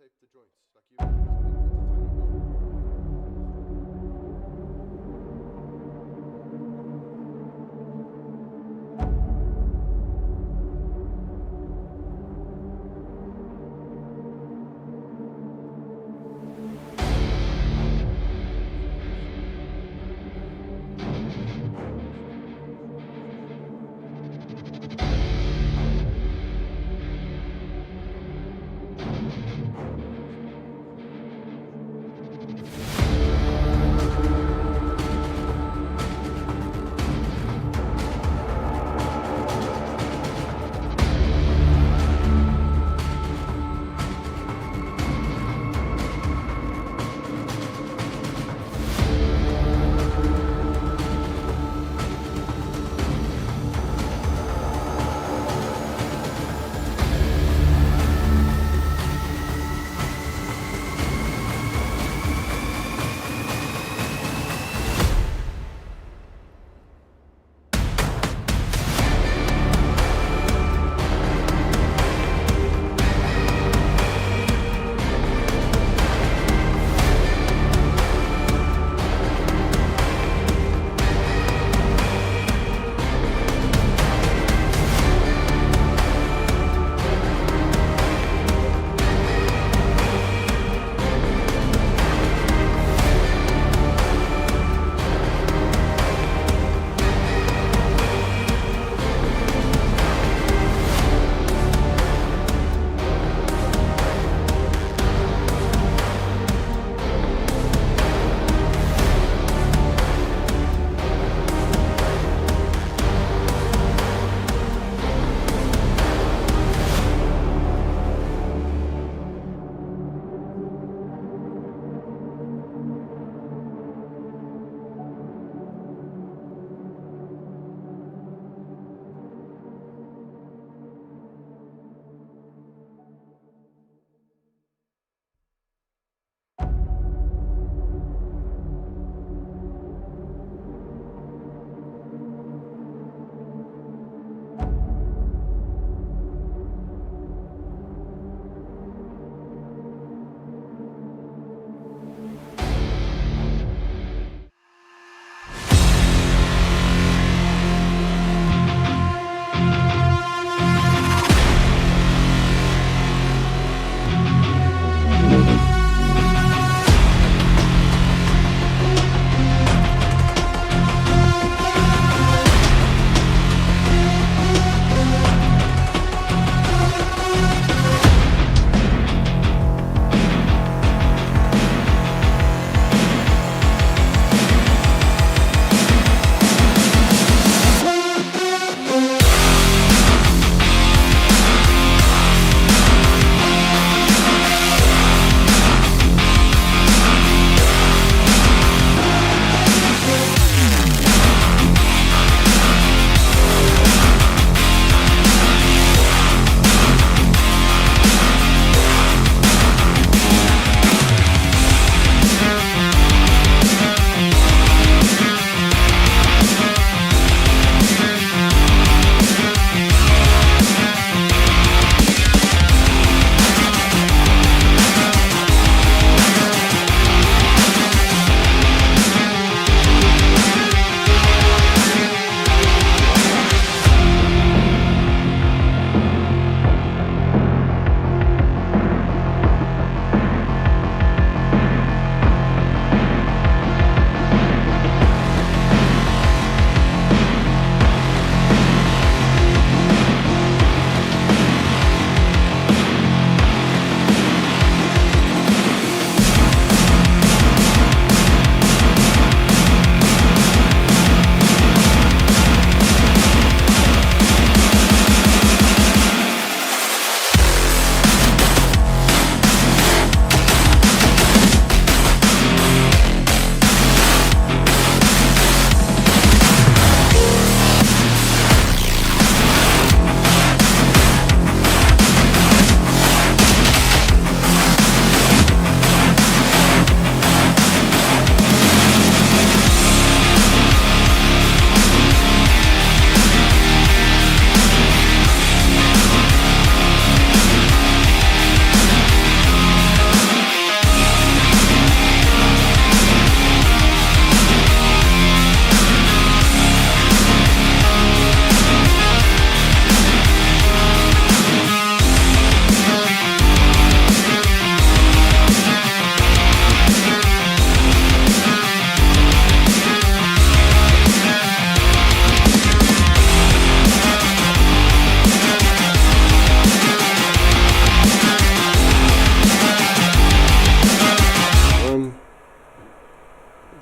tape the joints. Like you, it's a tiny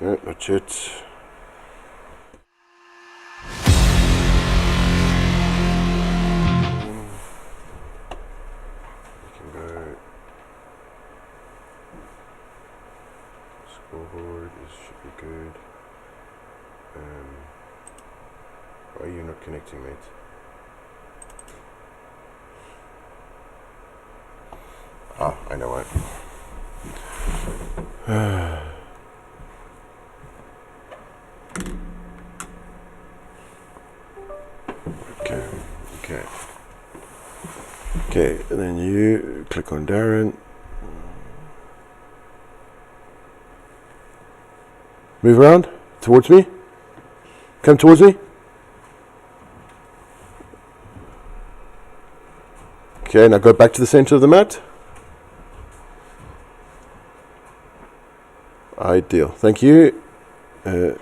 Yeah, that's it. We can go. Scoreboard should be good. Why are you not connecting, mate? Ah, I know why. Okay, and then you click on Darren. Move around towards me. Come towards me. Okay, now go back to the center of the mat. Ideal. Thank you. There.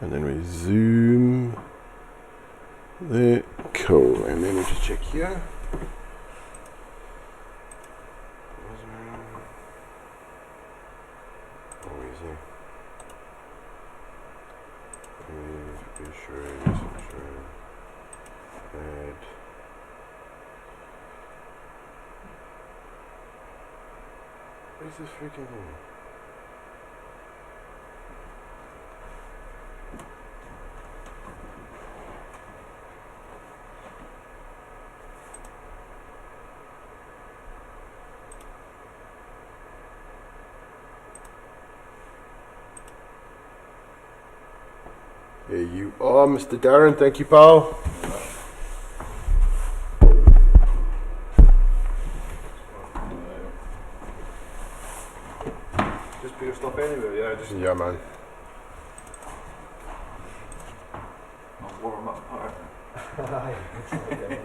And then we zoom. There. Cool. And then we just check here. Oh, easy. Be sure. Add. Where's this freaking thing? There you are, Mr. Darren. Thank you, pal. Just put your stuff anywhere, yeah. Just Yeah, man. I'll warm up part.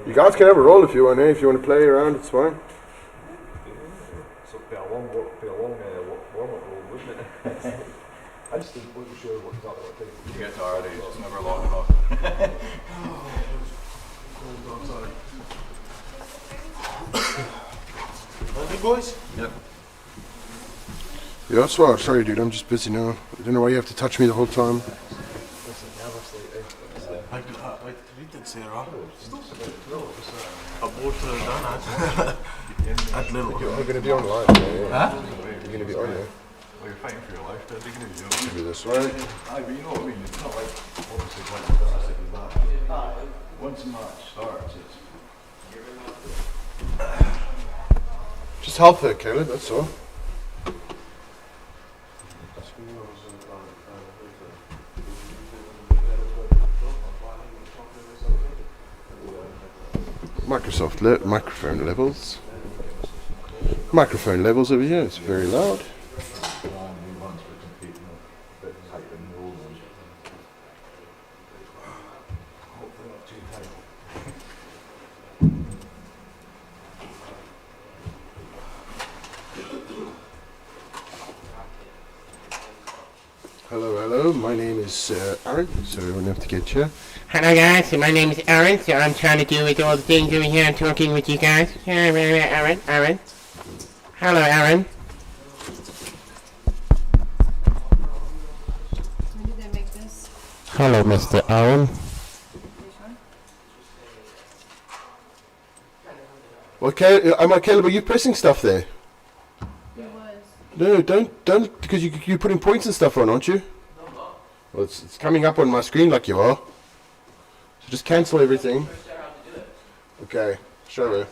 You guys can have a roll if you want, eh? If you want to play around, it's fine. So be a long warm-up roll, wouldn't it? I just wasn't sure what time. You get tired, it's never long enough. I'm sorry. Ready, boys? Yep. Yeah, that's why. Sorry, dude. I'm just busy now. I don't know why you have to touch me the whole time. You did say right. A boat to the done. That little. You're going to be on live, yeah. Huh? You're going to be on there. Well, you're fighting for your life, but you're going to be doing Maybe this way. Aye, but you know what I mean? It's not like, obviously, like that. Once the match starts, it's... Just help her, Caleb, that's all. Microphone levels. Microphone levels over here, it's very loud. Hello, my name is Aaron, so I won't have to get you. Hello guys, my name is Aaron, so I'm trying to do with all the things over here and talking with you guys. Aaron. Hello Aaron. When did they make this? Hello Mr. Aaron. Well, Caleb, are you pressing stuff there? It was. No, don't, because you're putting points and stuff on, aren't you? No. Well, it's coming up on my screen like you are. So just cancel everything. Okay, show her.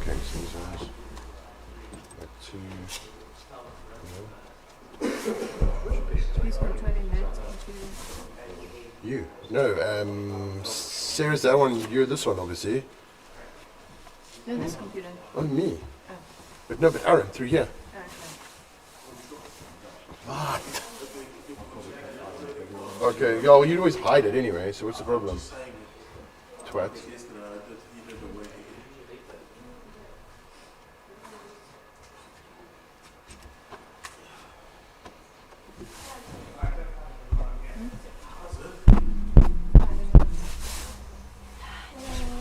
Okay, scissors. We spent 20 minutes on You? No, Sarah's that one, you're this one, obviously. No, this computer. Oh, me. Oh. But no, but Aaron, through here. Okay. Okay, yeah, well, you'd always hide it anyway, so what's the problem? Twat.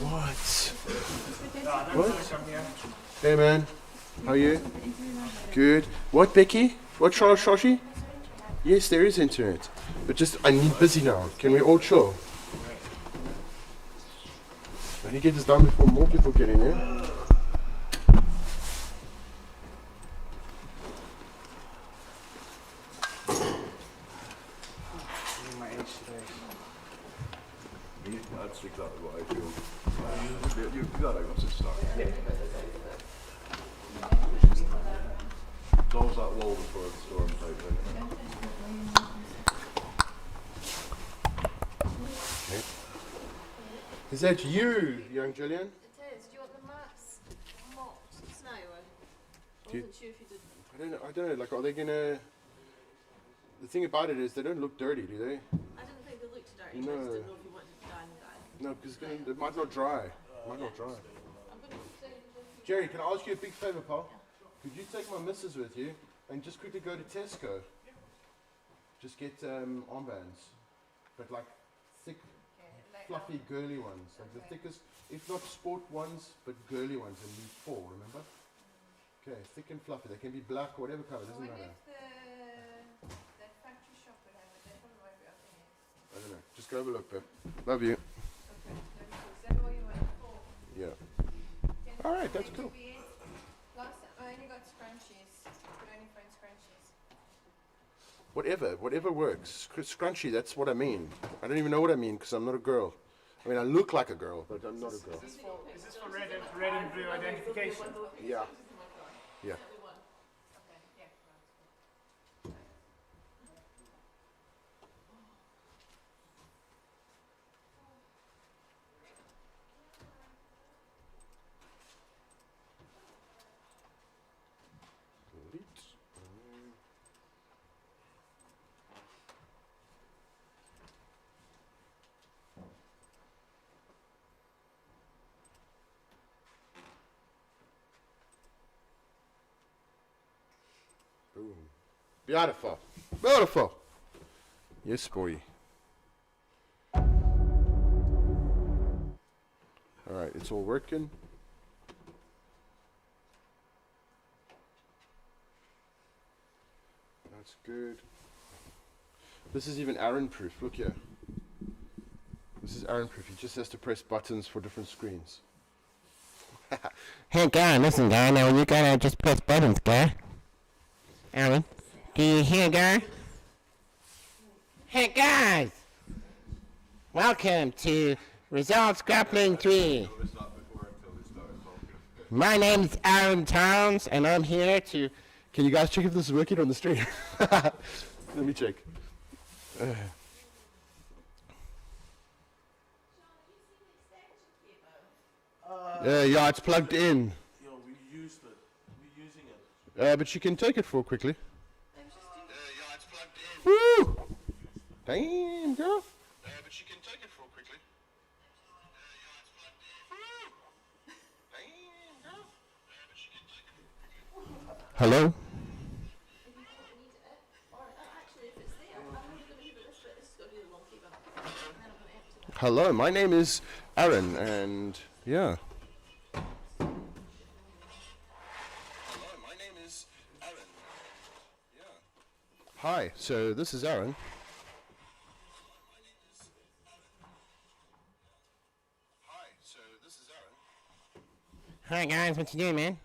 What? What? Hey man, how are you? Good. What, Becky? What, Shoshi? Yes, there is internet. But just, I need busy now. Can we all chill? I need to get this done before more people get in here. That's exactly what I feel. You got to go to start. It's always that lull before the storm type thing. Is that you, young Julian? It is. Do you want the mats mopped snow? I Do you- wasn't sure if you did. I don't know, like, are they gonna... The thing about it is they don't look dirty, do they? I didn't think they looked dirty. No. I just didn't know if you wanted to dye them. No, because it might not dry. Might not dry. I'm going to say Jerry, can I ask you a big favour, pal? Could you take my missus with you and just quickly go to Tesco? Just get armbands, but like thick, fluffy, girly ones. Like the thickest, if not sport ones, but girly ones, and need 4, remember? Okay, thick and fluffy. They can be black or whatever color, doesn't matter. the factory shop would have it. They probably won't be up in here. I don't know. Just go have a look, babe. Love you. Okay. Is that all you want for? Yeah. All right, that's cool. Last time I only got scrunchies. But only friend scrunchies. Whatever works. Scrunchy, that's what I mean. I don't even know what I mean because I'm not a girl. I mean, I look like a girl, but I'm not a girl. Is this for red and blue identification? Yeah. Yeah. Okay. Yeah. Boom. Beautiful. Beautiful. Yes, boy. All right, it's all working. That's good. This is even Aaron proof. Look here. This is Aaron proof. He just has to press buttons for different screens. Hey, guy, listen, guy. Now you gotta just press buttons, guy. Aaron, do you hear, guy? Hey, guys! Welcome to Results Grappling 3. My name is Aaron Towns, and I'm here to... Can you guys check if this is working on the stream? Let me check. Yeah, it's plugged in. Yo, we used it. We're using it. But you can take it for quickly. I was just doing Woo! Damn, girl. But you can take it for quickly. Hello? Hello, my name is Aaron, and yeah. Hello, my name is Aaron. Yeah. Hi, so this is Aaron. Hi, so this is Aaron. Hi, guys. What you doing, man?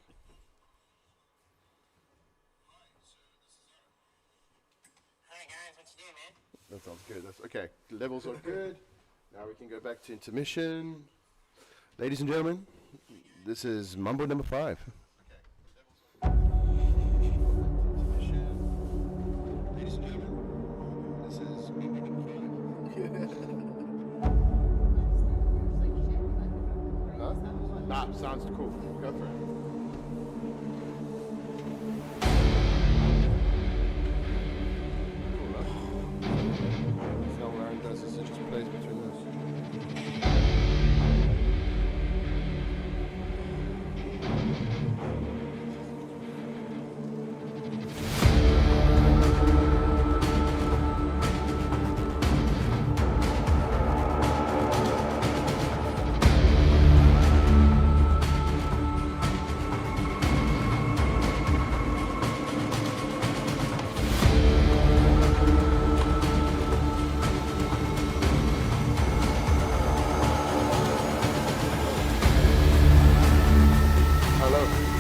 Hi, guys. What you doing, man? That sounds good. That's okay. The levels are good. Now we can go back to intermission. Ladies and gentlemen, this is Mambo number 5. Ladies and gentlemen, this is Mambo number 5. Huh? Nah, sounds cool. Go for it. Cool, huh? So Aaron does this, it just plays between those. Hello.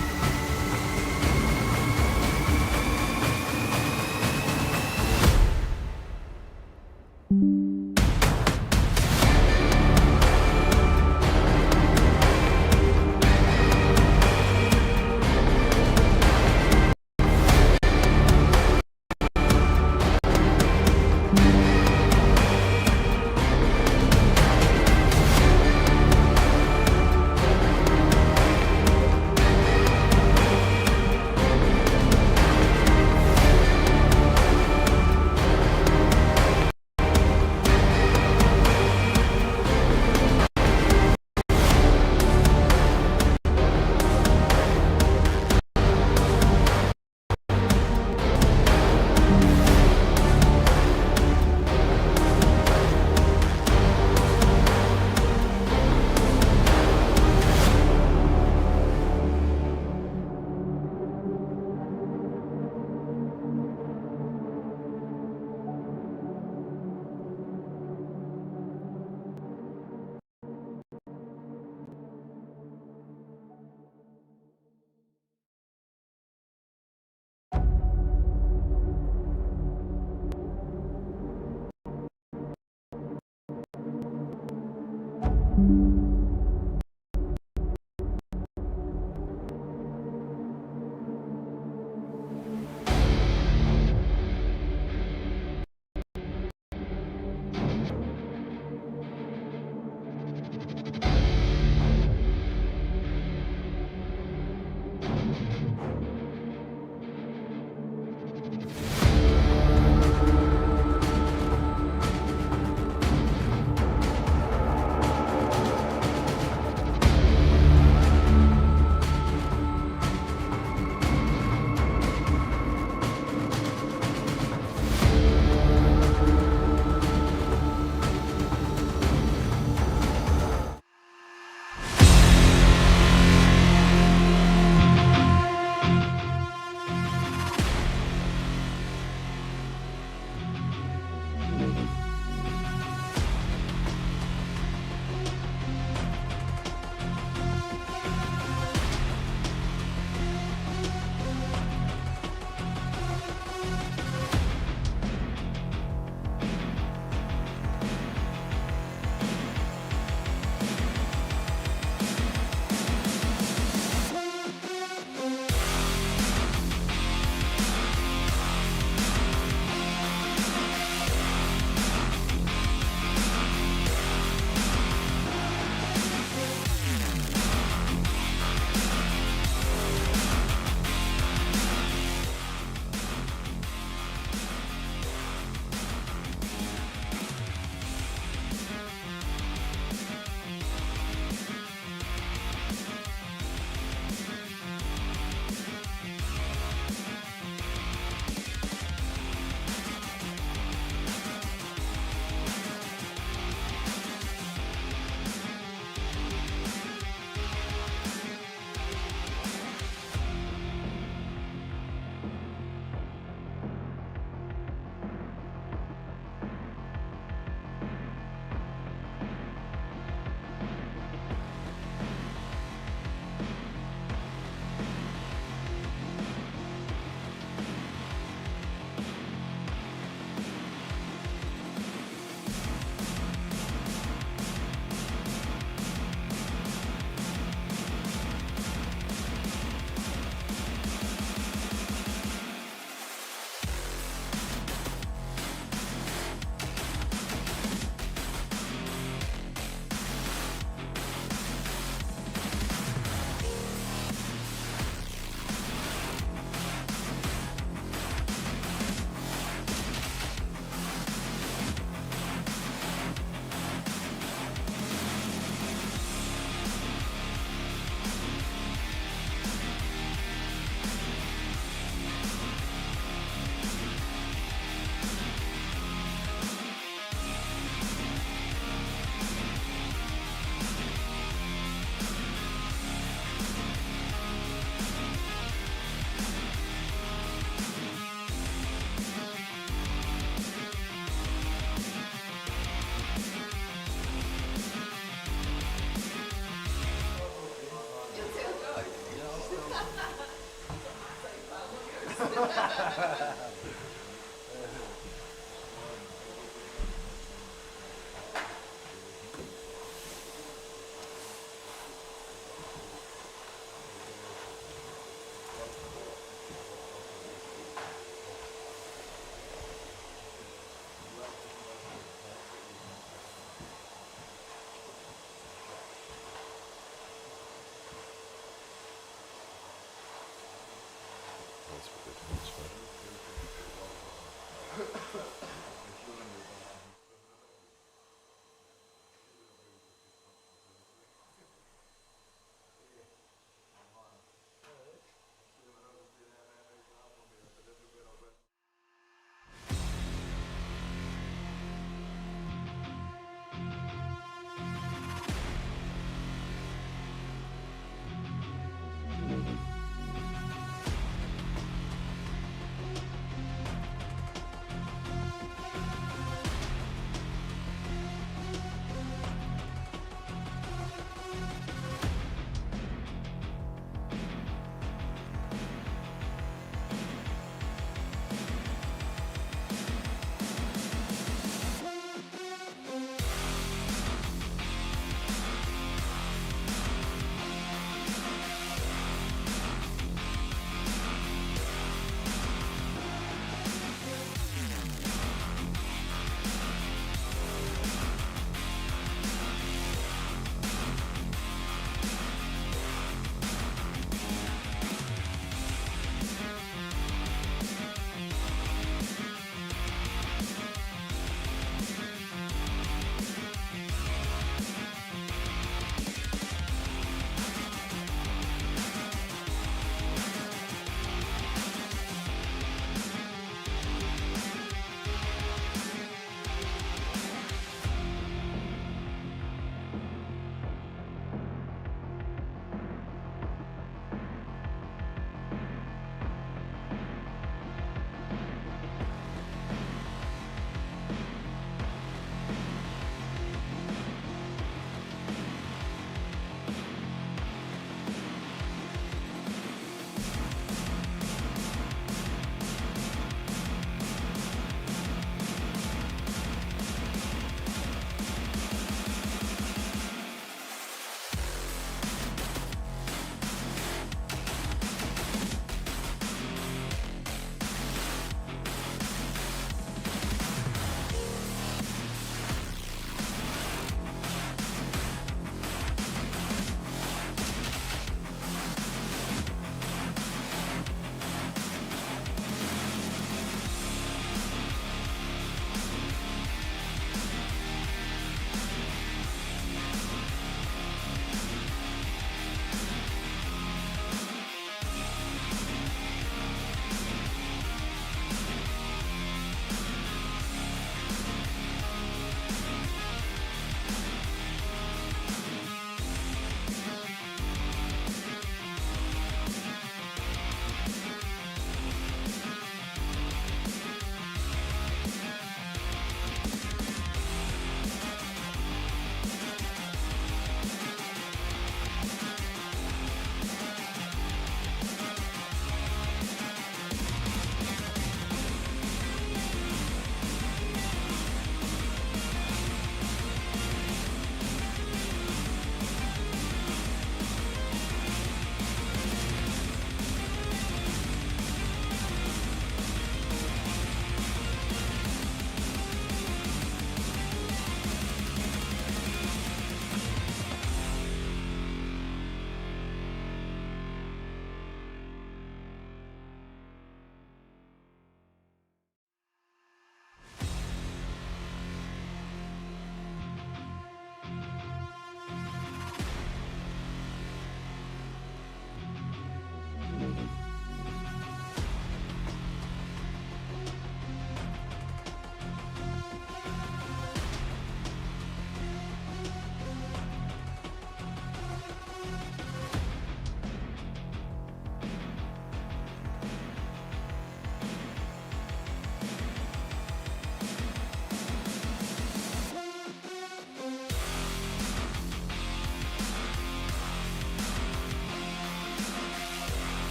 That's good. That's fine.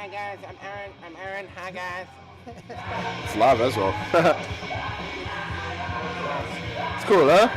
Hi guys, I'm Aaron. Hi guys. It's live as well. It's cool, huh?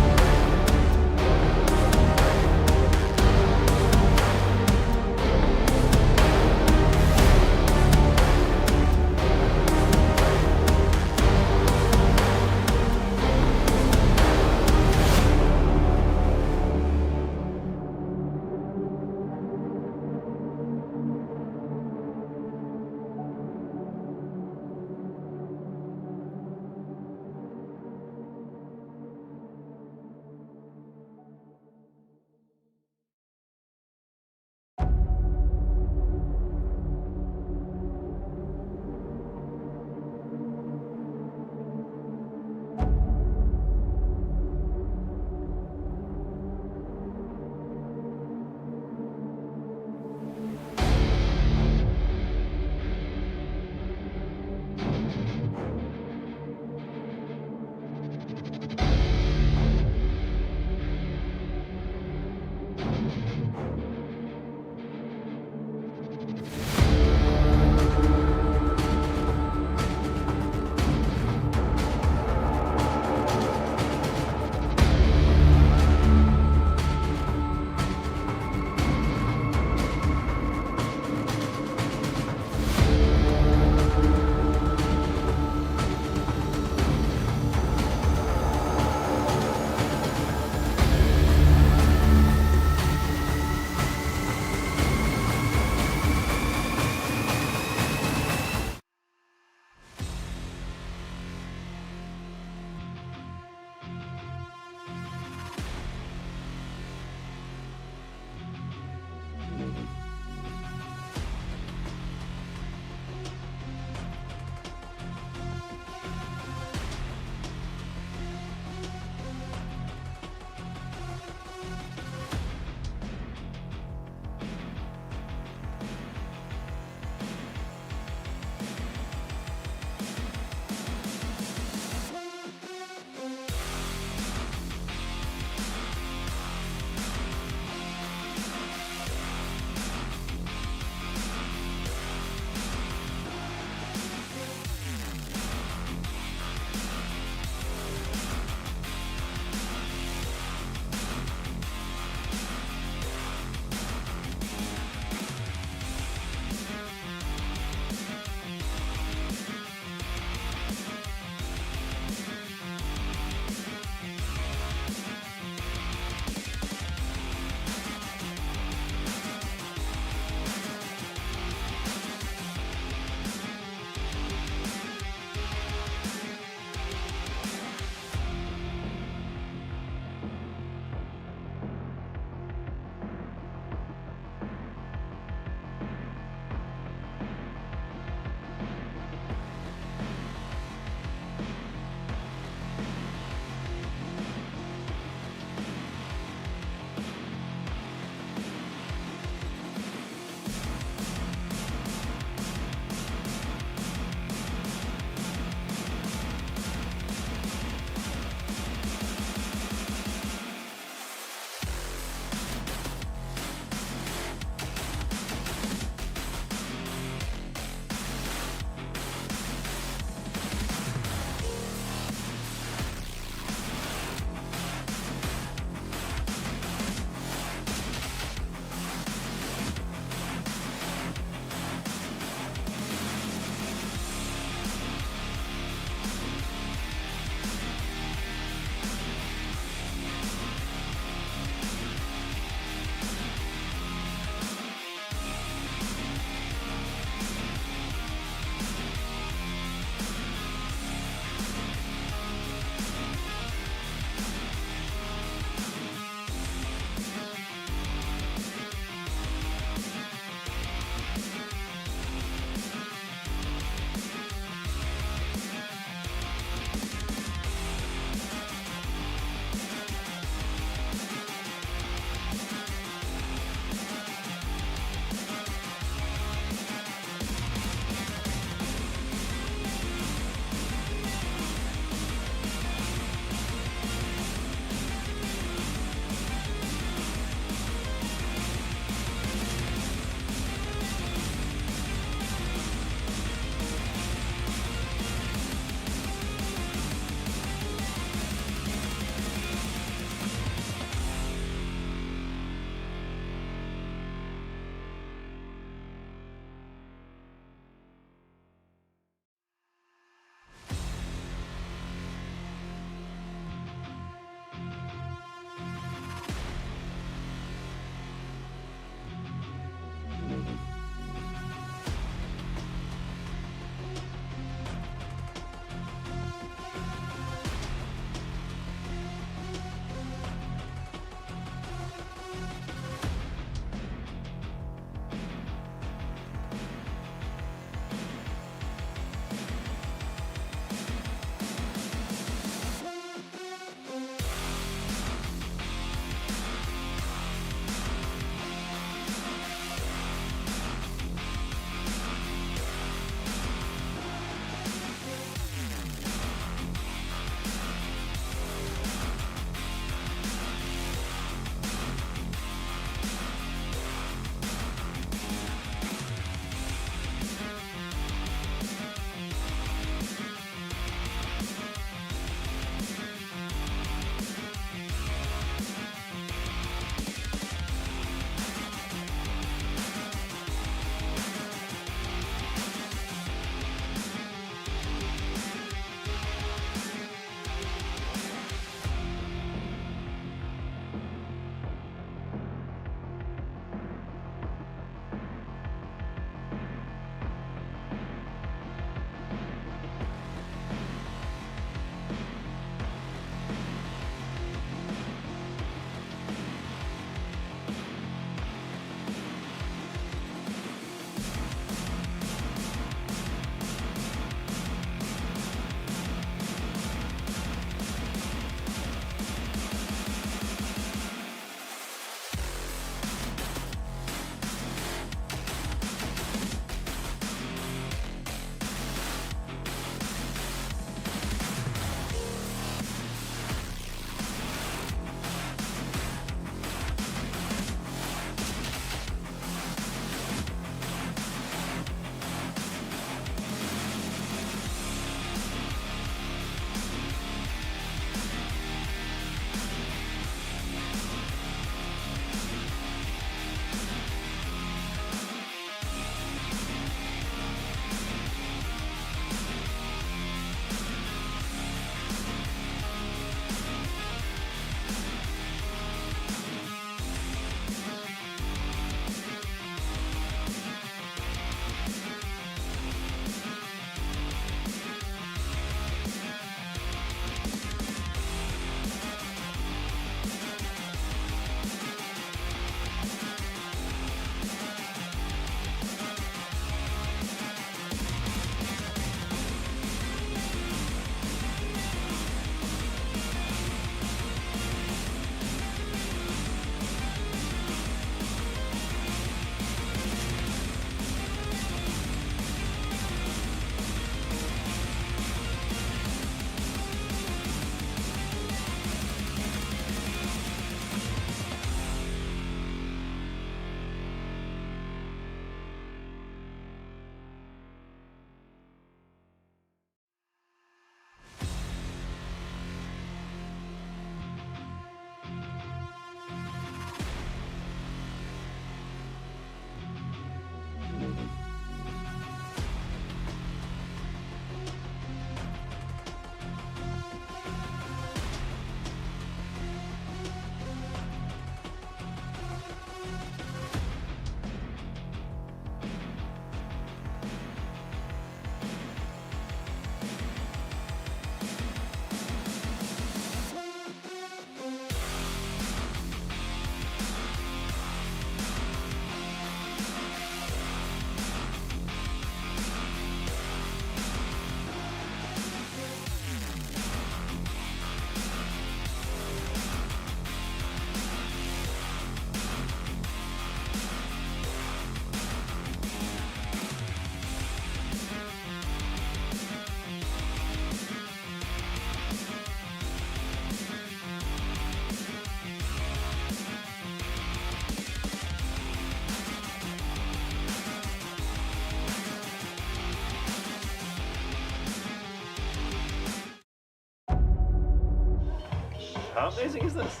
How amazing is this?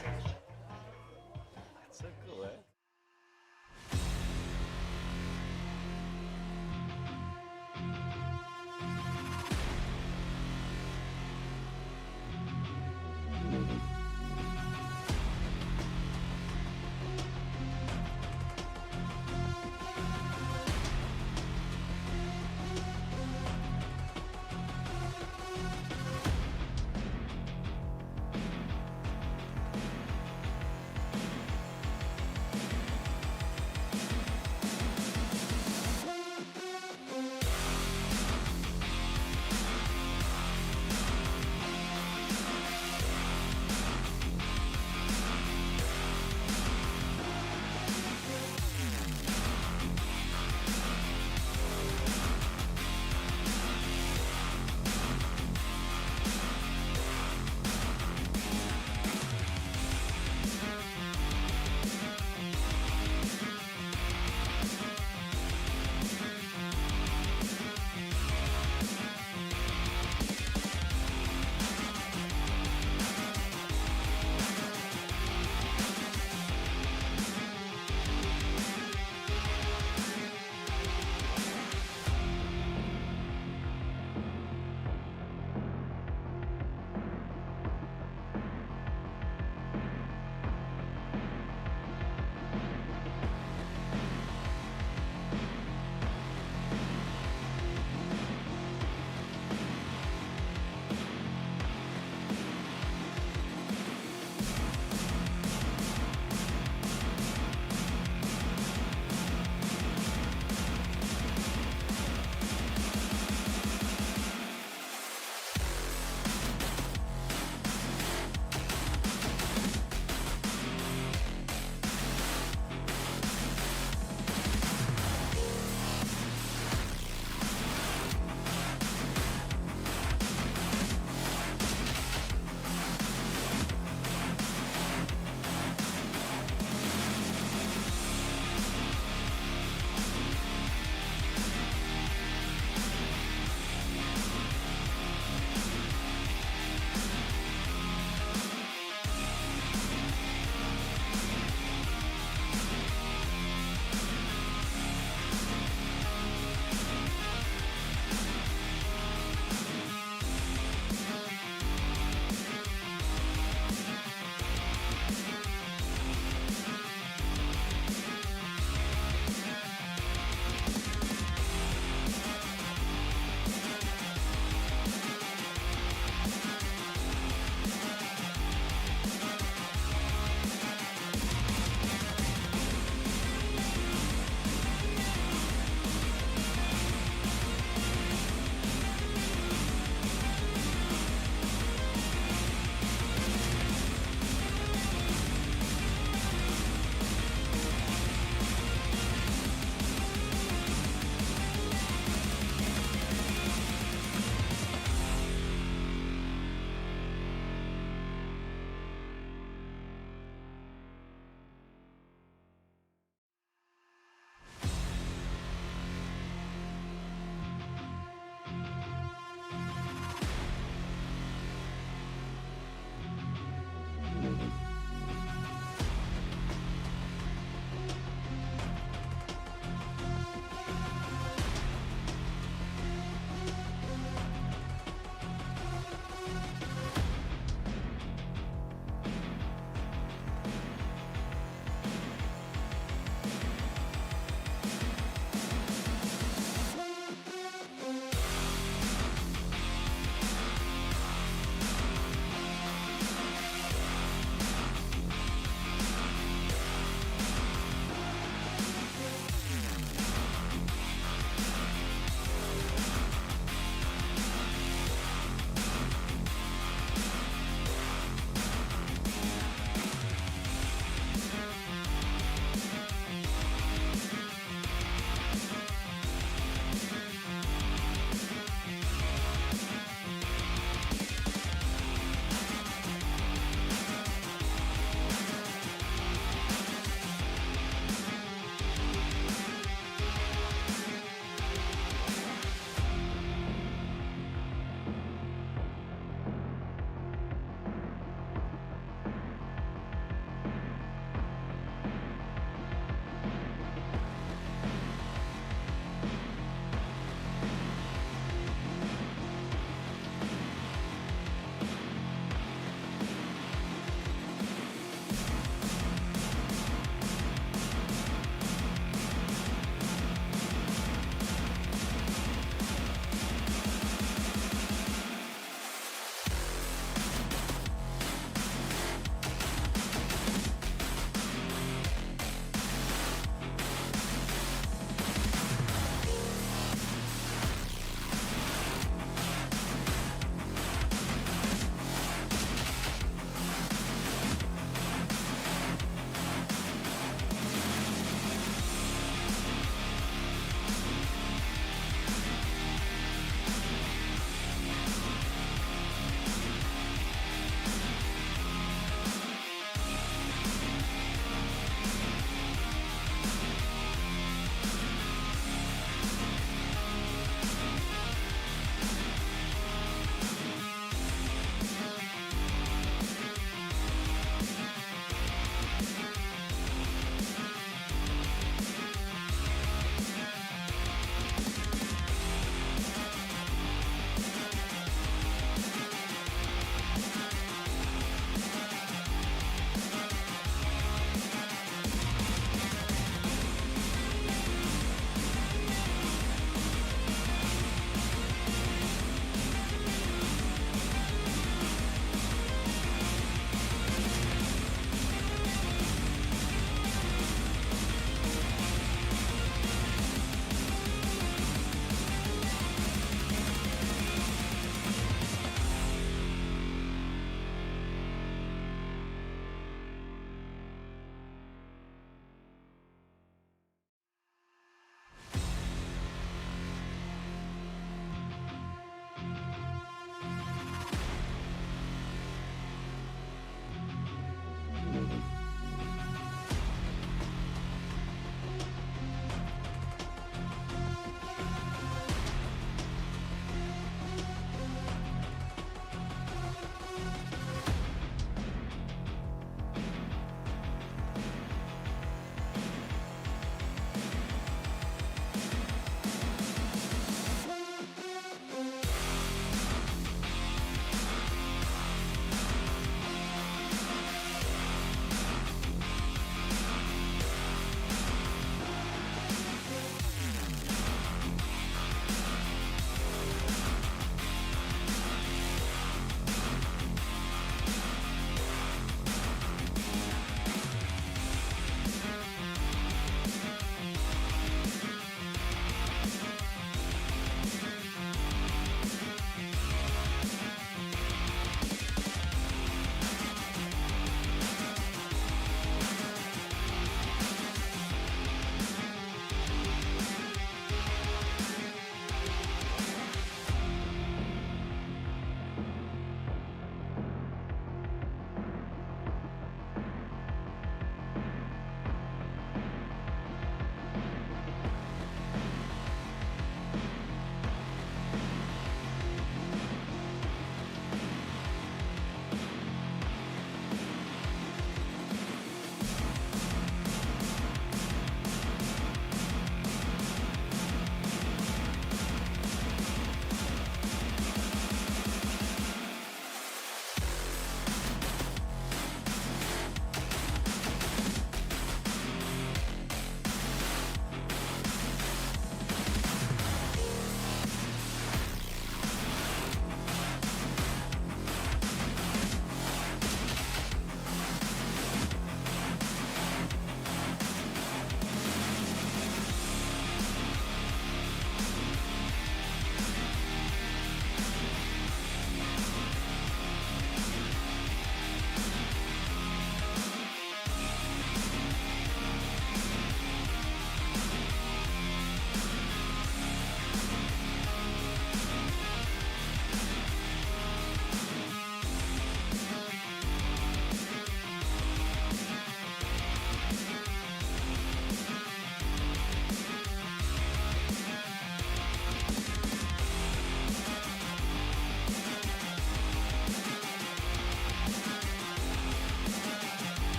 That's so cool, eh?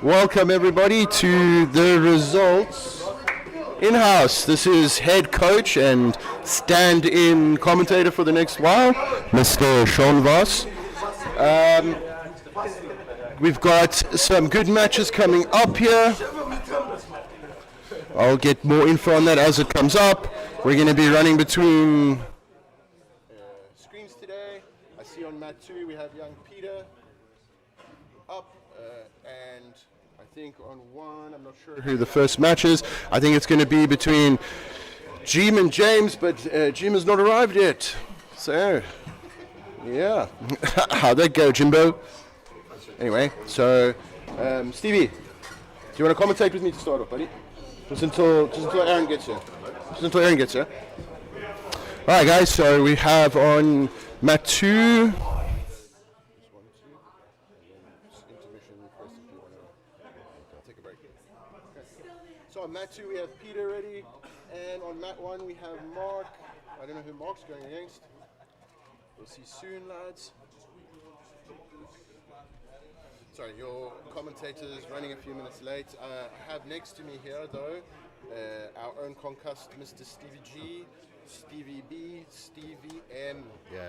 Welcome everybody to the results in-house. This is head coach and stand-in commentator for the next while, Mr. Sean Voss. We've got some good matches coming up here. I'll get more info on that as it comes up. We're going to be running between screens today. I see on mat 2 we have young Peter up, and I think on 1, I'm not sure who the first match is. I think it's going to be between Jim and James, but Jim has not arrived yet. So, yeah. How'd that go, Jimbo? Anyway, so Stevie, do you want to commentate with me to start off, buddy? Just until Aaron gets here. Alright guys, so we have on mat 2. So on mat 2 we have Peter ready, and on mat 1 we have Mark. I don't know who Mark's going against. We'll see soon, lads. Sorry, your commentator is running a few minutes late. I have next to me here, though, our own concussed Mr. Stevie G, Stevie B, Stevie M,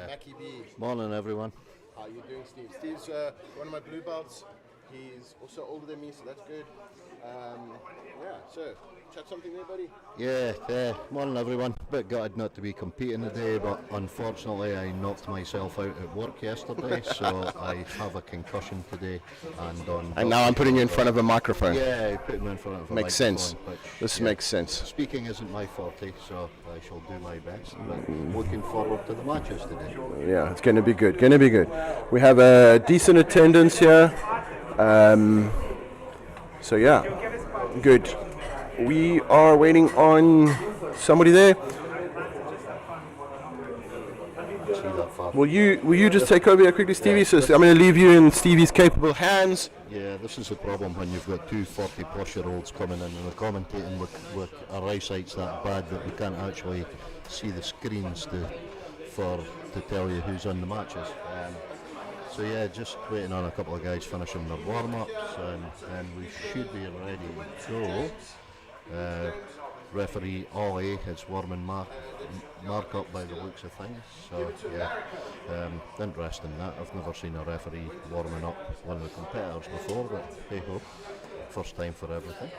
Mackie B. Morning, everyone. How are you doing, Steve? Steve's one of my blue belts. He's also older than me, so that's good. So, chat something there, buddy? Yeah, morning, everyone. Bit gutted not to be competing today, but unfortunately I knocked myself out at work yesterday, so I have a concussion today. And now I'm putting you in front of a microphone. Yeah, putting me in front of a makes microphone. Sense. Which, this makes sense. Speaking isn't my forte, so I shall do my best. But looking forward to the matches today. Yeah, it's going to be good. We have a decent attendance here. So yeah, good. We are waiting on somebody there. Will you just take over here quickly, Stevie? So I'm going to leave you in Stevie's capable hands. Yeah, this is the problem when you've got two 40-plus-year-olds coming in and we're commentating with our eyesight's that bad that we can't actually see the screens to tell you who's on the matches. So yeah, just waiting on a couple of guys finishing their warm-ups, and we should be ready to go. Referee Ollie is warming Mark up by the looks of things. So yeah, interesting that. I've never seen a referee warming up one of the competitors before, but hey ho, first time for everything.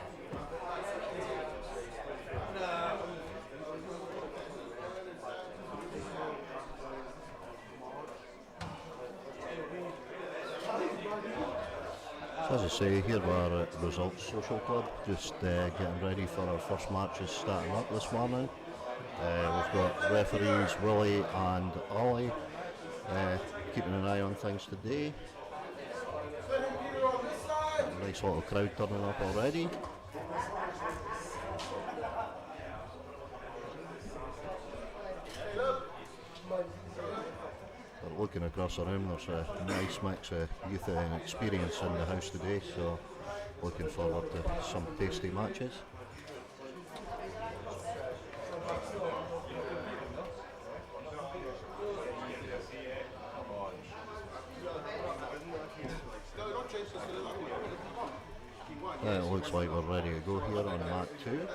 As I say, here we are at Results Social Club, just getting ready for our first matches starting up this morning. We've got referees Willie and Ollie keeping an eye on things today. Nice little crowd turning up already. Looking across the room, there's a nice mix of youth and experience in the house today, so looking forward to some tasty matches. It looks like we're ready to go here on mat 2.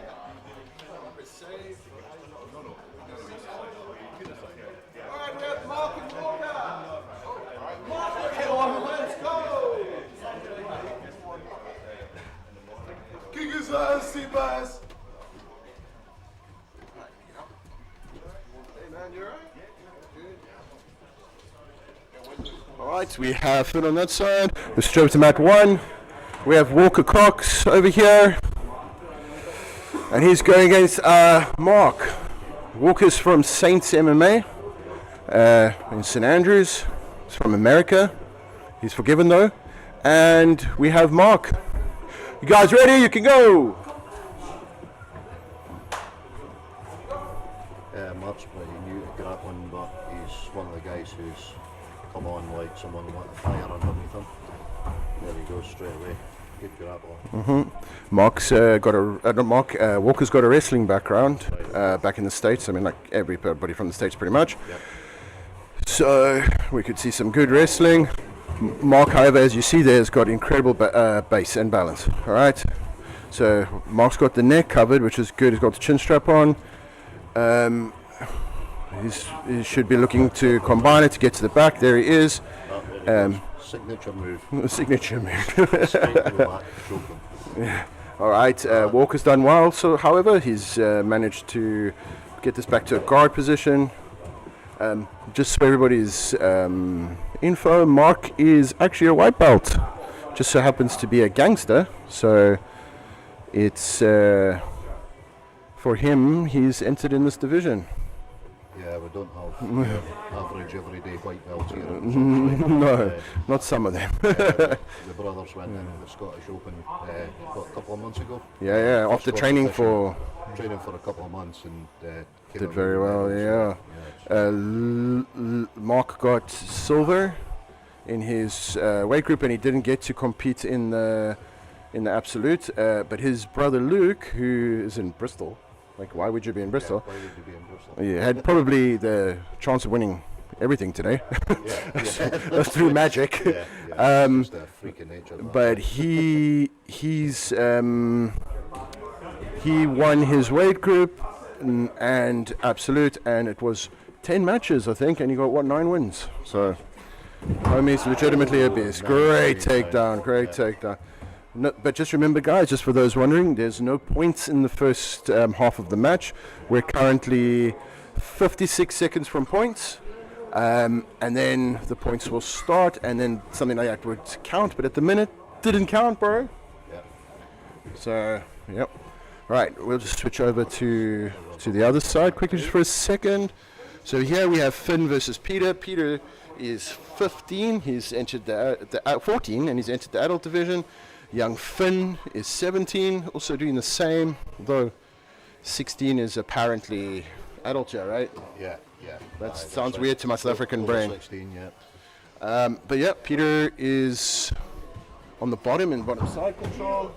Kick his ass, Seabass! Hey man, you alright? Alright, we have Phil on that side. We straight to mat 1. We have Walker Cox over here. And he's going against Mark. Walker's from Saints MMA in St. Andrews. He's from America. He's forgiven though. And we have Mark. You guys ready? You can go! Mark's pretty new to grappling, but he's one of the guys who's come on like someone lit a fire underneath him. There he goes straight away. Good grappler. Mark's Walker's got a wrestling background back in the States. I mean, like everybody from the States pretty much. Yep. So we could see some good wrestling. Mark, however, as you see there, has got incredible base and balance. All right. So Mark's got the neck covered, which is good. He's got the chin strap on. He should be looking to combine it to get to the back. There he is. Signature move. Signature move. Straight to the back, choke him. Yeah. All right. Walker's done well. So, however, he's managed to get this back to a guard position. Just so everybody's info, Mark is actually a white belt. Just so happens to be a gangster. So it's for him. He's entered in this division. Yeah, we don't have average everyday white belts here. No, not some of them. The brothers went in the Scottish Open a couple of months ago. Yeah. After training for a couple of months and did very well. Yeah. Mark got silver in his weight group, and he didn't get to compete in the absolute. But his brother Luke, who is in Bristol. Like, why would you be in Bristol? Why would you be in Bristol? Yeah, had probably the chance of winning everything today. That's through magic. Just a freak of nature. But he won his weight group and absolute, and it was 10 matches, I think, and he got 9 wins. So, homie's legitimately a beast. Great takedown. No, but just remember, guys, just for those wondering, there's no points in the first half of the match. We're currently 56 seconds from points, and then the points will start, and then something like that would count. But at the minute, didn't count, bro. Yeah. So, yep. Right, we'll just switch over to the other side quickly just for a second. So here we have Finn versus Peter. Peter is 15. He's entered the 14, and he's entered the adult division. Young Finn is 17, also doing the same, although 16 is apparently adult here, right? Yeah. That sounds weird to my South African brain. 16, yeah. But yeah, Peter is on the bottom side control.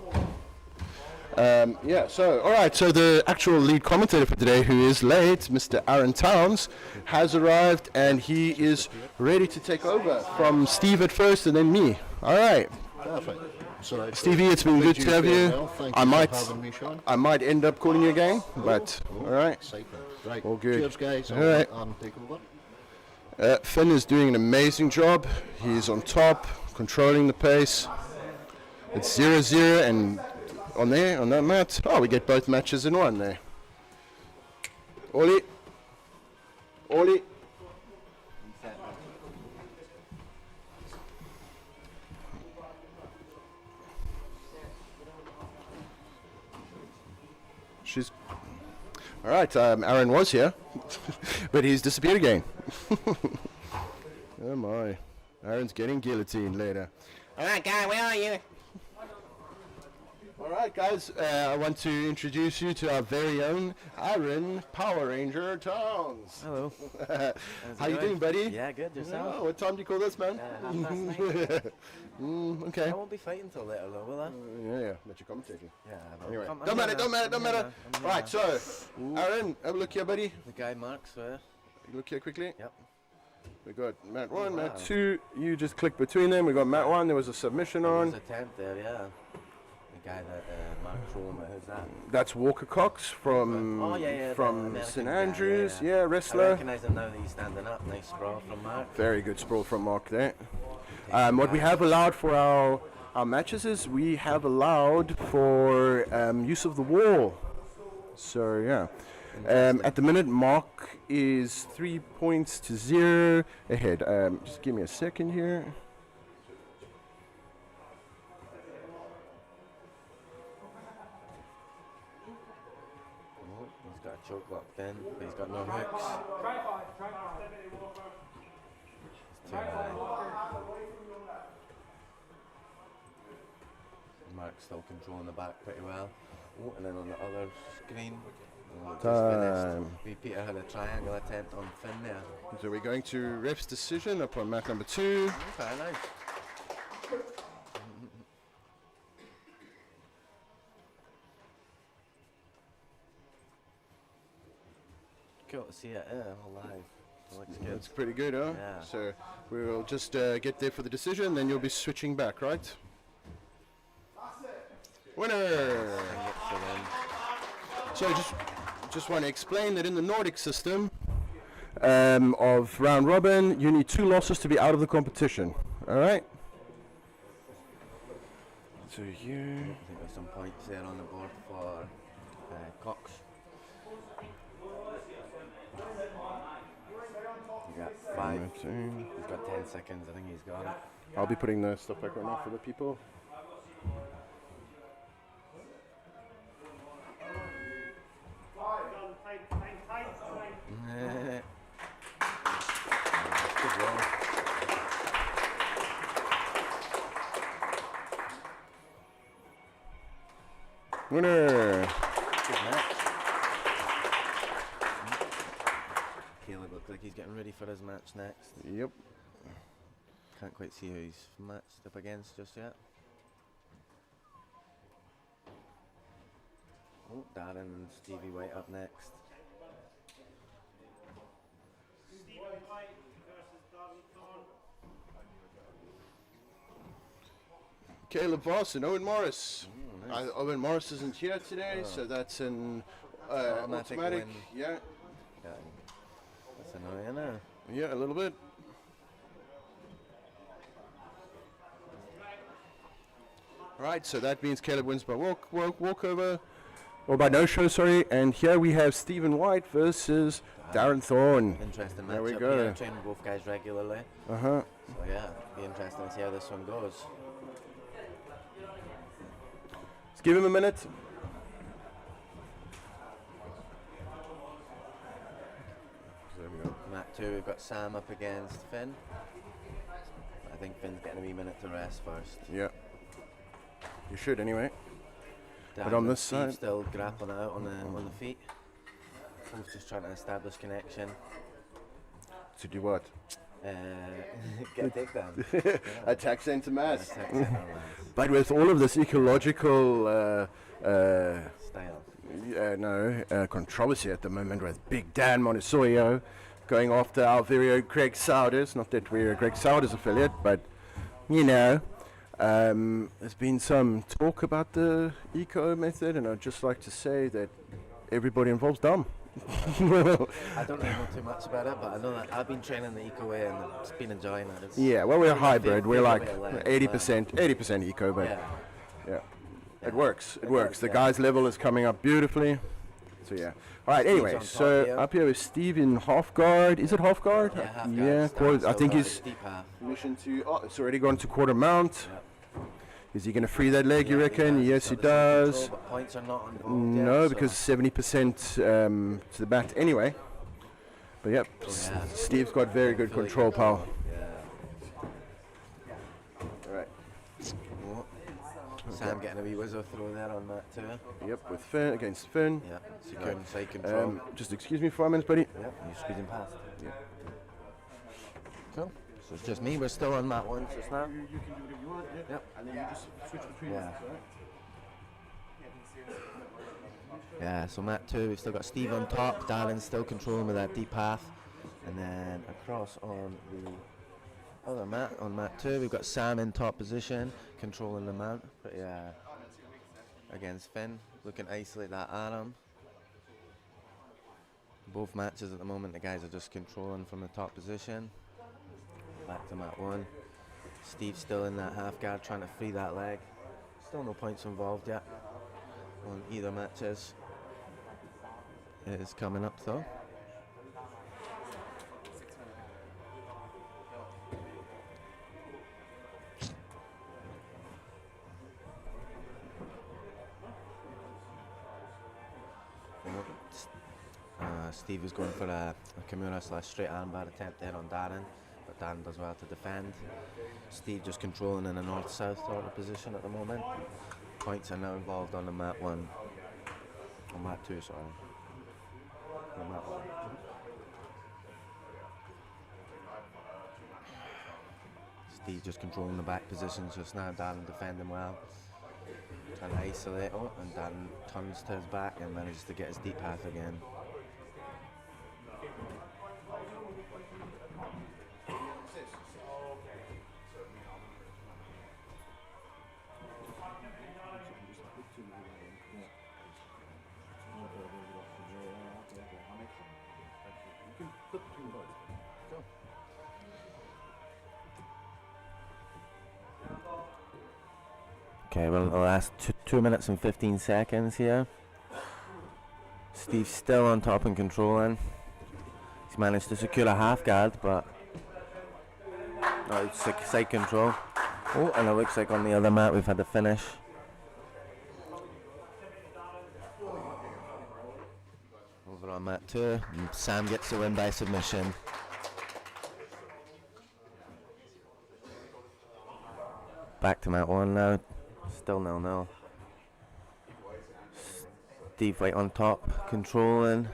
So alright, so the actual lead commentator for today, who is late, Mr. Aaron Towns, has arrived, and he is ready to take over from Steve at first and then me. Alright. Perfect. So Stevie, it's been good to have you. Thank I you might, for having me, Sean. I might end up calling you again, but all right. Excitement. Right. All good. Cheers, guys. All right. Take over. Finn is doing an amazing job. He's on top, controlling the pace. It's 0-0, and on that mat, we get both matches in one there. Ollie. She's all right. Aaron was here, but he's disappeared again. Oh my! Aaron's getting guillotined later. All right, guy, where are you? All right, guys. I want to introduce you to our very own Aaron Power Ranger Towns. Hello. How you doing, buddy? Yeah, good. Yourself? Oh, what time do you call this, man? 9:30. Okay. I won't be fighting till later, though, will I? Yeah. Let you commentating. Yeah. Anyway, I'm don't matter. here. Right, so Aaron, have a look here, buddy. The guy Mark's there. Look here quickly. Yep. We got mat 1, Wow. mat 2. You just click between them. We got mat 1. There was a submission There on. was a tent there, yeah. The guy that Mark's home, who's that? That's Walker Cox from Oh, yeah, the from American St guy, Andrews. yeah. Yeah, I wrestler. recognise him now that he's standing up. Nice sprawl from Mark. Very good sprawl from Mark there. What we have allowed for our matches is we have allowed for use of the wall. So yeah. At the minute, Mark is 3 points to 0 ahead. Just give me a second here. Oh, he's got a choke locked in, but he's got no hooks. It's too high. Mark's still controlling the back pretty well. Oh, and then on the other screen, just Time. finished. Peter had a triangle attempt on Finn there. So we're going to ref's decision upon mat number 2. Okay, nice. Cool to see it all live. Looks good. That's pretty good, huh? Yeah. So we'll just get there for the decision, then you'll be switching back, right? Winner! And gets the win. So just want to explain that in the Nordic system of round robin, you need 2 losses to be out of the competition. All right. So I think there's some points there on the board for Cox. You got 5. He's got 10 seconds. I think he's got it. I'll be putting the stuff back on now for the people. Good roll. Winner! Good match. Caleb looks like he's getting ready for his match next. Yep. Can't quite see who he's matched up against just yet. Oh, Darren and Stevie White up next. Stephen White versus Darren Thorne. Caleb Voss and Owen Morris. Nice. Owen Morris isn't here today, so that's an Automatic automatic. win. Yeah, Yeah, that's annoying, isn't it? yeah, a little bit. Right, so that means Caleb wins by walkover, or by no show, sorry. And here we have Stephen White versus Darren Thorne. Interesting There we matchup go. here. Training both guys regularly. Uh-huh. So yeah, be interesting to see how this one goes. Let's give him a minute. There we go. Mat 2, we've got Sam up against Finn. I think Finn's getting a wee minute to rest first. Yeah. You should anyway. Dan But on and this Steve side- still grappling out on the feet. Both just trying to establish connection. To do what? Get a takedown. Attack center mass. Attack center mass. But with all of this ecological Style. controversy at the moment with Big Dan Montessorio going after our very own Greg Souders, not that we're a Greg Souders affiliate, but you know, there's been some talk about the eco method, and I'd just like to say that everybody involved's dumb. I don't really know too much about it, but I know that I've been training the eco way and it's been enjoying it. It's Yeah, well, we're a hybrid. We're like favorite way of life, 80% eco, but yeah. yeah, it works. It works. The guy's level is coming up beautifully. So yeah. All right. Anyway, on top so here. up here with Steve in half guard. Is it half guard? Yeah, half guard. Yeah. Starts I think over he's deep half. mission to. Oh, it's already gone to quarter mount. Yeah. Is he going to free that leg? You Yeah, reckon? Yes, he Got the does. control, but points are not involved yet, No, so- because 70% to the bat anyway. But yep, Yeah. Steve's got very good Fully control power. Yeah. All right. Oh. Sam getting a wee wizard throw there on that too. Yep, with Finn against Finn. Yeah, securing side control. Just excuse me for a minute, buddy. Yep, you're squeezing past. Yeah. Cool. So it's just me. We're still on that one just now. You can do whatever you want. Yeah. Yep. And then you just switch between. Yeah. Yeah, so mat 2, we've still got Steve on top, Darren's still controlling with that deep path. And then across on the other mat, on mat 2, we've got Sam in top position, controlling the mount. But yeah, against Finn, looking to isolate that arm. Both matches at the moment, the guys are just controlling from the top position. Back to mat 1. Steve's still in that half guard, trying to free that leg. Still no points involved yet on either matches. It is coming up though. Steve is going for a Kimura / straight armbar attempt there on Darren, but Darren does well to defend. Steve just controlling in a north-south sort of position at the moment. Points are now involved on the mat 1. On mat 2, sorry. On mat 1. Steve just controlling the back positions just now. Darren defending well. Trying to isolate. Oh, and Darren turns to his back and manages to get his deep path again. Okay, we're in the last 2 minutes and 15 seconds here. Steve's still on top and controlling. He's managed to secure a half guard, but it's side control. Oh, and it looks like on the other mat we've had the finish. Over on mat 2, and Sam gets the win by submission. Back to mat 1 now, still 0-0. Steve White on top, controlling.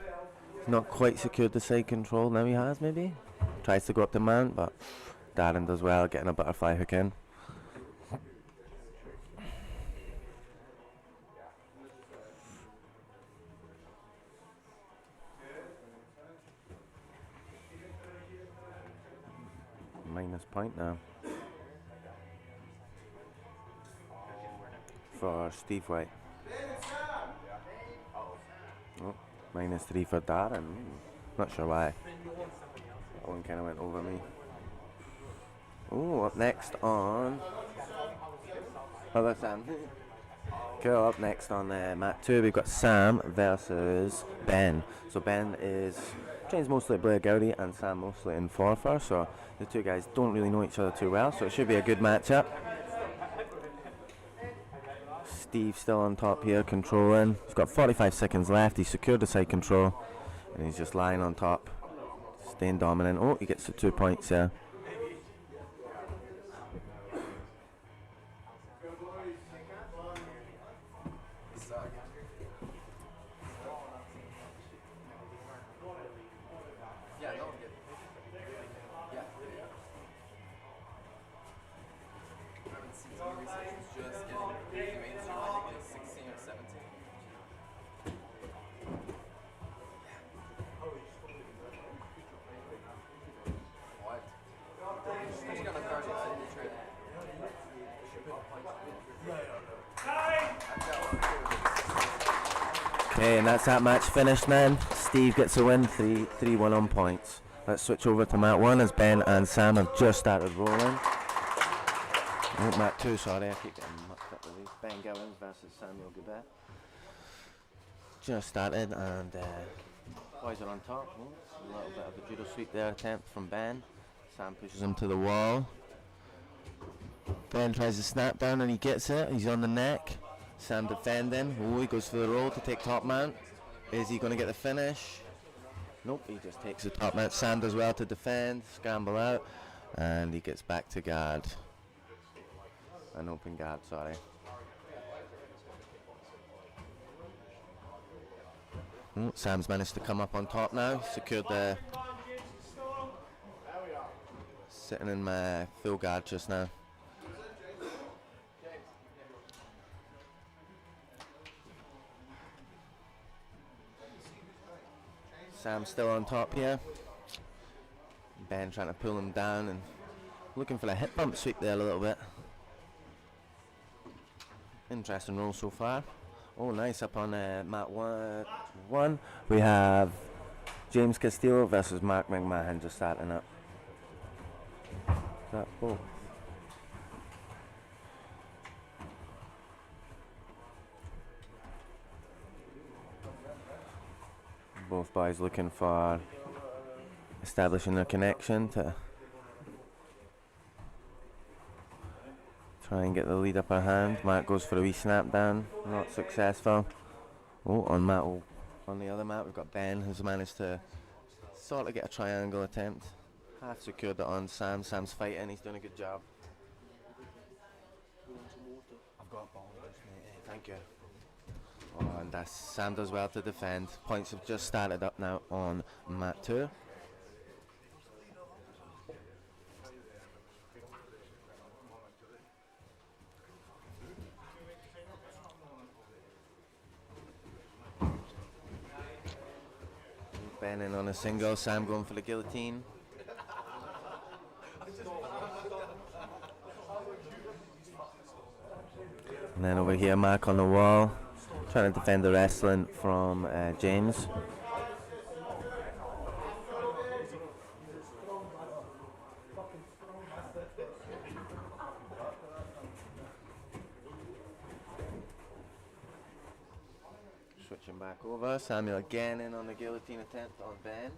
Not quite secured the side control, now he has maybe. Tries to go up the mount, but Darren does well, getting a butterfly hook in. Minus point now for Steve White. Oh, -3 for Darren. Not sure why. That one kind of went over me. Oh, up next on. Oh, that's Sam. Cool, up next on mat 2, we've got Sam versus Ben. So Ben trains mostly at Blair Gowdy and Sam mostly in Forfar, so the two guys don't really know each other too well, so it should be a good matchup. Steve still on top here, controlling. He's got 45 seconds left. He's secured the side control, and he's just lying on top, staying dominant. Oh, he gets the 2 points here. Okay, and that's that match finished, man. Steve gets a win, 3-1 on points. Let's switch over to mat 1 as Ben and Sam have just started rolling. Oh, mat 2, sorry, I keep getting mucked up with these. Ben Gowans versus Samuel Goubet. Just started, and boys are on top. Oh, a little bit of a judo sweep there, attempt from Ben. Sam pushes him to the wall. Ben tries to snap down and he gets it. He's on the neck. Sam defending. Oh, he goes for the roll to take top mount. Is he going to get the finish? Nope, he just takes the top mount. Sam does well to defend, scramble out, and he gets back to guard. An open guard, sorry. Oh, Sam's managed to come up on top now. Secured the... Sitting in my full guard just now. Sam's still on top here. Ben trying to pull him down and looking for a hip bump sweep there a little bit. Interesting roll so far. Oh, nice. Up on mat 1. We have James Castillo versus Mark McMahon just starting up. That both. Both boys looking for establishing their connection to try and get the lead upper hand. Mark goes for a wee snap down, not successful. Oh, on the other mat we've got Ben, who's managed to sort of get a triangle attempt. Half secured it on Sam. Sam's fighting, he's doing a good job. I've got a ball, thank you. Oh, and Sam does well to defend. Points have just started up now on mat 2. Ben in on a single, Sam going for the guillotine. And then over here, Mark on the wall, trying to defend the wrestling from James. Switching back over, Samuel again in on the guillotine attempt on Ben.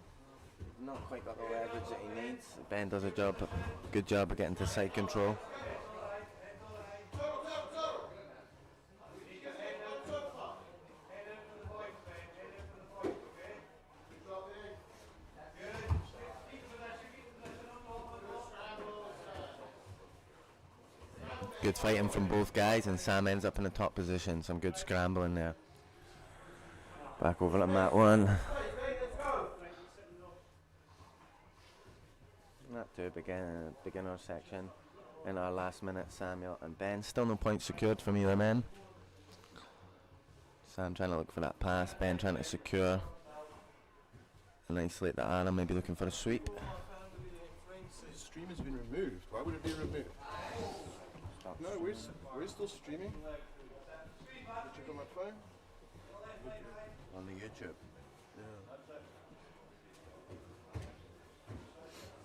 Not quite got the leverage that he needs. Ben does a good job of getting to side control. Good fighting from both guys, and Sam ends up in the top position. Some good scrambling there. Back over to mat 1. Mat 2, beginner section. In our last minute, Samuel and Ben. Still no points secured from either men. Sam trying to look for that pass. Ben trying to secure and isolate the arm, maybe looking for a sweep. The stream has been removed. Why would it be removed? No, we're still streaming. Check on my phone. On the YouTube.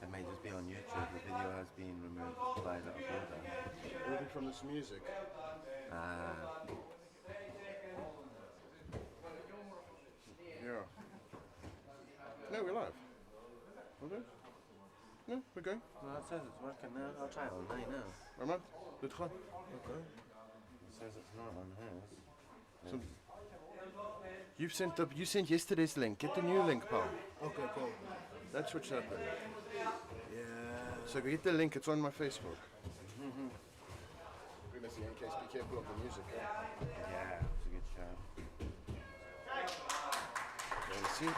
It may just be on YouTube. The video has been removed by the uploader. Moving from this music. Yeah. No, we're live. Hold on. No, we're going. Well, it says it's working now. I'll try it on night now. Ramad, le train. Okay. It says it's not on his. So, you sent yesterday's link. Get the new link, pal. Okay, cool. That's what's happened. Yeah. So get the link. It's on my Facebook. We're missing in case. Be careful of the music. Yeah, it's a good show. See?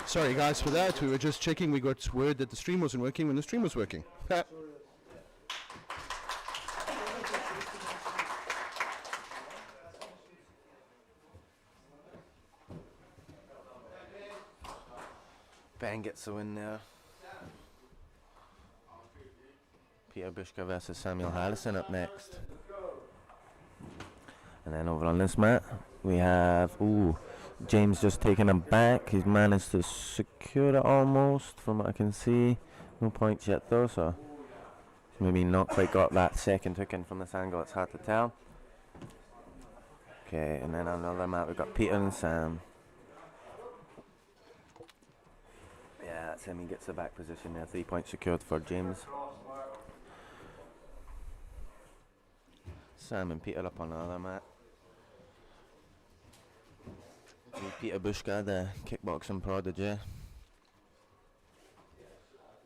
Sorry guys for that. We were just checking. We got word that the stream wasn't working when the stream was working. Ben gets the win there. Peter Bushka versus Samuel Harrison up next. And then over on this mat, we have, James just taking him back. He's managed to secure it almost, from what I can see. No points yet though, so maybe not quite got that second hook in from this angle. It's hard to tell. Okay, and then on another mat, we've got Peter and Sam. Yeah, that's him. He gets the back position there. 3 points secured for James. Sam and Peter up on another mat. Peter Bushka, the kickboxing prodigy.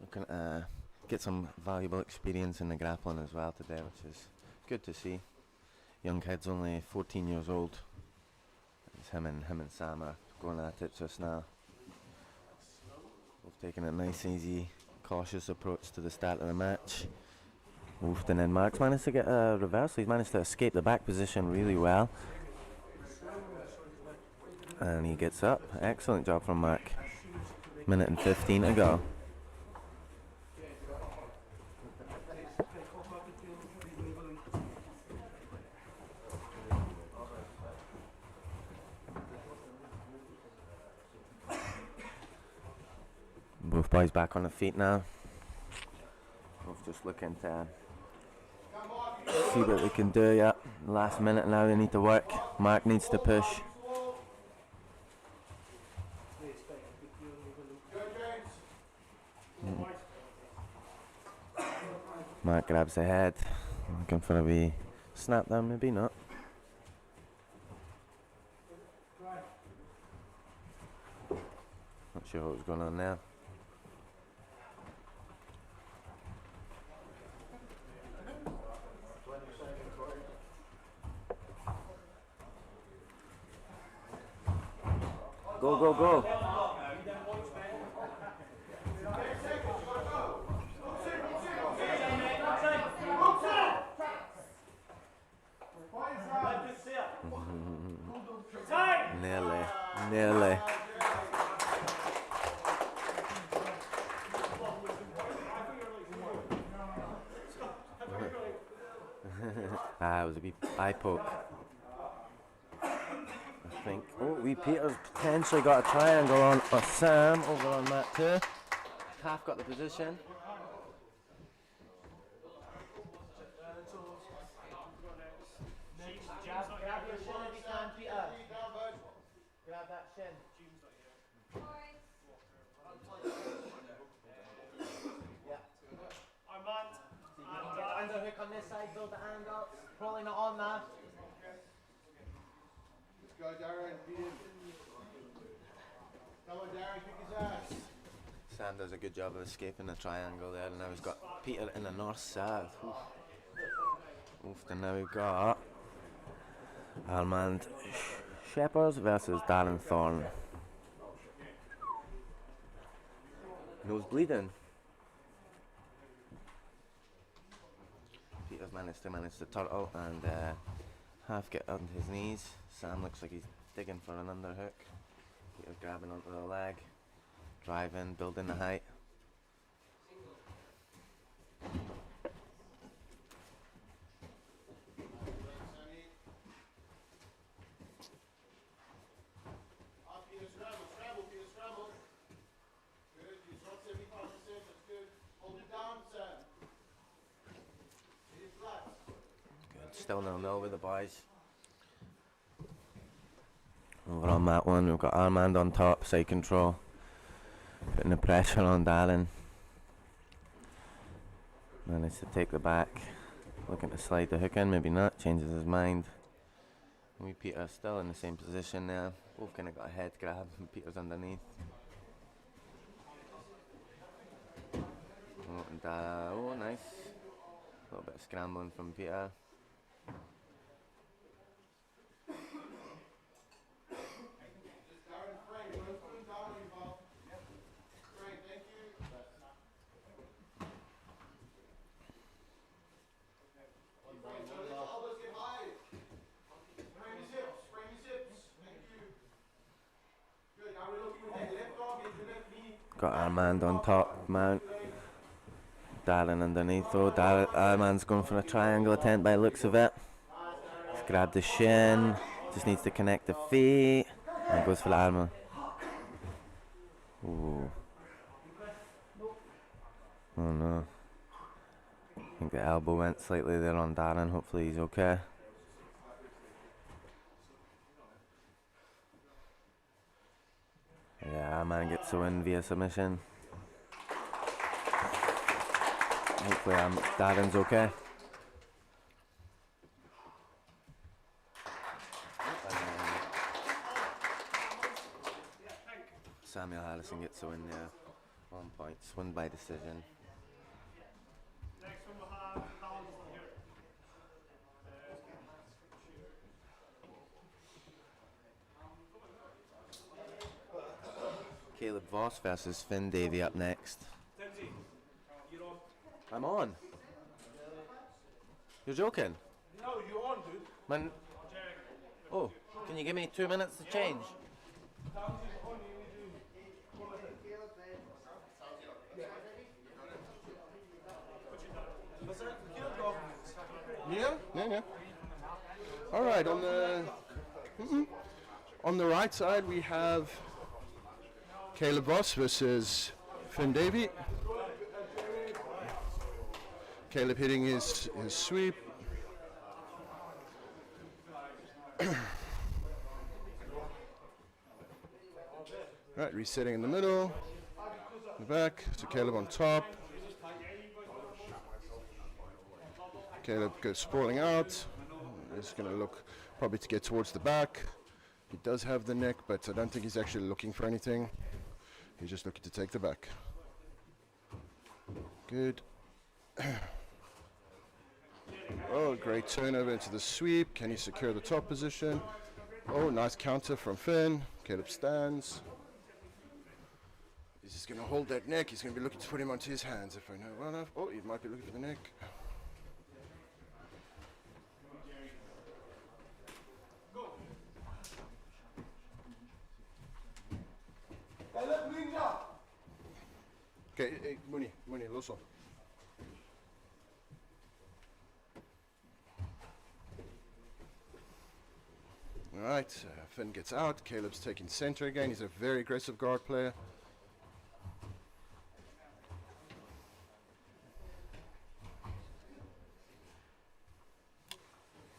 Looking to get some valuable experience in the grappling as well today, which is good to see. Young kid's only 14 years old. It's him and Sam are going at it just now. We've taken a nice, easy, cautious approach to the start of the match. Wolfed, and then Mark's managed to get a reversal. He's managed to escape the back position really well. And he gets up. Excellent job from Mark. Minute and 15 to go. Both boys back on the feet now. Both just looking to see what we can do. Yeah, last minute now, they need to work. Mark needs to push. Mark grabs the head, looking for a wee snap down, maybe not. Not sure what was going on there. Go, go, go. Nearly. It was a wee eye poke. I think. Peter's potentially got a triangle on Sam over on mat 2. Half got the position. chin. Armand. Underhook on this side, build the angle. Probably not on that. Let's go, Darren. Beat him. Come on, Darren. Kick his ass. Sam does a good job of escaping the triangle there, and now he's got Peter in the north-south. And now we've got Armand Shepard versus Darren Thorne. Nose bleeding. Peter's managed to turtle and half get on his knees. Sam looks like he's digging for an underhook. Peter's grabbing onto the leg, driving, building the height. Still 0-0 with the boys. Over on that one, we've got Armand on top, side control, putting the pressure on Darren. Managed to take the back, looking to slide the hook in, maybe not, changes his mind. We Peter still in the same position now, both kind of got a head grab and Peter's underneath. Oh, and oh nice, a little bit of scrambling from Peter. Got Armand on top, mount. Darren underneath though. Armand's going for a triangle attempt by the looks of it. He's grabbed the shin, just needs to connect the feet, and goes for the armor. Ooh. Oh no. I think the elbow went slightly there on Darren, hopefully he's okay. Yeah, Armand gets the win via submission. Hopefully Darren's okay. Samuel Harrison gets the win there. 1 point, win by decision. Next one we'll have Alan here. Caleb Voss versus Finn Davey up next. Timsy, you're on. I'm on. You're joking? No, you're on, dude. Man. Oh, can you give me 2 minutes to change? Yeah. All right, on the right side we have Caleb Voss versus Finn Davey. Caleb hitting his sweep. Right, resetting in the middle, in the back, to Caleb on top. Caleb goes sprawling out. He's going to look probably to get towards the back. He does have the neck, but I don't think he's actually looking for anything. He's just looking to take the back. Good. Oh, great turnover into the sweep. Can he secure the top position? Oh, nice counter from Finn. Caleb stands. He's just going to hold that neck. He's going to be looking to put him onto his hands if I know well enough. Oh, he might be looking for the neck. Okay, hey, Muni, loso. All right, Finn gets out. Caleb's taking center again. He's a very aggressive guard player.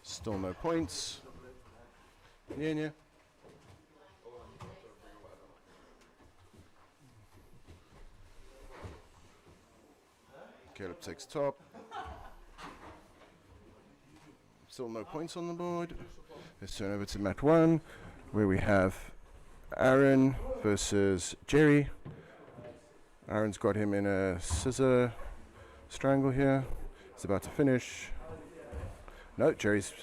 Still no points. Yeah. takes top. Still no points on the board. Let's turn over to mat 1, where we have Aaron versus Jerry. Aaron's got him in a scissor strangle here. He's about to finish. No, Jerry's.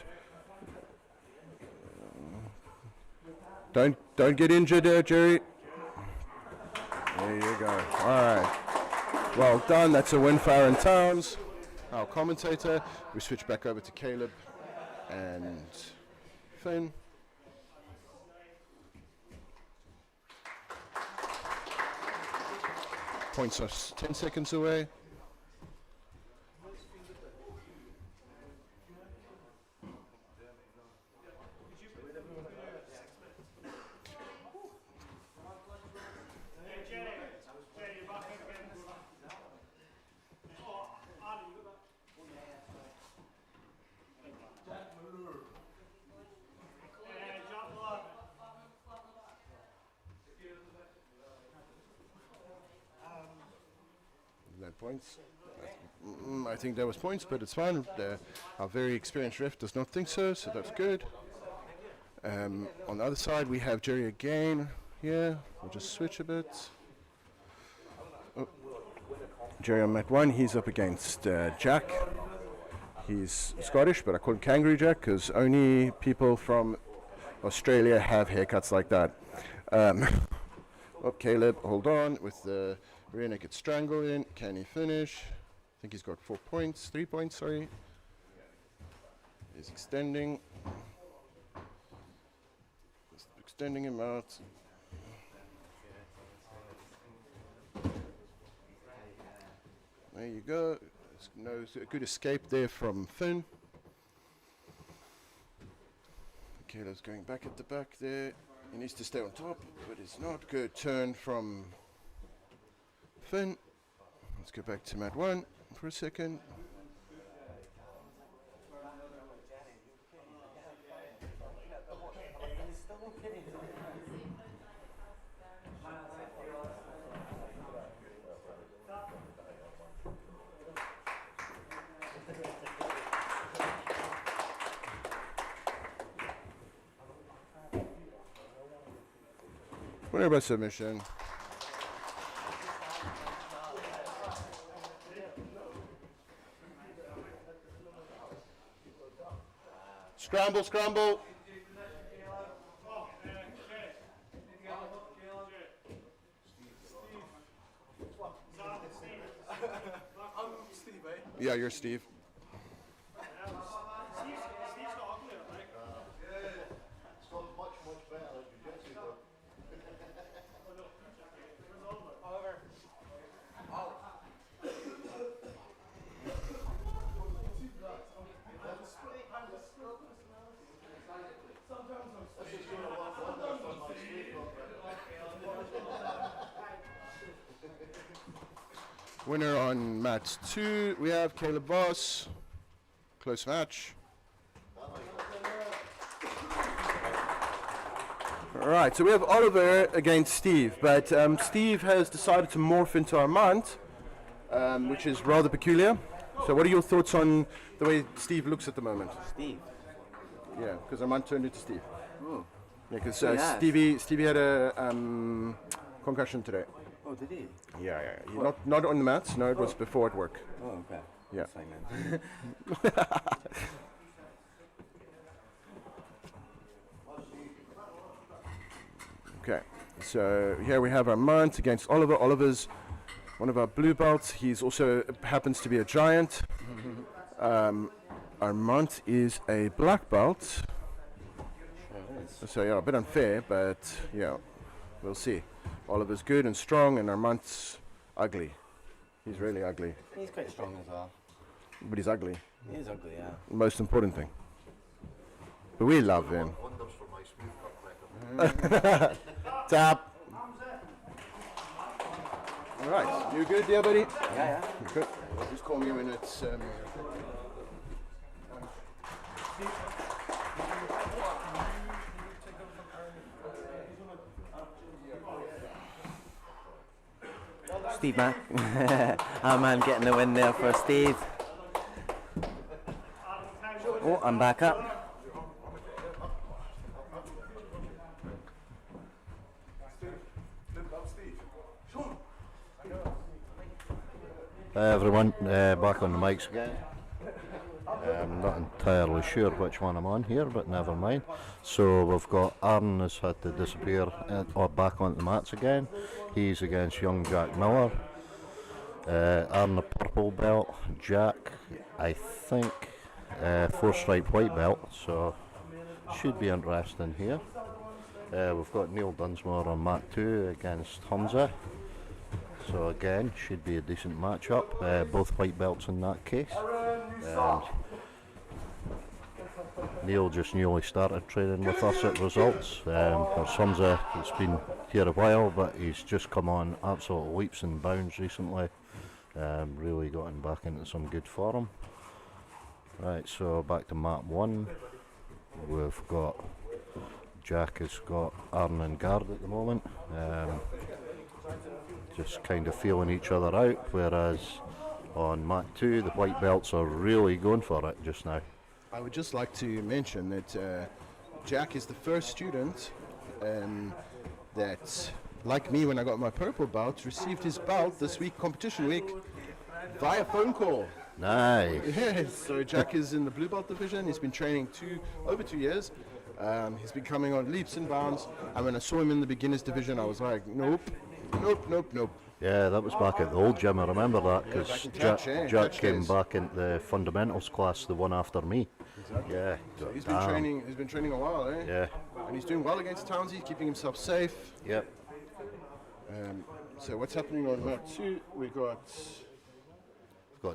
Don't get injured there, Jerry. There you go. All right. Well done. That's a win for Aaron Towns, our commentator. We switch back over to Caleb and Finn. Points are 10 seconds away. Points. I think there was points, but it's fine. Our very experienced ref does not think so that's good. On the other side, we have Jerry again here. We'll just switch a bit. Oh. Jerry on mat 1, he's up against Jack. He's Scottish, but I call him Kangaroo Jack because only people from Australia have haircuts like that. Caleb, hold on, with the rear naked strangle in. Can he finish? I think he's got 3 points, sorry. He's extending. Just extending him out. There you go. There's no good escape there from Finn. Caleb's going back at the back there. He needs to stay on top, but it's not good. Turn from Finn. Let's go back to mat 1 for a second. Winner by submission. Scramble, scramble. Yeah, you're Steve. Winner on match 2, we have Caleb Voss. Close match. Alright, so we have Oliver against Steve, but Steve has decided to morph into Armand, which is rather peculiar. So what are your thoughts on the way Steve looks at the moment? Steve? Yeah, because Armand turned into Steve. Oh. Yeah, because Stevie had a concussion today. Oh, did he? Yeah. Not on the mats. No, it was before at work. Oh, okay. Yeah. That's fine then. Okay. So here we have Armand against Oliver. Oliver's one of our blue belts. He's also happens to be a giant. Armand is a black belt. Sure is. So yeah, a bit unfair, but yeah, we'll see. Oliver's good and strong, and Armand's ugly. He's really ugly. He's quite strong as well. But he's ugly. He is ugly, yeah. Most important thing. But we love him. Tap. All right, you good there, buddy? Yeah. You good? Just call me when it's. Steve Mack. Our man getting the win there for Steve. Oh, I'm back up. Hi everyone, back on the mics again. I'm not entirely sure which one I'm on here, but never mind. So we've got Aaron has had to disappear or back onto the mats again. He's against young Jack Miller. Aaron a purple belt, Jack I think 4-stripe white belt, so should be interesting here. We've got Neil Dunsmore on mat 2 against Hamza. So again, should be a decent matchup. Both white belts in that case. Neil just newly started training with us at Results. There's Hamza, he's been here a while, but he's just come on absolute leaps and bounds recently. Really gotten back into some good form. Right, so back to mat 1. We've got Jack has got Aaron and guard at the moment. Just kind of feeling each other out, whereas on mat 2 the white belts are really going for it just now. I would just like to mention that Jack is the first student that, like me when I got my purple belt, received his belt this week, competition week, via phone call. Nice. Yes, so Jack is in the blue belt division. He's been training over 2 years. He's been coming on leaps and bounds, and when I saw him in the beginners division I was like, nope. Yeah, that was back at the old gym, I remember that, because back in Jack Touch came days. back into the fundamentals class, the one after me. Exactly. Yeah. So he's been training a while, eh? Yeah. And he's doing well against Townsy, keeping himself safe. Yep. So what's happening on mat 2? We've got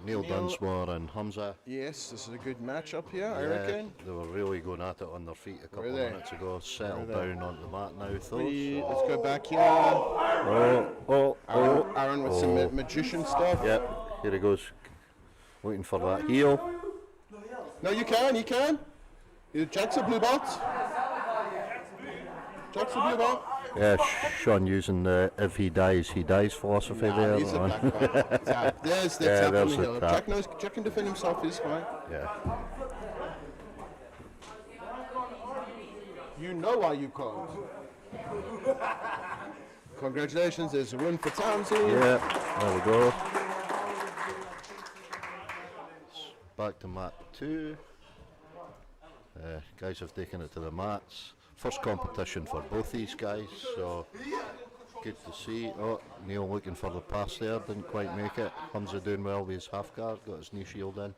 Neil Dunsmore and Hamza. yes, this is a good matchup here, I Yeah, reckon. they were really going at it on their feet a couple of they? minutes ago. Settled down onto the mat now, though. Let's go back here. Aaron with some magician stuff. Yep, here he goes. Waiting for that heel. No, you can. Jack's a blue belt. Jack's a blue belt. Yeah, Sean using the if he dies philosophy there. He's a on. black belt. Tap. There's the Yeah, tap on there's the the hill. tap. Jack can defend himself, he's fine. Yeah. You know why you can't. Congratulations, there's a win for Townsend. Yeah, there we go. Back to mat 2. Guys have taken it to the mats. First competition for both these guys, so good to see. Oh, Neil looking for the pass there, didn't quite make it. Hamza doing well with his half guard, got his knee shield in.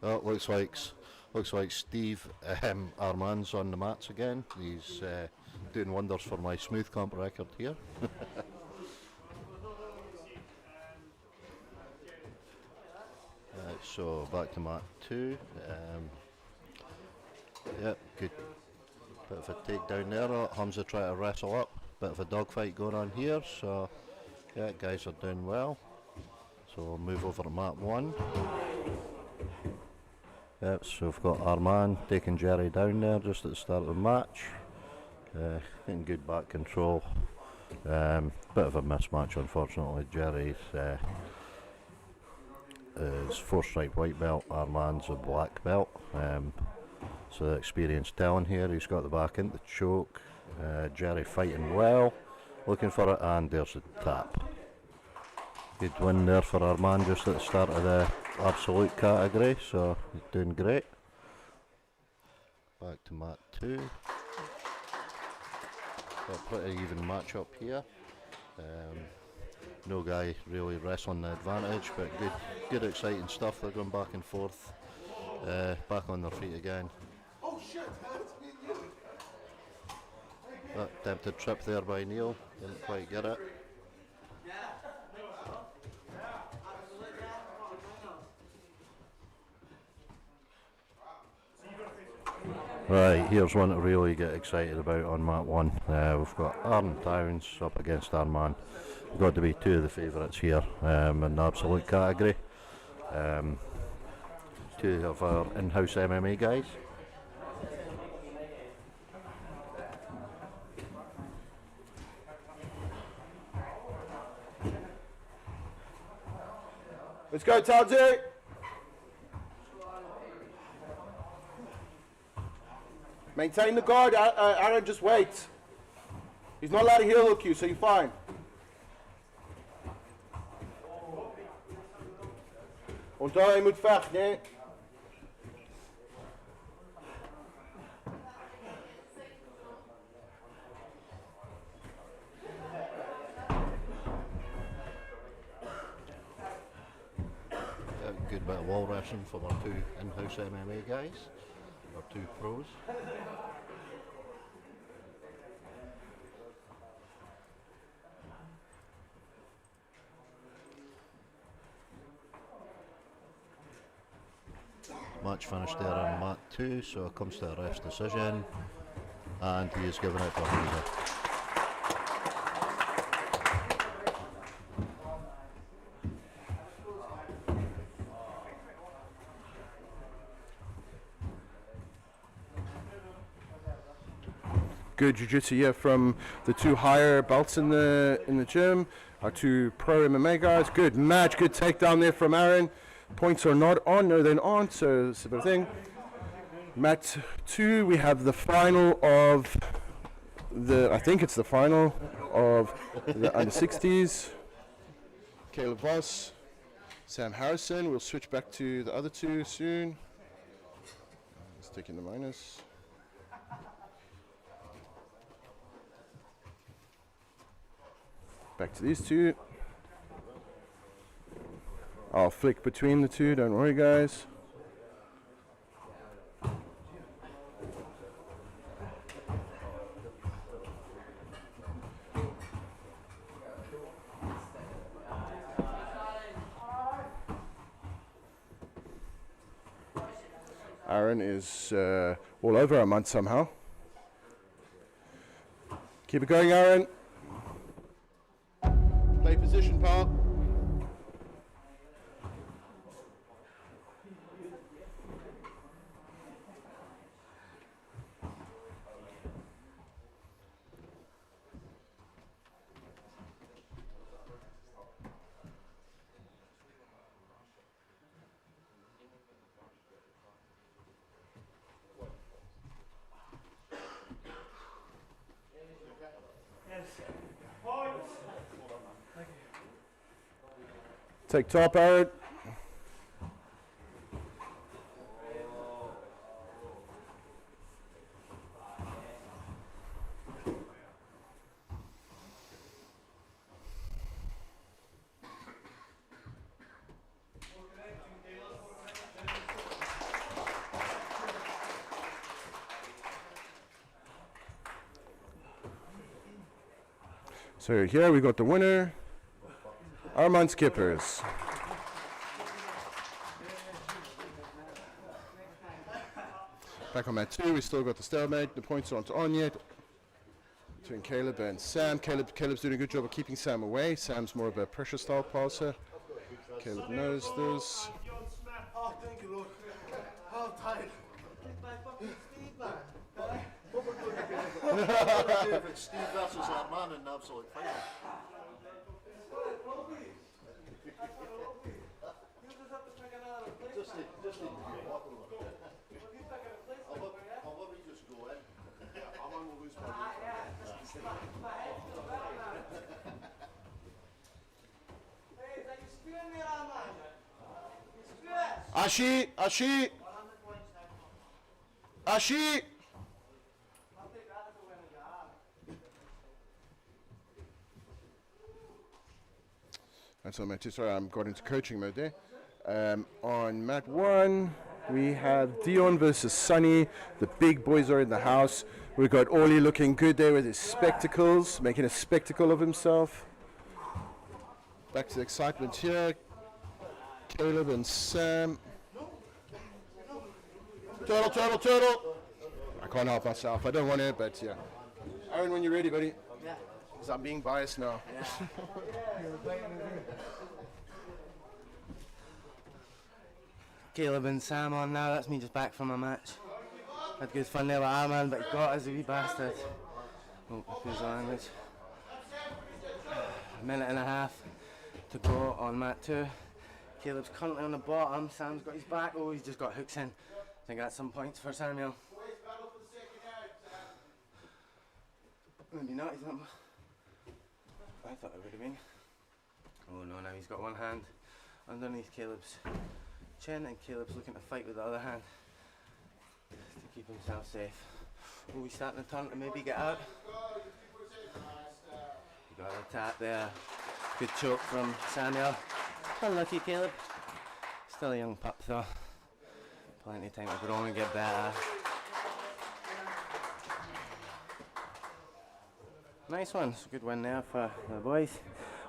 Oh, looks like Steve Armand's on the mats again. He's doing wonders for my smooth comp record here. So back to mat 2. Yep, good. Bit of a takedown there. Oh, Hamza trying to wrestle up. Bit of a dogfight going on here. So yeah, guys are doing well. So we'll move over to mat 1. Yep, so we've got Armand taking Jerry down there just at the start of the match. Getting good back control. Bit of a mismatch, unfortunately. Jerry's is 4-stripe white belt, Armand's a black belt. So the experience telling here, he's got the back into the choke. Jerry fighting well, looking for it, and there's a tap. Good win there for Armand just at the start of the absolute category, so he's doing great. Back to mat 2. Got a pretty even match up here. No guy really wrestling the advantage, but good exciting stuff. They're going back and forth, back on their feet again. Oh shit, that's me and you. Attempted trip there by Neil, didn't quite get it. Right, here's one to really get excited about on mat 1. We've got Aaron Towns up against Armand. Got to be two of the favourites here in the absolute category. Two of our in-house MMA guys. Let's go, Townsy. Maintain the guard, Aaron, just wait. He's not allowed to heel hook you, so you're fine. Onthou, je moet vechten, nee? A good bit of wall wrestling for our two in-house MMA guys, our two pros. Match finished there on mat 2, so it comes to a ref decision, and he is given it to Hamza. Good jiu-jitsu here from the two higher belts in the gym, our two pro MMA guys. Good match, good takedown there from Aaron. Points are not on, no they're on, so it's a bit of a thing. Mat 2, we have the final of I think it's the final of the under 60s. Caleb Voss, Sam Harrison. We'll switch back to the other two soon. Let's take in the minus. Back to these two. I'll flick between the two, don't worry guys. Aaron is all over a month somehow. Keep it going, Aaron. Play position, pal. Take top, Aaron. So here we got the winner, Armand Skippers. Back on mat 2, we still got the stalemate. The points aren't on yet. Between Caleb and Sam. Caleb's doing a good job of keeping Sam away. Sam's more of a pressure style passer. Caleb knows this. Oh, thank you, Lord. Oh, I'm tired. If it's Steve versus that man in the absolute final. Just need to be walking with it. I'll let me just go in. I'm on the loose Ashi! That's on mat 2. Sorry, I'm got into coaching mode there. On mat 1, we have Dion versus Sonny. The big boys are in the house. We've got Orly looking good there with his spectacles, making a spectacle of himself. Back to the excitement here. Caleb and Sam. Turtle! I can't help myself. I don't want to, but yeah. Aaron, when you're ready, buddy. Yeah. Because I'm being biased now. Yeah. Caleb and Sam on now. That's me just back from my match. Had good fun there with Armand, but he got us a wee bastard. Oh, excuse the language. A minute and a half to go on mat 2. Caleb's currently on the bottom. Sam's got his back. Oh, he's just got hooks in. I think that's some points for Samuel. Maybe not, he's not. I thought it would have been. Oh no, now he's got one hand underneath Caleb's chin and Caleb's looking to fight with the other hand to keep himself safe. Oh, he's starting to turn to maybe get out. He got a tap there. Good choke from Samuel. Unlucky Caleb. Still a young pup though. Plenty of time to grow and get better. Nice one, it's a good win there for the boys.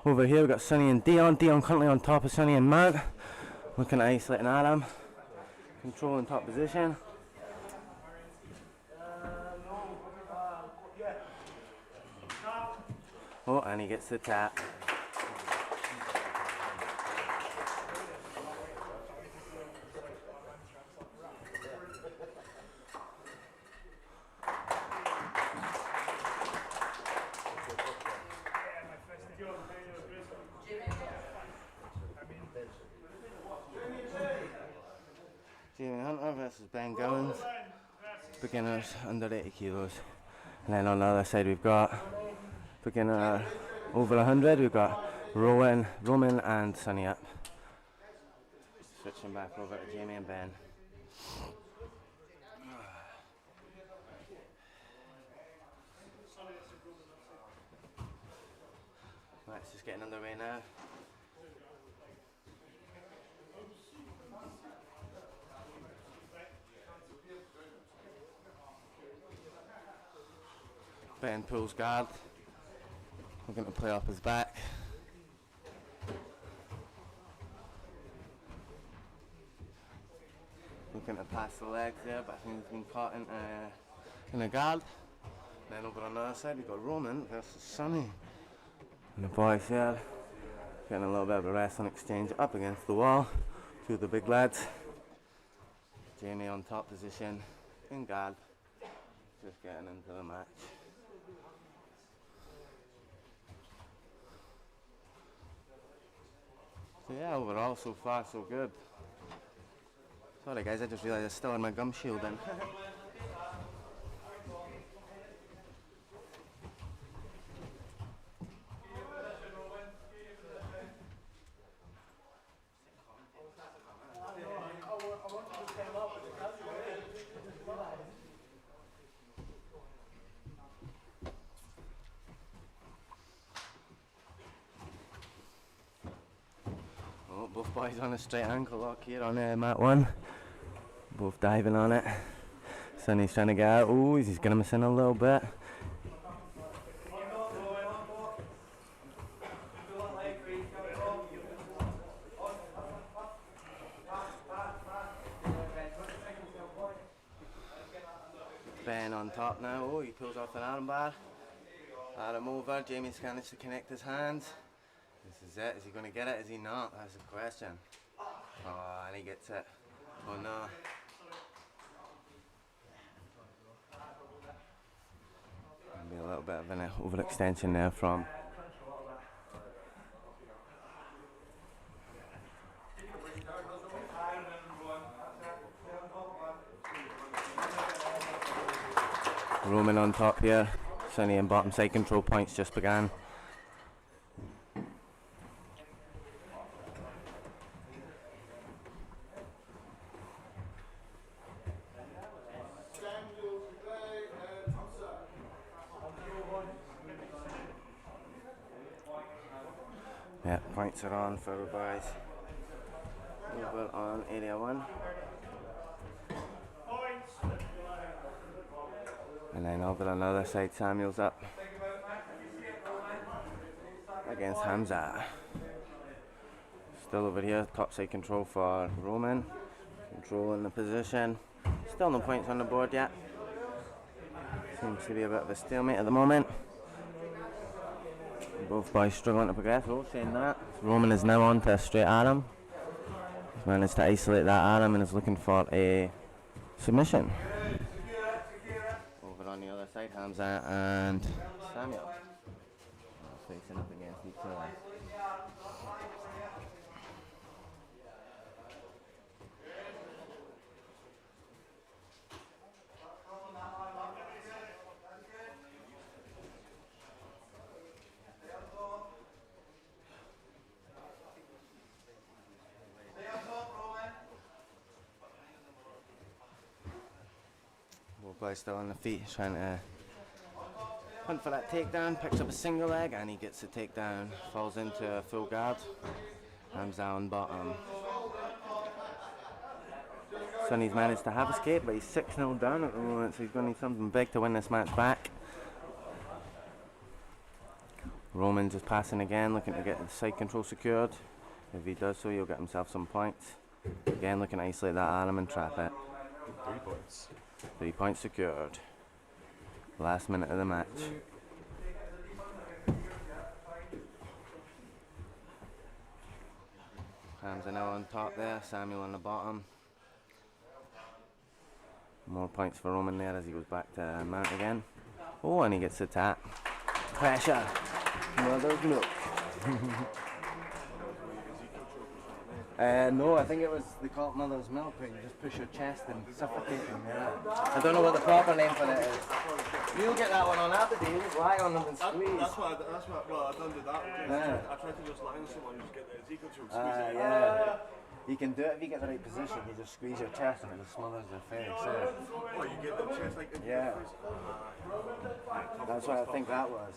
Over here we've got Sonny and Dion. Dion currently on top of Sonny and Matt. Looking at isolating Adam. Controlling top position. Oh, and he gets the tap. Jamie Hunter versus Ben Gowans, beginners under 80 kilos. And then on the other side we've got beginner over 100, we've got Roman and Sonny up. Switching back over to Jamie and Ben. That's just getting underway now. Ben pulls guard. We're going to play off his back. Looking to pass the legs there, but I think he's been caught in a guard. Then over on the other side we've got Roman versus Sonny. And the boys here getting a little bit of a wrestling exchange up against the wall. Two of the big lads. Jamie on top position in guard. Just getting into the match. So yeah, overall so far so good. Sorry guys, I just realised I still had my gum shield in. Both boys on a straight ankle lock here on mat 1. Both diving on it. Sonny's trying to get out. Oh, he's going to miss in a little bit. Ben on top now. Oh, he pulls off an armbar. Adam over. Jamie's managed to connect his hands. This is it. Is he going to get it? Is he not? That's the question. Oh, and he gets it. Oh no. Maybe a little bit of an overextension there from Roman on top here. Sonny and bottom side control points just began. Yeah, points are on for the boys. Over on area 1. And then over on the other side, Samuel's up against Hamza. Still over here, top side control for Roman. Controlling the position. Still no points on the board yet. Seems to be a bit of a stalemate at the moment. Both boys struggling to progress. Oh, saying that, Roman is now on to a straight Adam. He's managed to isolate that Adam and is looking for a submission. Over on the other side, Hamza and Samuel facing up against each other. boy still on the feet, trying to hunt for that takedown. Picks up a single leg and he gets the takedown. Falls into a full guard. Hamza on bottom. Sonny's managed to have escape, but he's 6-0 down at the moment, so he's going to need something big to win this match back. Roman just passing again, looking to get the side control secured. If he does so, he'll get himself some points. Again, looking to isolate that arm and trap it. 3 points. 3 points secured. Last minute of the match. Hamza now on top there, Samuel on the bottom. More points for Roman there as he goes back to mount again. Oh, and he gets the tap. Pressure. Mother's milk. No, I think it was, they call it mother's milk, where you just push your chest and suffocate them. Yeah. I don't know what the proper name for it is. You'll get that one on Aberdeen. You just lie on them and squeeze. That's what I done to that. Yeah. I tried to just lie on someone and just get the Ezekiel choke, squeeze it. Yeah. You can do it if you get the right position. You just squeeze your chest and it just smothers their face. Oh, you get the chest like into Yeah. the face? That's what I think that was.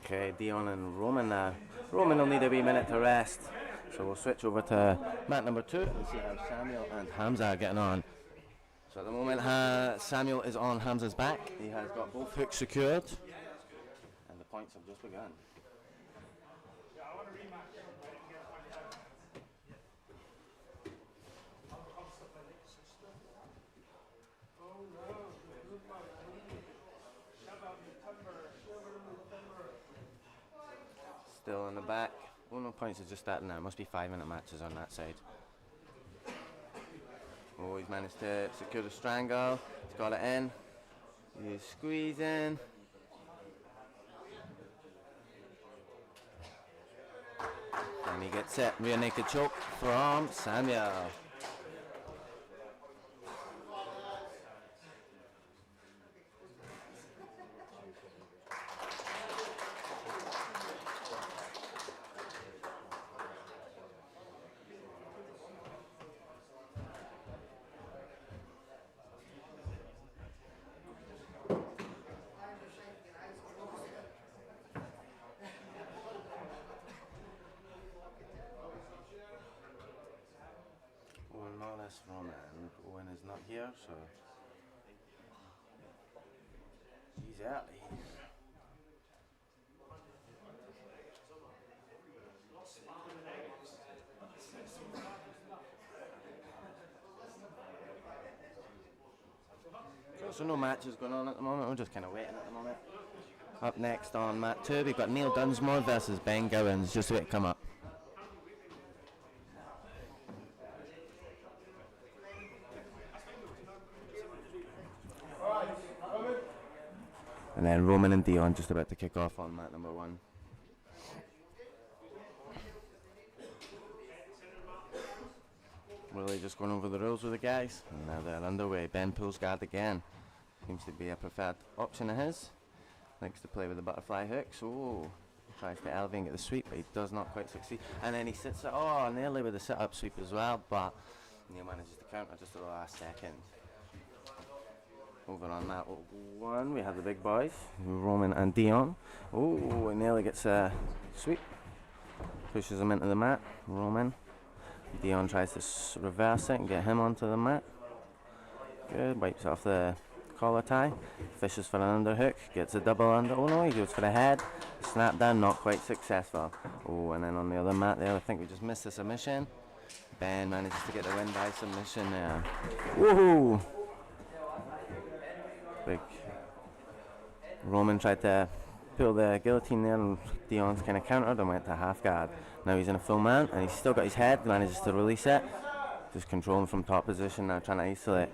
Okay, Dion and Roman now. Roman will need a wee minute to rest. So we'll switch over to mat number 2 and see how Samuel and Hamza are getting on. So at the moment, Samuel is on Hamza's back. He has got both hooks secured. And the points have just begun. Still on the back. Oh, no, points are just starting now. Must be 5-minute matches on that side. Oh, he's managed to secure the strangle. He's got it in. He's squeezing. And he gets it. Rear naked choke from Samuel. Roman and Owen is not here, so he's out here. So no matches going on at the moment, we're just kind of waiting at the moment. Up next on mat 2, we've got Neil Dunsmore versus Ben Gowans, just about to come up. And then Roman and Dion just about to kick off on mat number 1. Really just going over the rules with the guys. And now they're underway. Ben pulls guard again. Seems to be a preferred option of his. Likes to play with the butterfly hooks. Oh, tries to elevate and get the sweep, but he does not quite succeed. And then he sits it. Oh, nearly with the sit-up sweep as well, but Neil manages to counter just at the last second. Over on mat 1, we have the big boys, Roman and Dion. Oh, he nearly gets a sweep. Pushes him into the mat. Roman. Dion tries to reverse it and get him onto the mat. Good, wipes off the collar tie. Fishes for an underhook, gets a double under. Oh no, he goes for the head. Snap down, not quite successful. Oh, and then on the other mat there, I think we just missed the submission. Ben manages to get the win by submission there. Woohoo! Big. Roman tried to pull the guillotine there and Dion's kind of countered and went to half guard. Now he's in a full mount and he's still got his head, manages to release it. Just controlling from top position now, trying to isolate.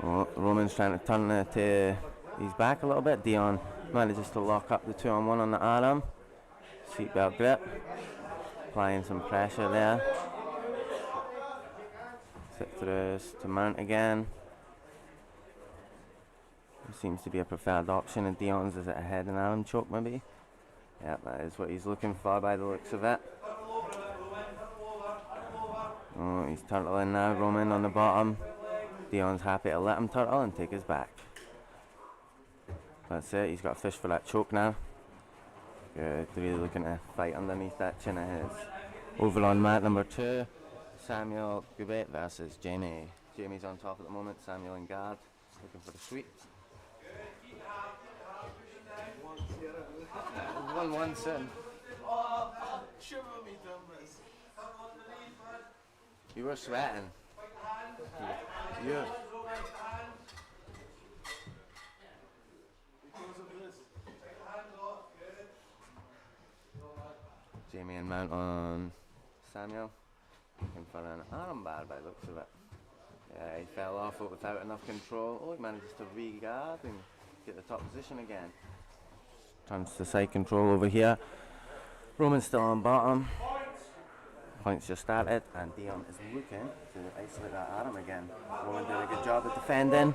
Oh, Roman's trying to turn it to his back a little bit. Dion manages to lock up the 2-on-1 on the arm. Seatbelt grip. Applying some pressure there. Sit through to mount again. Seems to be a preferred option, and Dion's is it a head and arm choke maybe? Yeah, that is what he's looking for by the looks of it. Oh, he's turtling now, Roman on the bottom. Dion's happy to let him turtle and take his back. That's it, he's got a fish for that choke now. Good, really looking to fight underneath that chin of his. Over on mat number 2, Samuel Gubet versus Jamie. Jamie's on top at the moment, Samuel in guard, looking for the sweep. 1-1 soon. You were sweating. You. Jamie and mount on Samuel. Looking for an armbar by the looks of it. Yeah, he fell off it without enough control. Oh, he manages to re-guard and get the top position again. Turns to side control over here. Roman's still on bottom. Points just started, and Dion is looking to isolate that arm again. Roman did a good job at defending.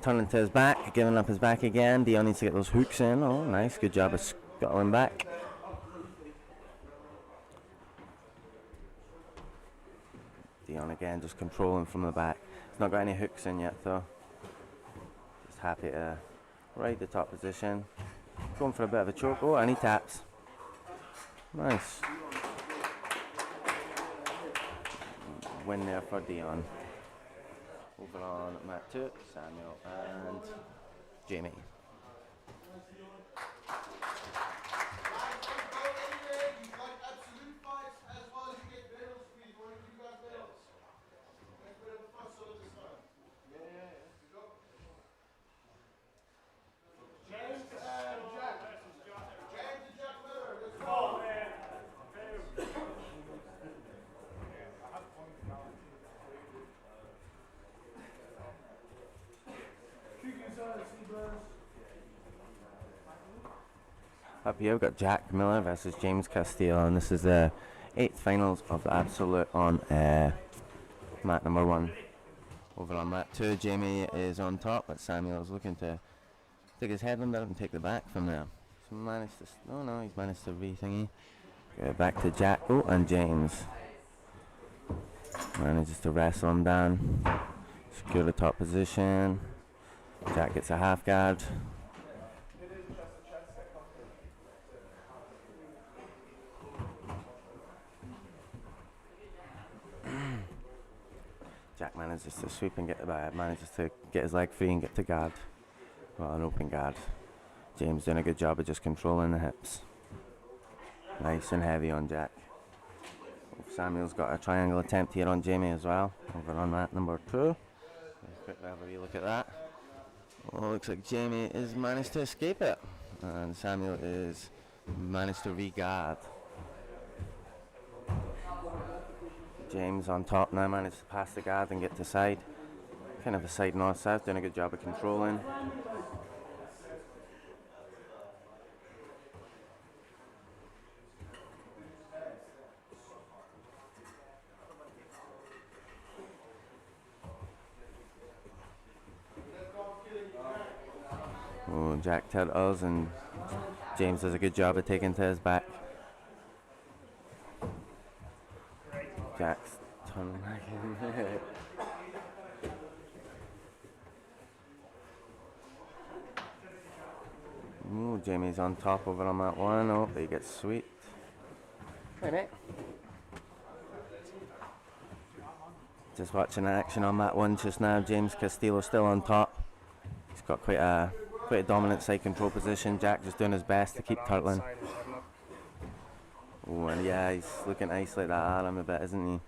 Turning to his back, giving up his back again. Dion needs to get those hooks in. Oh, nice, good job of scuttling back. Dion again, just controlling from the back. He's not got any hooks in yet though. Just happy to ride the top position. Going for a bit of a choke. Oh, and he taps. Nice. Win there for Dion. Over on mat 2, Samuel and Jamie. Up here we've got Jack Miller versus James Castillo, and this is the 8th finals of the Absolute on mat number 1. Over on mat 2, Jamie is on top, but Samuel is looking to take his headland out and take the back from there. So managed to, oh no, he's managed to re-thingy. Go back to Jack, oh, and James. Manages to wrestle him down, secure the top position. Jack gets a half guard. Jack manages to sweep and get the back, manages to get his leg free and get to guard. Well, an open guard. James doing a good job of just controlling the hips. Nice and heavy on Jack. Samuel's got a triangle attempt here on Jamie as well. Over on mat number 2. Quickly have a wee look at that. Oh, looks like Jamie is managed to escape it. And Samuel is managed to re-guard. James on top now, managed to pass the guard and get to side. Kind of a side north-south, doing a good job of controlling. Oh, Jack turtles and James does a good job of taking to his back. Jack's turning back in. Ooh, Jamie's on top over on that one. Oh, he gets sweet. Hey, mate. Just watching action on that one just now. James Castillo still on top. He's got quite a dominant side control position. Jack just doing his best to keep turtling. Oh, and yeah, he's looking to isolate that arm a bit, isn't he?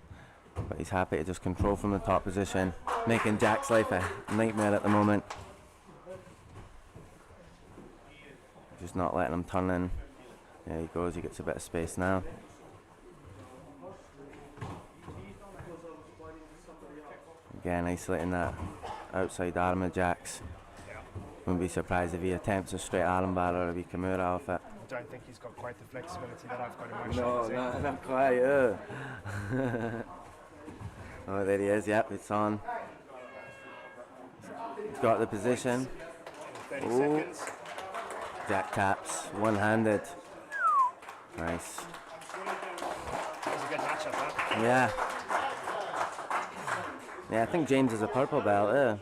But he's happy to just control from the top position, making Jack's life a nightmare at the moment. Just not letting him turn in. There he goes, he gets a bit of space now. Again, isolating that outside arm of Jack's. Wouldn't be surprised if he attempts a straight arm bar or a wee Kimura off it. I don't think he's got quite the flexibility that I've got in my shoulders. No, not quite. Oh, there he is. Yep, it's on. He's got the position. 30 Ooh. seconds. Jack taps, one-handed. Nice. That was a good matchup, huh? Yeah. Yeah, I think James is a purple belt.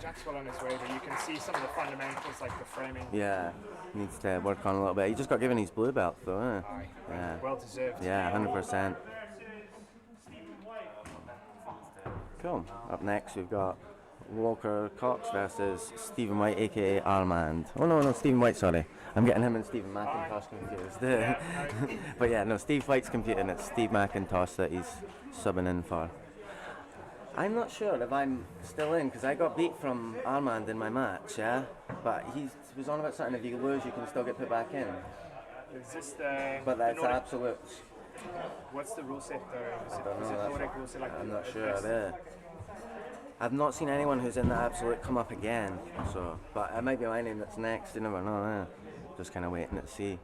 Jack's well on his way, but you can see some of the fundamentals like the framing. Yeah, needs to work on a little bit. He just got given his blue belt though. Aye, Yeah. well deserved. Yeah, 100%. Cool. Up next we've got Walker Cox versus Stephen White, aka Armand. Oh no, Stephen White, sorry. I'm getting him and Stephen McIntosh confused. But yeah, no, Steve White's competing. It's Steve McIntosh that he's subbing in for. I'm not sure if I'm still in because I got beat from Armand in my match, yeah? But he was on about something, if you lose you can still get put back in. Is this the... But that's Nordic- absolutes. What's the rule set though? I don't Is know, it that's- Nordic rule set like I'm the not sure. best? I've not seen anyone who's in the absolute come up again, so but it might be my name that's next. You never know. Just kind of waiting to see.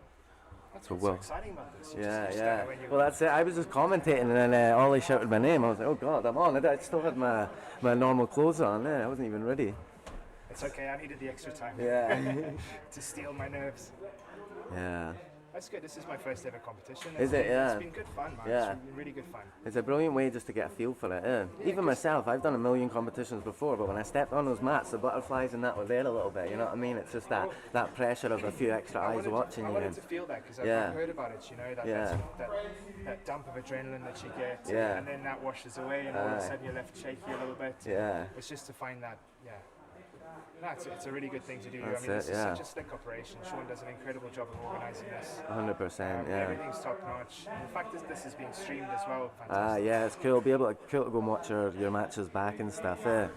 That's So what's well- so exciting about this. You Yeah, just yeah. when you Well, that's it. I was just commentating, and then Ollie shouted my name. I was like, "Oh God, I'm on!" I still had my normal clothes on. I wasn't even ready. It's okay, I needed the extra time. Yeah. To steal my nerves. Yeah. That's good. This is my first ever competition. Is it? Yeah. It's been good fun, man. Yeah. It's been really good fun. It's a brilliant way just to get a feel for it. Even myself, I've done a million competitions before, but when I stepped on those mats, the butterflies and that were there a little bit. You know what I mean? It's just that pressure of a few extra eyes watching I you. wanted to feel that because Yeah. I've heard about it. You know that Yeah. that dump of adrenaline that you get, Yeah. and then that washes away, and all of a Aye. sudden you're left shaky a little bit. Yeah. It's just to find that, yeah. No, it's a really good thing to do. That's I mean, this it, is yeah. such a slick operation. Sean does an incredible job of organising this. 100%. Yeah. Everything's top notch. The fact that this is being streamed as well, fantastic. Yeah, it's cool. Be able to cool to go and watch your matches back and stuff. And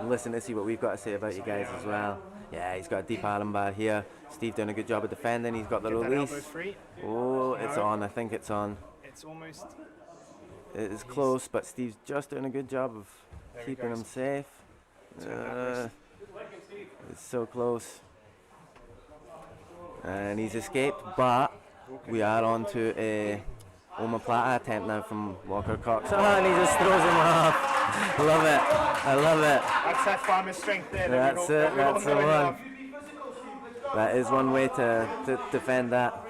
listen to see what we've got to say about you guys as well. Yeah, he's got a deep arm bar here. Steve doing a good job of defending. He's got the Get that release. elbow free. Oh, it's No. on. I think it's on. It's almost. It is close, but Steve's just doing a good job of There he keeping goes. him safe. Turn that wrist. It's so close. And he's escaped, but we are on to a omoplata attempt now from Walker Cox. Oh, and he just throws him off. Love it. I love it. That's that farmer strength there. That's it. That's the one. That is one way to defend that.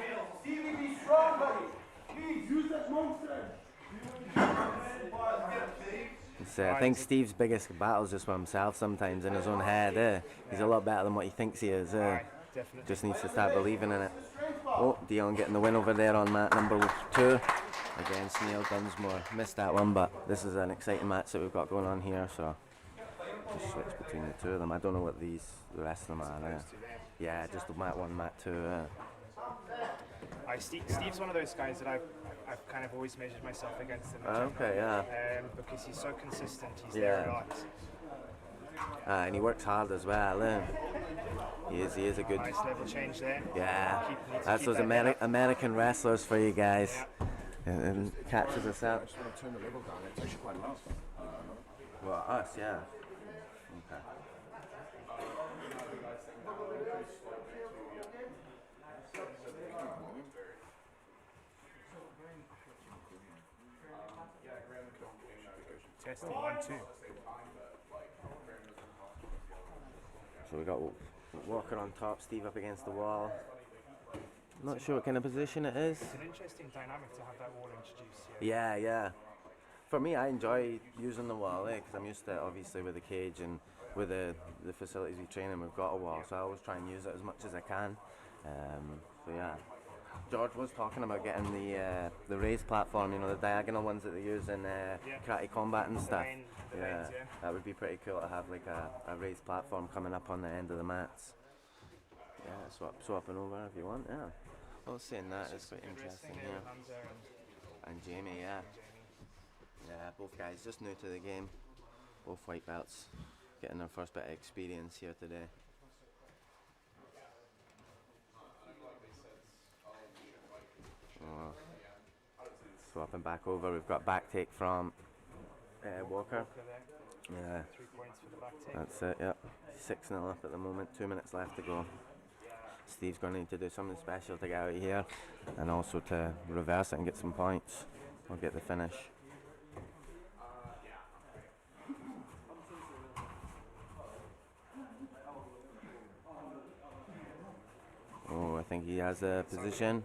I think Steve's biggest battle is just with himself sometimes in his own head. He's a lot better than what he thinks he is. Definitely. Just needs to start believing in it. Oh, Dion getting the win over there on mat number 2 against Neil Dunsmore. Missed that one, but this is an exciting match that we've got going on here, so just switch between the two of them. I don't know what the rest of them are. Yeah, just the mat 1, mat 2. Steve's one of those guys that I've kind of always measured myself against in the gym. Okay, yeah. Because he's so consistent. He's Yeah. there a lot. And he works hard as well. He is a good. Nice level change there. Yeah, Need to that's keep those that head up. American wrestlers for you guys. And catches us out. I just want to turn the level down. It's actually quite loud. Well, us, yeah. Okay. Testing 1, 2. So we got Walker on top, Steve up against the wall. Not sure what kind of position it is. It's an interesting dynamic to have that wall introduced here. Yeah. For me, I enjoy using the wall, because I'm used to it, obviously, with the cage and with the facilities we train in, we've got a wall, so I always try and use it as much as I can. So yeah. George was talking about getting the raised platform, the diagonal ones that they use in karate combat and stuff. The lanes, yeah. That would be pretty cool to have like a raised platform coming up on the end of the mats. Yeah, swapping over if you want, yeah. Well, saying that is quite interesting here. And Jamie, yeah. Yeah, both guys just new to the game. Both white belts getting their first bit of experience here today. Swapping back over, we've got back take from Walker. Yeah, 3 points for the back take. that's it, yep. 6-0 up at the moment, 2 minutes left to go. Steve's going to need to do something special to get out of here and also to reverse it and get some points or get the finish. Oh, I think he has a position.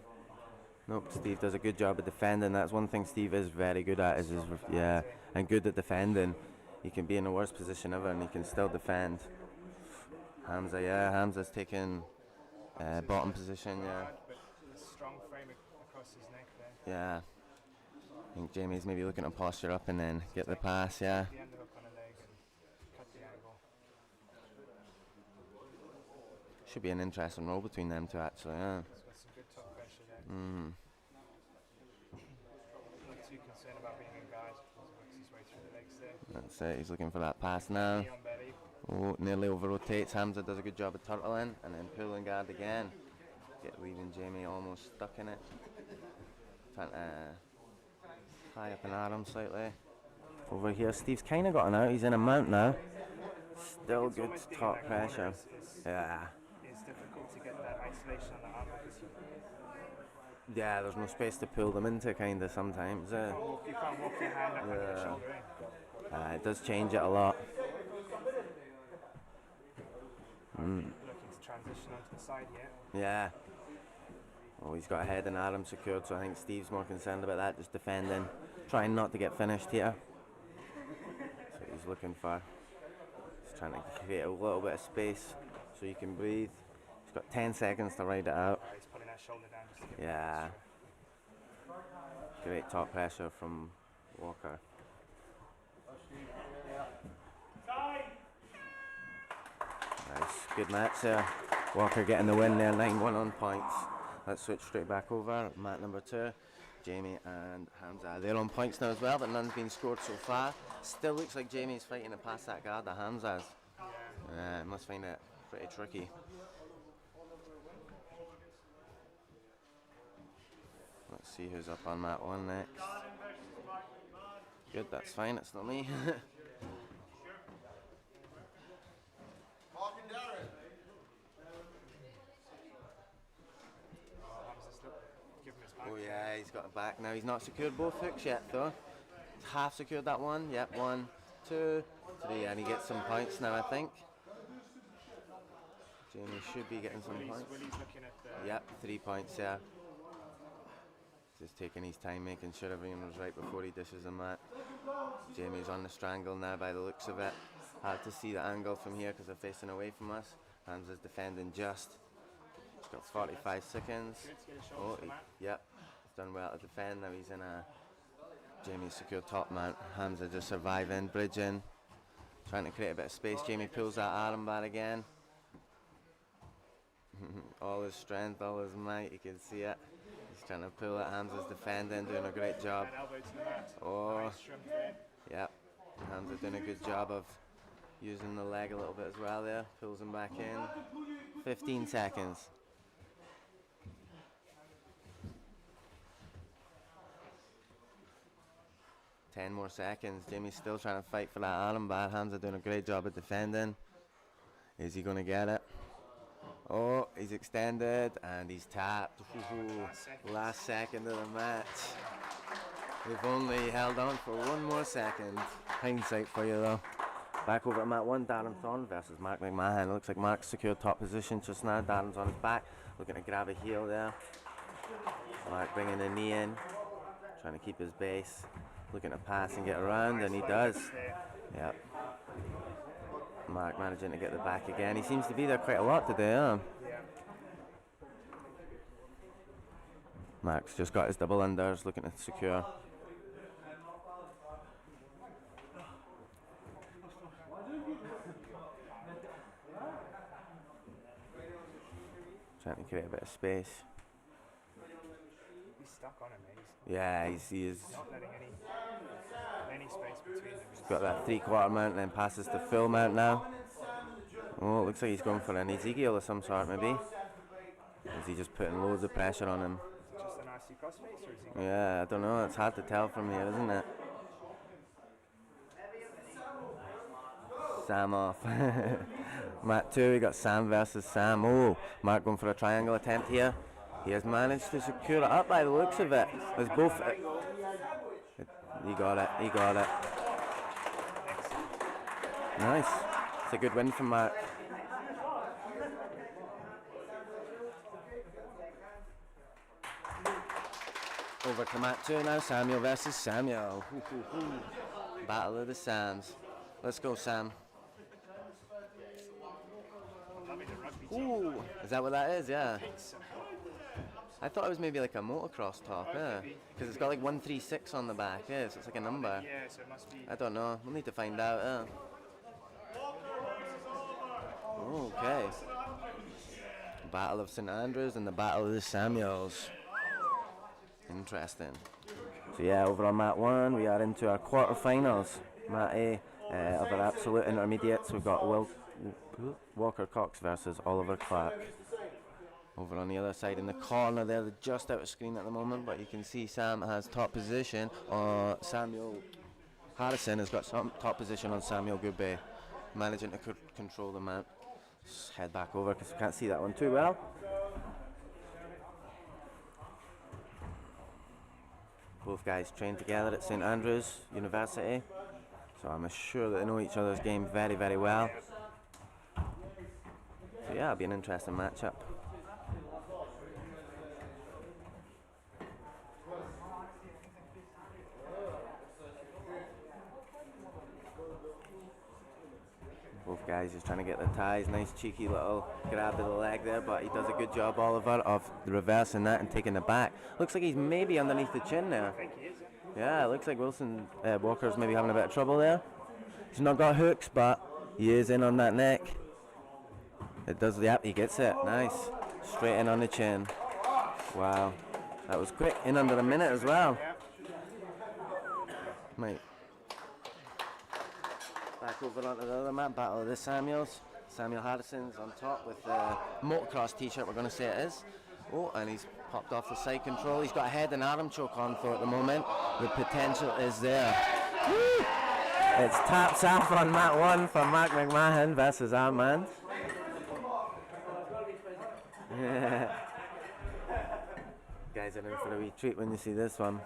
Nope, Steve does a good job of defending. That's one thing Steve is very good at, yeah, and good at defending. He can be in the worst position ever and he can still defend. Hamza, yeah, Hamza's taking bottom position, yeah. But a strong frame across his neck there. Yeah. I think Jamie's maybe looking to posture up and then get the pass, yeah. The underhook on a leg and cut the angle. Should be an interesting roll between them two, actually, yeah. He's got some good top pressure there. Mm. Not too concerned about being in guard. He works his way through the legs there. That's it, he's looking for that pass now. Knee on belly. Oh, nearly over rotates. Hamza does a good job of turtling and then pulling guard again. Leaving Jamie almost stuck in it. Trying to tie up an arm slightly. Over here, Steve's kind of gotten out. He's in a mount now. Still It's good always being top that pressure. corner is Yeah. It's difficult to get that isolation on the arm because Yeah, there's no space to pull them into kind of sometimes. you can't walk your hand up on your shoulder. It does change it a lot. Looking to transition onto the side here. Yeah. Oh, he's got a head and arm secured, so I think Steve's more concerned about that, just defending, trying not to get finished here. So he's looking for, he's trying to create a little bit of space so you can breathe. He's got 10 seconds to ride it out. He's putting that shoulder down just to get Yeah. Great top pressure from Walker. Nice, good match there. Walker getting the win there, 9-1 on points. Let's switch straight back over. Mat number 2, Jamie and Hamza. They're on points now as well, but none's been scored so far. Still looks like Jamie's fighting to pass that guard to Hamza's. Must find it pretty tricky. Let's see who's up on mat 1 next. Good, that's fine, it's not me. Oh yeah, he's got it back now. He's not secured both hooks yet though. He's half secured that one. Yep, 1, 2, 3, and he gets some points now, I think. Jamie should be getting some points. Willie's looking at the Yep, 3 points, yeah. Just taking his time, making sure everything was right before he dishes the mat. Jamie's on the strangle now by the looks of it. Hard to see the angle from here because they're facing away from us. Hamza's defending just. He's got 45 seconds. Oh, yep, he's done well to defend. Now he's in a Jamie secure top mount. Hamza just surviving, bridging, trying to create a bit of space. Jamie pulls that arm bar again. All his strength, all his might, you can see it. He's trying to pull it. Hamza's defending, doing a great job. Oh, yep. Hamza doing a good job of using the leg a little bit as well there. Pulls him back in. 15 seconds. Ten more seconds. Jamie's still trying to fight for that arm bar. Hamza doing a great job of defending. Is he going to get it? Oh, he's extended and he's tapped. Last second of the match. They've only held on for one more second. Hindsight for you though. Back over at mat 1, Darren Thorne versus Mark McMahon. It looks like Mark's secured top position just now. Darren's on his back, looking to grab a heel there. Mark bringing the knee in, trying to keep his base, looking to pass and get around, and he does. Yep. Mark managing to get the back again. He seems to be there quite a lot today, huh? Mark's just got his double unders, looking to secure. Trying to create a bit of space. He's stuck on him, mate. Yeah, he is. Not letting any space between them. He's got that 3/4 mount and then passes to full mount now. Oh, it looks like he's going for an Ezekiel of some sort, maybe. Is he just putting loads of pressure on him? Just a nasty crossface, or is he? Yeah, I don't know. It's hard to tell from here, isn't it? Sam off. Mat 2, we got Sam versus Sam. Oh, Mark going for a triangle attempt here. He has managed to secure it up by the looks of it. There's both. He got it. He got it. Nice. It's a good win from Mark. Over to mat 2 now, Samuel versus Samuel. Battle of the Sams. Let's go, Sam. Ooh, is that what that is? Yeah. I thought it was maybe like a motocross top, yeah. Because it's got like 136 on the back, yeah, so it's like a number. Yeah, so it must be. I don't know, we'll need to find out, yeah. Okay. Battle of St Andrews and the Battle of the Samuels. Interesting. So yeah, over on mat 1, we are into our quarterfinals. Mat A of our absolute intermediates, we've got Walker Cox versus Oliver Clark. Over on the other side in the corner there, they're just out of screen at the moment, but you can see Sam has top position. Samuel Harrison has got some top position on Samuel Goodbay, managing to control the mat. Just head back over because we can't see that one too well. Both guys train together at St Andrews University, so I'm sure that they know each other's game very, very well. So yeah, it'll be an interesting matchup. Both guys just trying to get the ties. Nice cheeky little grab to the leg there, but he does a good job, Oliver, of reversing that and taking the back. Looks like he's maybe underneath the chin there. I think he is. Yeah, it looks like Walker's maybe having a bit of trouble there. He's not got hooks, but he is in on that neck. It does, yep, he gets it. Nice. Straight in on the chin. Wow. That was quick. In under a minute as well. Mate. Back over onto the other mat, Battle of the Samuels. Samuel Harrison's on top with the motocross t-shirt, we're going to say it is. Oh, and he's popped off the side control. He's got a head and arm choke on for at the moment. The potential is there. Woo! It's taps off on mat 1 for Mark McMahon versus Armand. Guys are in for a wee treat when you see this one.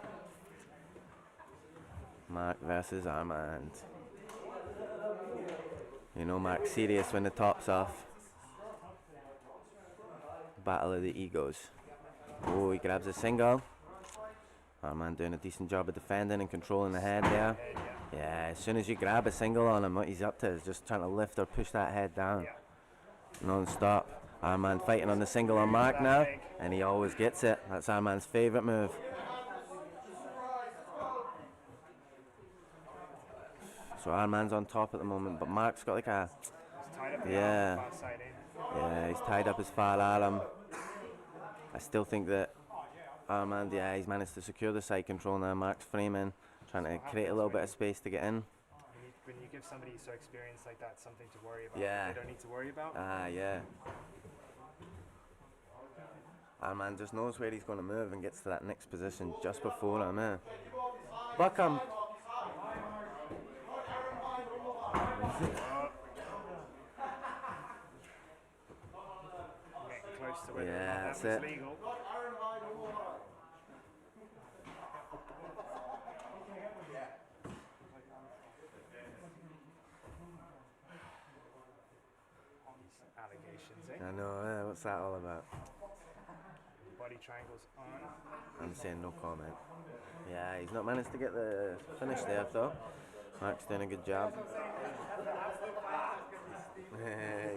Mark versus Armand. You know Mark's serious when the top's off. Battle of the egos. Oh, he grabs a single. Armand doing a decent job of defending and controlling the head there. Yeah, as soon as you grab a single on him, what he's up to is just trying to lift or push that head down. Non-stop. Armand fighting on the single on Mark now, and he always gets it. That's Armand's favourite move. So Armand's on top at the moment, but Mark's got like a... Yeah. Yeah, he's tied up his far arm. I still think that Armand, yeah, he's managed to secure the side control now. Mark's framing, trying to create a little bit of space to get in. When you give somebody so experienced like that something to worry about, yeah, they don't need to worry about. Ah, yeah. Armand just knows where he's going to move and gets to that next position just before him. Buckham. Getting close to whether Yeah, that that's was it. legal. Allegations, eh? I know, what's that all about? Body triangles on. I'm saying no comment. Yeah, he's not managed to get the finish there though. Mark's doing a good job.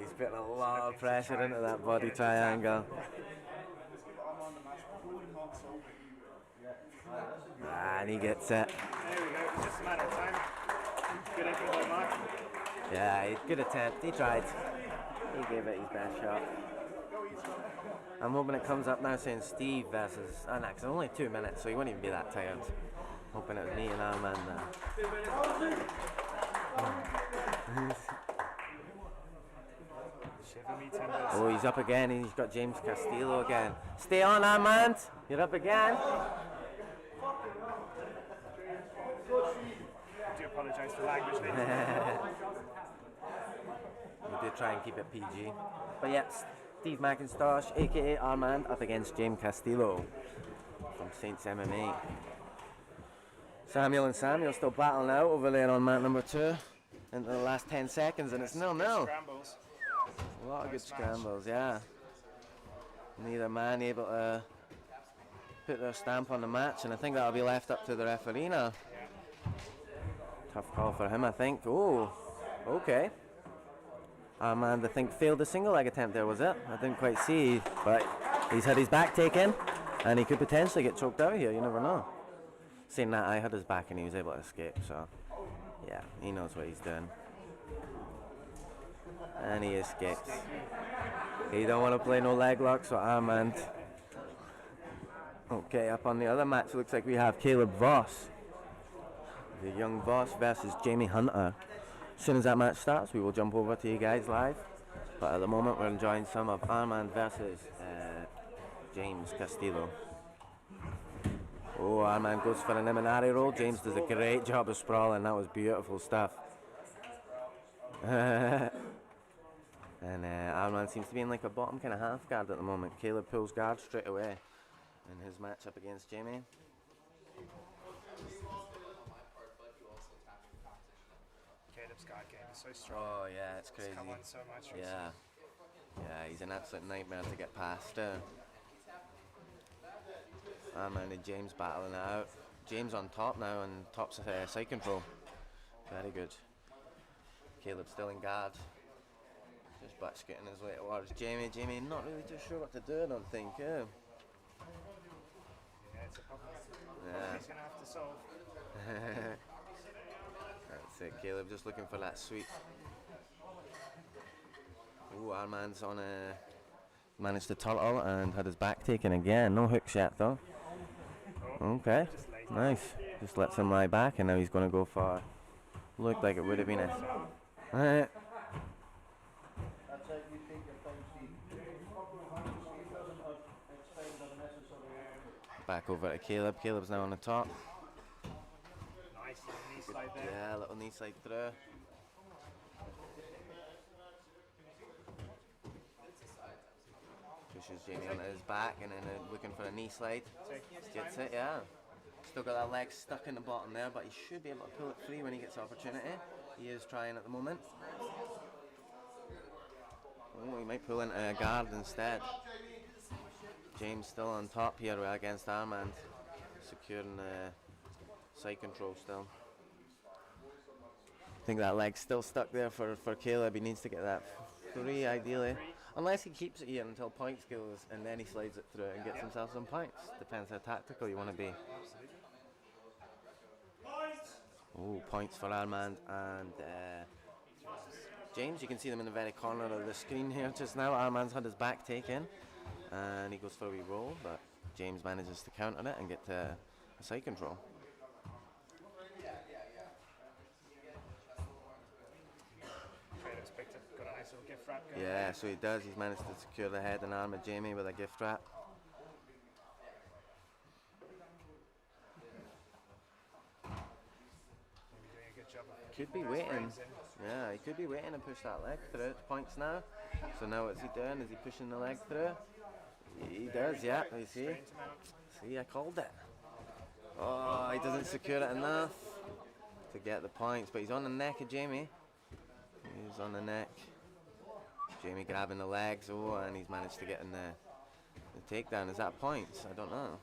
He's putting a lot of pressure into that body triangle. And he gets it. There we go, it's just a matter of time. Good effort by Mark. Yeah, good attempt. He tried. He gave it his best shot. I'm hoping it comes up now saying Steve versus... Oh, no, 'cause it's only 2 minutes, so he won't even be that tired. Hoping it was me and Armand Oh, he's up again, and he's got James Castillo again. Stay on, Armand. You're up again. I do apologise for language there. We did try and keep it PG. But yeah, Steve McIntosh, aka Armand, up against James Castillo from Saints MMA. Samuel and Samuel still battling out over there on mat number 2 into the last 10 seconds, and it's 0-0. Scrambles. A lot of good scrambles, yeah. Neither man able to put their stamp on the match, and I think that'll be left up to the referee now. Tough call for him, I think. Oh, okay. Armand, I think, failed a single leg attempt there, was it? I didn't quite see, but he's had his back taken, and he could potentially get choked out here, you never know. Saying that, I had his back and he was able to escape, so yeah, he knows what he's doing. And he escapes. He don't want to play no leg locks, so Armand. Okay, up on the other match, looks like we have Caleb Voss. The young Voss versus Jamie Hunter. As soon as that match starts, we will jump over to you guys live. But at the moment, we're enjoying some of Armand versus James Castillo. Oh, Armand goes for an Imanari roll. James does a great job of sprawling. That was beautiful stuff. And Armand seems to be in like a bottom kind of half guard at the moment. Caleb pulls guard straight away in his matchup against Jamie. Caleb's guard game is so strong. Oh yeah, it's crazy. He's come on so much recently. Yeah, he's an absolute nightmare to get past. Armand and James battling it out. James on top now and tops side control. Very good. Caleb still in guard. Just butt getting his way towards Jamie. Jamie not really too sure what to do, I don't think. Yeah, it's a problem. Yeah. He's going to have to solve. That's it, Caleb just looking for that sweep. Ooh, Armand's on a... managed to turtle and had his back taken again. No hooks yet though. Okay, nice. Just lets him lie back and now he's going to go for... looked like it would have been a... Back over to Caleb. Caleb's now on the top. Nice little knee slide there. Yeah, little knee slide through. Pushes Jamie onto his back and then looking for a knee slide. Gets it, yeah. Still got that leg stuck in the bottom there, but he should be able to pull it free when he gets the opportunity. He is trying at the moment. Oh, he might pull into a guard instead. James still on top here against Armand, securing the side control still. I think that leg's still stuck there for Caleb. He needs to get that free ideally. Unless he keeps it here until points goes and then he slides it through and gets himself some points. Depends how tactical you want to be. Oh, points for Armand and James. You can see them in the very corner of the screen here just now. Armand's had his back taken and he goes for a wee roll, but James manages to counter it and get to a side control. Got a nice little gift wrap going. Yeah, so he does. He's managed to secure the head and arm of Jamie with a gift wrap. Maybe doing a good job of Could be waiting. Yeah, he could be waiting to push that leg through. Points now. So now what's he doing? Is he pushing the leg through? He does, yeah. You see? See, I called it. Oh, he doesn't secure it enough to get the points, but he's on the neck of Jamie. He's on the neck. Jamie grabbing the legs. Oh, and he's managed to get in the takedown. Is that points? I don't know.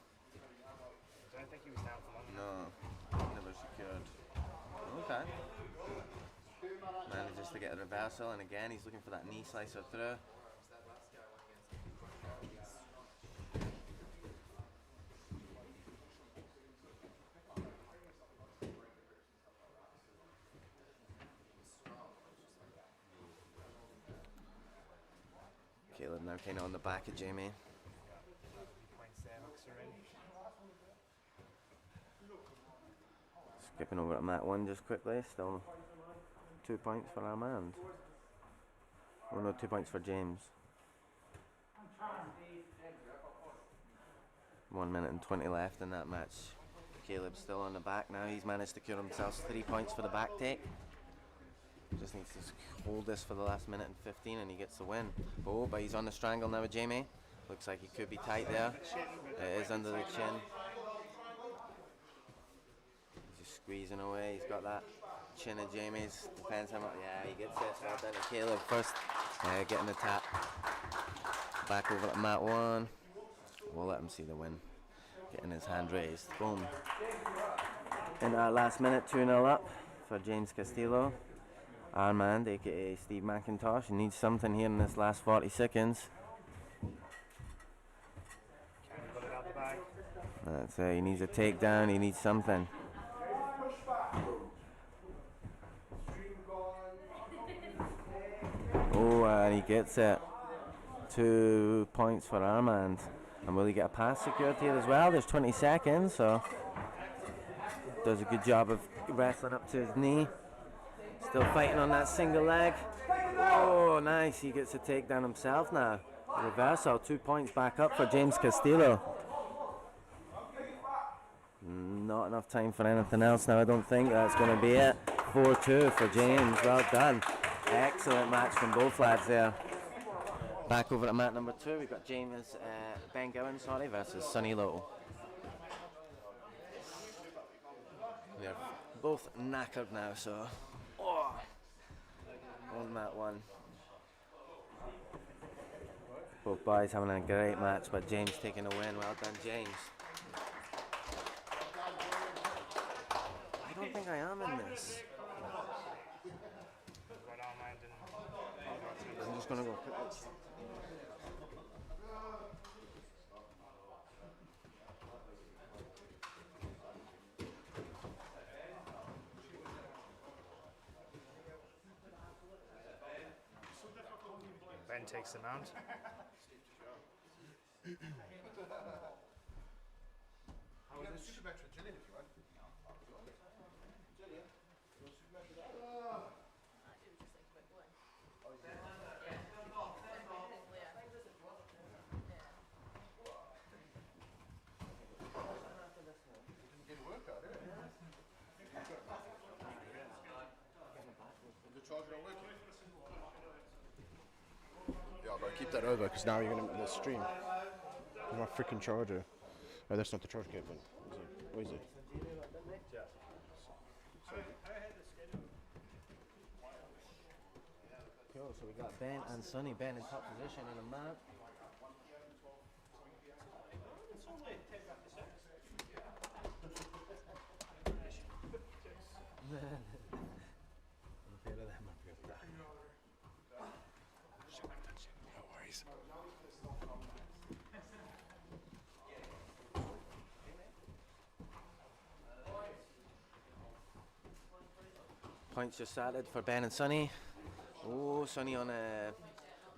I don't think he was down for long. No, never secured. Okay. Manages to get a reversal, and again he's looking for that knee slicer through. Caleb now kind of on the back of Jamie. Points there, hooks are in. Skipping over to mat 1 just quickly. Still 2 points for Armand. Oh no, 2 points for James. 1 minute and 20 left in that match. Caleb's still on the back now. He's managed to secure himself 3 points for the back take. Just needs to hold this for the last minute and 15 and he gets the win. Oh, but he's on the strangle now with Jamie. Looks like he could be tight there. It is under the chin. He's just squeezing away. He's got that chin of Jamie's. Depends how much. Yeah, he gets it. Well done to Caleb first. Getting the tap. Back over at mat 1. We'll let him see the win. getting his hand raised. Boom. In our last minute, 2-0 up for James Castillo. Armand, aka Steve McIntosh, he needs something here in this last 40 seconds. That's it, he needs a takedown, he needs something. Oh, and he gets it. 2 points for Armand. And will he get a pass secured here as well? There's 20 seconds, so does a good job of wrestling up to his knee. Still fighting on that single leg. Oh, nice. He gets a takedown himself now. Reversal. 2 points back up for James Castillo. Not enough time for anything else now. I don't think that's going to be it. 4-2 for James. Well done. Excellent match from both lads there. Back over to mat number 2. We've got Ben Gowan, versus Sonny Lowe. They're both knackered now, so on mat 1. Both boys having a great match, but James taking a win. Well done, James. I don't think I am in this. I'm just gonna go quickly. Ben takes the mount. Super match with Gillian if you want. Yeah, bro, keep that over because now you're gonna the stream. Where's my freaking charger? Oh, that's not the charge cable. Where is it? Cool, so we got Ben and Sonny. Ben in top position in the map. Points just started for Ben and Sonny. Oh, Sonny on a...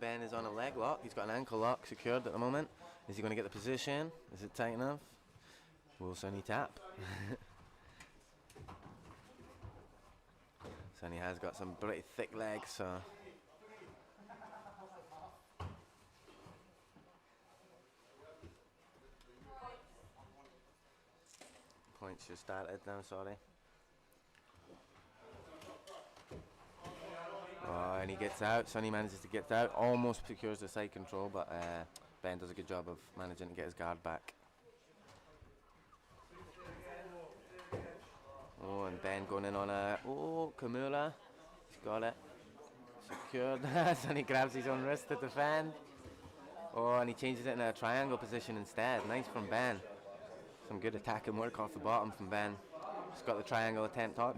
Ben is on a leg lock. He's got an ankle lock secured at the moment. Is he going to get the position? Is it tight enough? Will Sonny tap? Sonny has got some pretty thick legs, so... Points just started now, sorry. Oh, and he gets out. Sonny manages to get out. Almost secures the side control, but Ben does a good job of managing to get his guard back. Oh, and Ben going in on a... Oh, Kimura. He's got it. Secured. Sonny grabs his own wrist to defend. Oh, and he changes it in a triangle position instead. Nice from Ben. Some good attack and work off the bottom from Ben. Just got the triangle attempt up.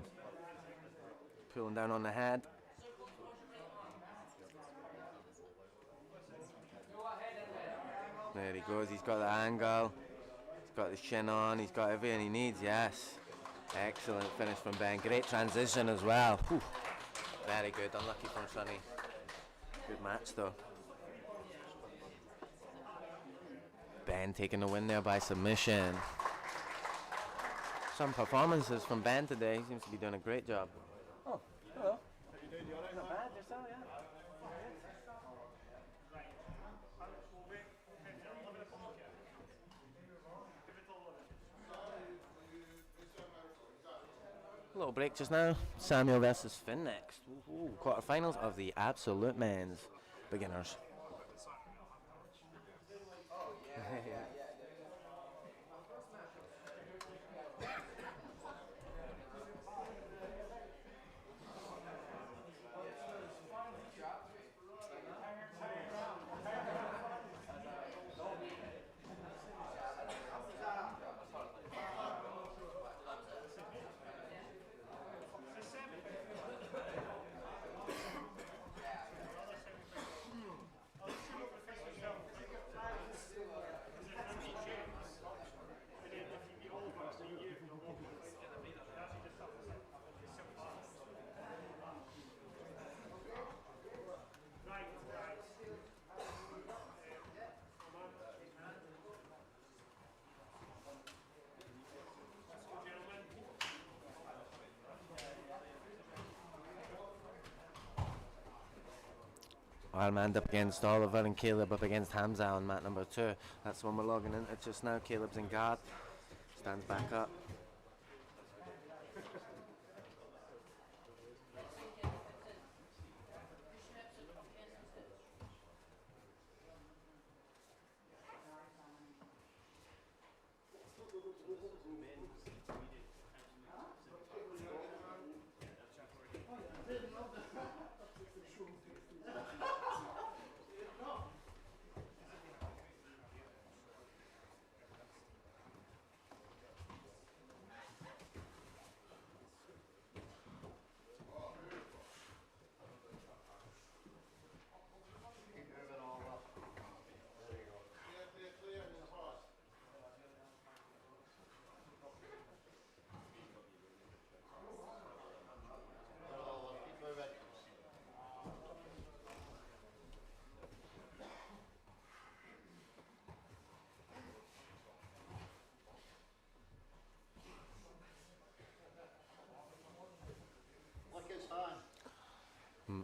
Pulling down on the head. There he goes, he's got the angle, he's got the shin on, he's got everything he needs, yes. Excellent finish from Ben, great transition as well. Whew. Very good, unlucky from Sonny. Good match though. Ben taking the win there by submission. Some performances from Ben today, he seems to be doing a great job. Oh, hello. Not bad, yourself, yeah. Little break just now. Samuel versus Finn next. Ooh, quarterfinals of the absolute men's beginners. Armand up against Oliver and Caleb up against Hamza on mat number 2. That's when we're logging into just now. Caleb's in guard, stands back up.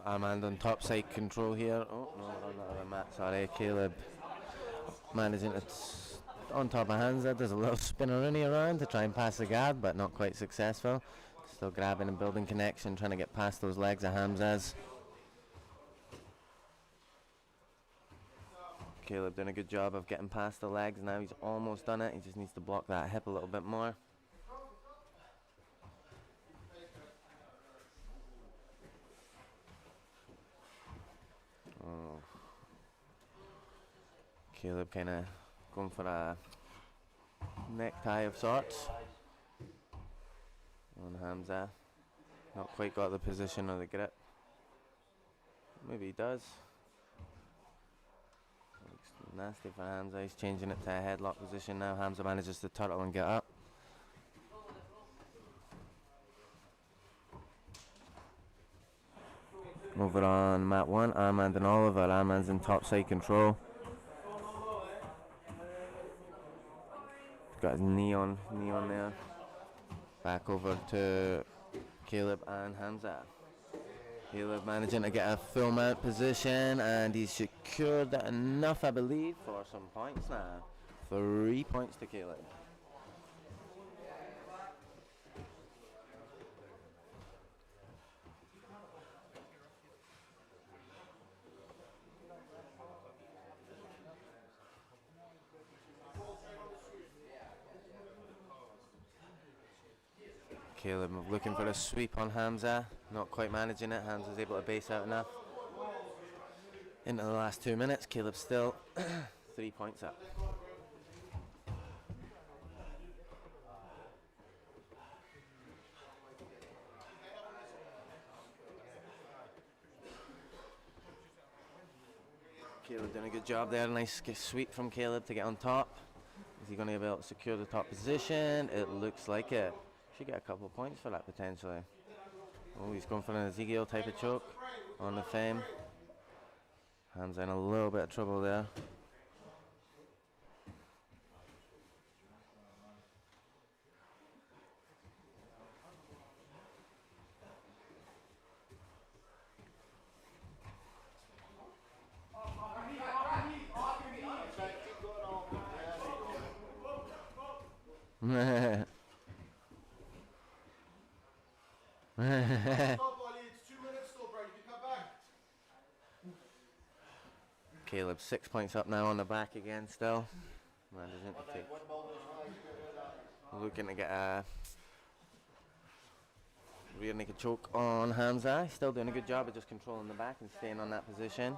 Armand on top side control here. Oh no, on the other mat, sorry. Caleb managing to on top of Hamza, does a little spinnerini around to try and pass the guard, but not quite successful. Still grabbing and building connection, trying to get past those legs of Hamza's. Caleb doing a good job of getting past the legs now. He's almost done it. He just needs to block that hip a little bit more. Oh. Caleb kind of going for a necktie of sorts on Hamza. Not quite got the position or the grip. Maybe he does. Looks nasty for Hamza. He's changing it to a headlock position now. Hamza manages to turtle and get up. Over on mat 1, Armand and Oliver. Armand's in top side control. Got his knee on there. Back over to Caleb and Hamza. Caleb managing to get a full mount position, and he's secured enough, I believe, for some points now. 3 points to Caleb. Caleb looking for a sweep on Hamza, not quite managing it. Hamza's able to base out enough. Into the last 2 minutes, Caleb still 3 points up. Caleb doing a good job there. Nice sweep from Caleb to get on top. Is he going to be able to secure the top position? It looks like it. Should get a couple of points for that potentially. Oh, he's going for an Ezekiel type of choke on the Fame. Hamza in a little bit of trouble there. Caleb 6 points up now on the back again still. Looking to get a rear naked choke on Hamza. Still doing a good job of just controlling the back and staying on that position.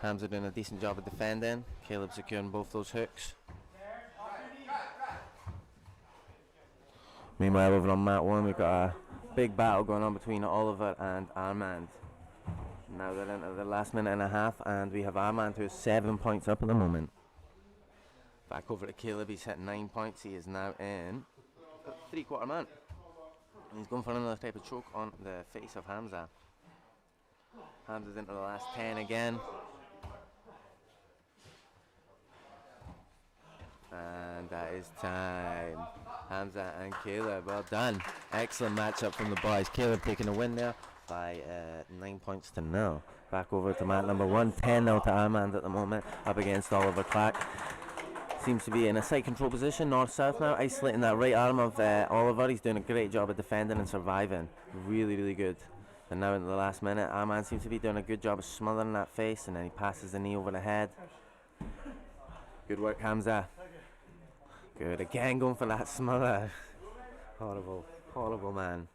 Hamza doing a decent job of defending. Caleb securing both those hooks. Meanwhile, over on mat 1, we've got a big battle going on between Oliver and Armand. Now they're into the last minute and a half, and we have Armand who's 7 points up at the moment. Back over to Caleb, he's hit 9 points. He is now in 3/4 mount. And he's going for another type of choke on the face of Hamza. Hamza's into the last 10 again. And that is time. Hamza and Caleb, well done. Excellent matchup from the boys. Caleb taking a win there, by 9 points to 0. Back over to mat number 1, 10-0 to Armand at the moment, up against Oliver Clack. Seems to be in a side control position, north-south now, isolating that right arm of Oliver. He's doing a great job of defending and surviving. Really, really good. And now in the last minute, Armand seems to be doing a good job of smothering that face, and then he passes the knee over the head. Good work, Hamza. Good, again going for that smother. Horrible, horrible, man.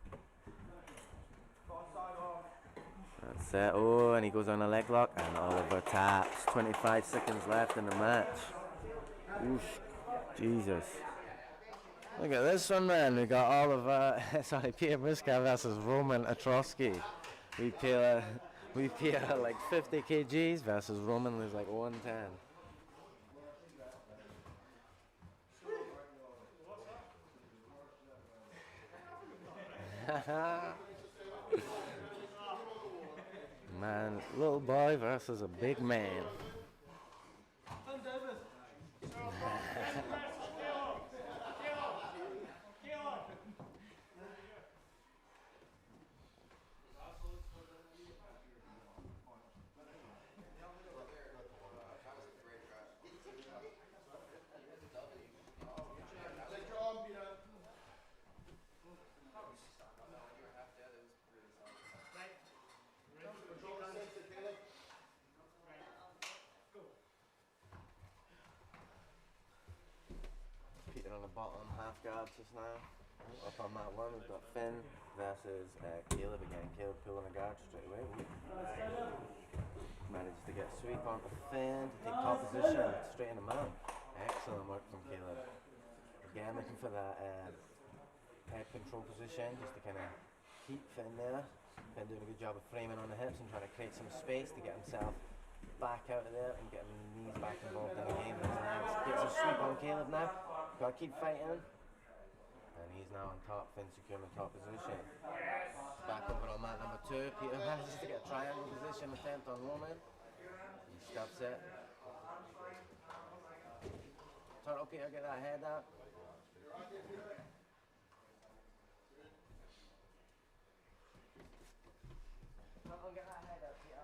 That's it. Oh, and he goes on a leg lock, and Oliver taps. 25 seconds left in the match. Oof, Jesus. Look at this one, man. We got Oliver, sorry, Peter Muska versus Roman Atrosky. We pay like 50 kgs versus Roman is like 110. Man, little boy versus a big man. Peter on the bottom, half guard just now. Up on mat 1, we've got Finn versus Caleb again. Caleb pulling a guard straight away. Manages to get a sweep onto Finn to take top position, straight in the mount. Excellent work from Caleb. Again, looking for that head control position, just to kind of keep Finn there. Finn doing a good job of framing on the hips and trying to create some space to get himself back out of there and get his knees back involved in the game. Gets a sweep on Caleb now. Gotta keep fighting. And he's now on top, Finn securing the top position. Back over on mat number 2. Peter manages to get a triangle position, attempt on Roman. He stops it. Turtle Peter, get that head out. Turtle, get that head out, Peter.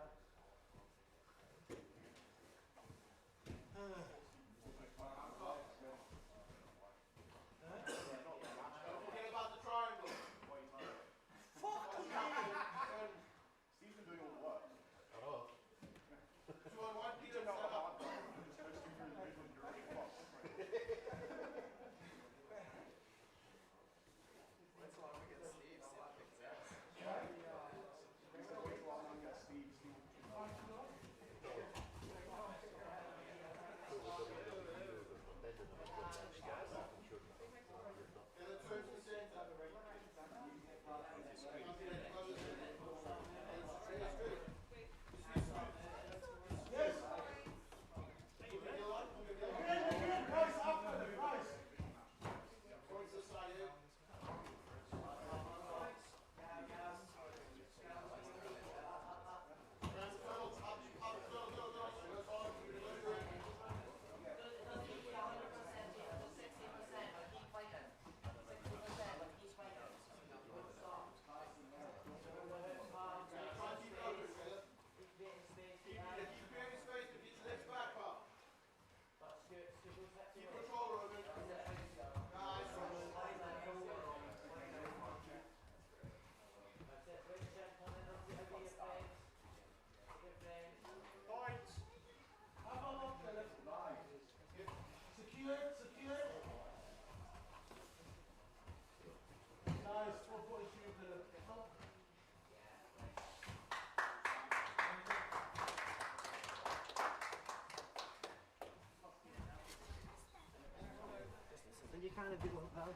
You kind of do want that.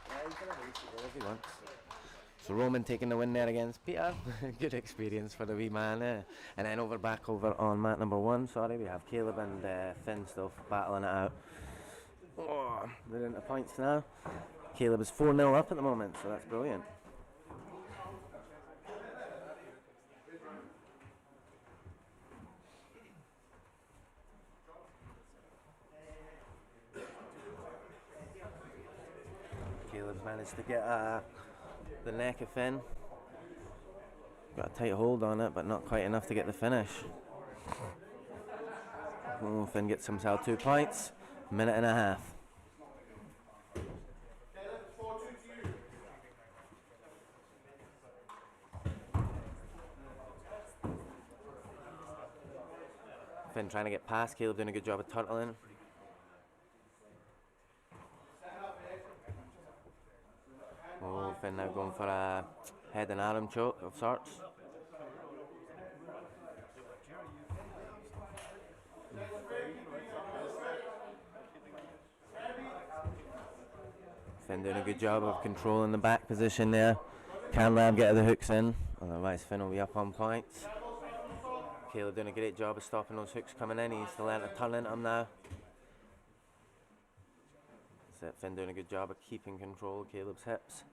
Yeah, you can have it if you want. So Roman taking the win there against Peter. Good experience for the wee man. And then back over on mat number 1. Sorry, we have Caleb and Finn still battling it out. Oh, they're into points now. Caleb is 4-0 up at the moment, so that's brilliant. Caleb's managed to get the neck of Finn. Got a tight hold on it, but not quite enough to get the finish. Oh, Finn gets himself 2 points. Minute and a half. Finn trying to get past. Caleb doing a good job of turtling. Oh, Finn now going for a head and arm choke of sorts. Finn doing a good job of controlling the back position there. Can't let him get the hooks in, otherwise Finn will be up on points. Caleb doing a great job of stopping those hooks coming in. He's to learn to turn into them now. That's it, Finn doing a good job of keeping control of Caleb's hips.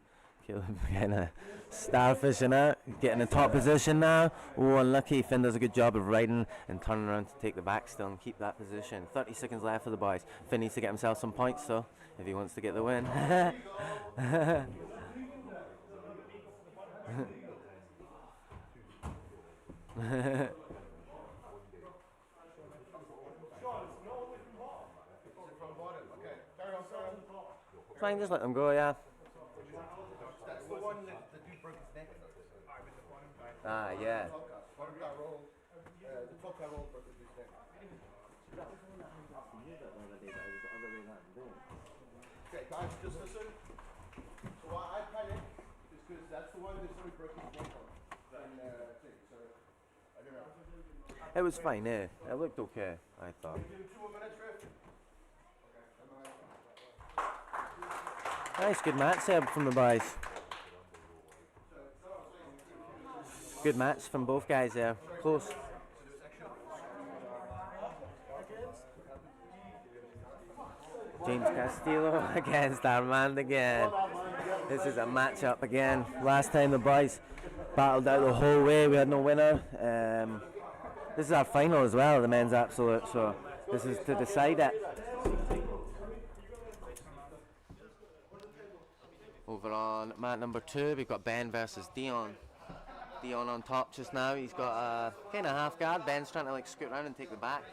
Caleb getting a starfishing out, getting in top position now. Oh, unlucky. Finn does a good job of riding and turning around to take the back still and keep that position. 30 seconds left for the boys. Finn needs to get himself some points though, if he wants to get the win. Fine, just let them go, yeah. That's the one that the dude broke his neck. Ah, yeah. Bottom guy roll. The top guy roll broke his neck. Okay, guys, just listen. So why I panic is because that's the one that somebody broke his neck on. Thing. So I don't know. It was fine, eh? It looked okay, I thought. Give him 2 more minutes, ref. Nice, good match there from the boys. Good match from both guys there. Close. James Castillo against Armand again. This is a match-up again. Last time the boys battled out the whole way. We had no winner. This is our final as well, the men's absolute. So this is to decide it. Over on mat number 2, we've got Ben versus Dion. Dion on top just now. He's got a kind of half guard. Ben's trying to like scoot around and take the back.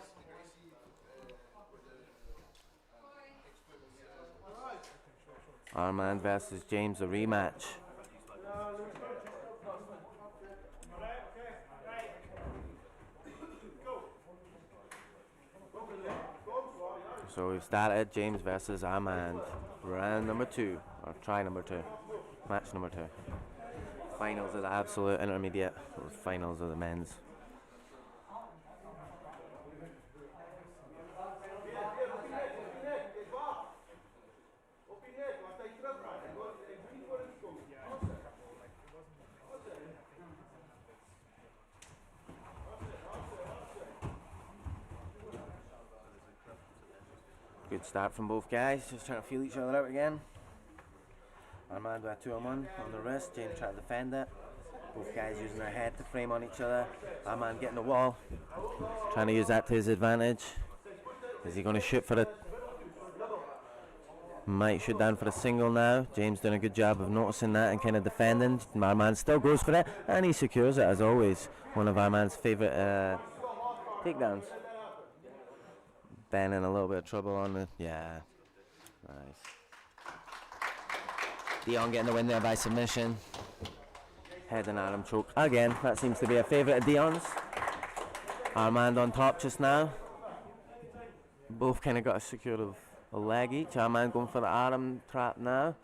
Armand versus James, a rematch. So we've started James versus Armand. Round number 2, or try number 2, match number 2. Finals of the absolute intermediate, or finals of the men's. Good start from both guys, just trying to feel each other out again. Armand with a 2-on-1 on the wrist, James trying to defend it. Both guys using their head to frame on each other. Armand getting the wall, trying to use that to his advantage. Is he going to shoot for it? Might shoot down for a single now. James doing a good job of noticing that and kind of defending. Armand still goes for it and he secures it as always. One of Armand's favourite takedowns. Ben in a little bit of trouble on the, yeah, nice. Dion getting the win there by submission. Head and arm choke again. That seems to be a favourite of Dion's. Armand on top just now. Both kind of got a secure of a leg each. Armand going for the arm trap now.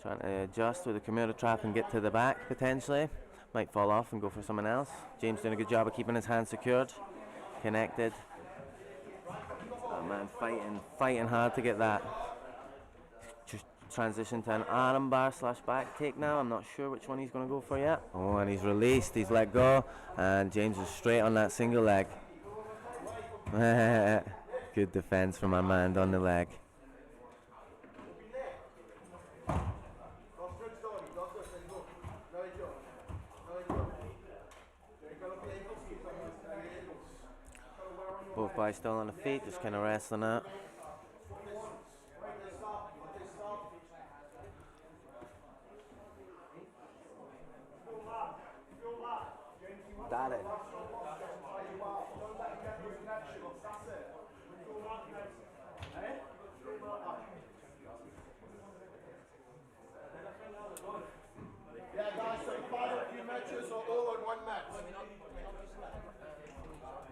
Trying to adjust with the Kimura trap and get to the back potentially. Might fall off and go for someone else. James doing a good job of keeping his hand secured. Connected. Man, fighting hard to get that. Just transition to an arm bar slash back take now. I'm not sure which one he's going to go for yet. Oh, and he's released, he's let go, and James is straight on that single leg. Good defense from Armand on the leg. Both boys still on the feet, just kind of wrestling out.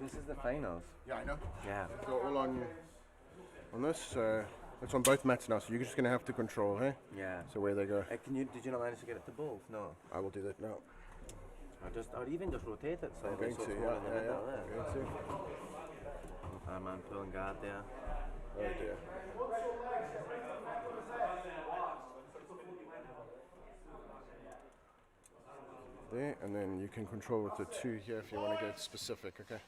This is the finals. Yeah, I know. Yeah. They're all on this. It's on both mats now, so you're just gonna have to control, hey? Yeah. So where they go. Did you not manage to get it to both? No. I will do that now. Or even just rotate it so I'm going so to, it's yeah, one in the middle I'm there. going to. Our man pulling guard there. Oh dear. There, and then you can control with the 2 here if you want to get specific, okay?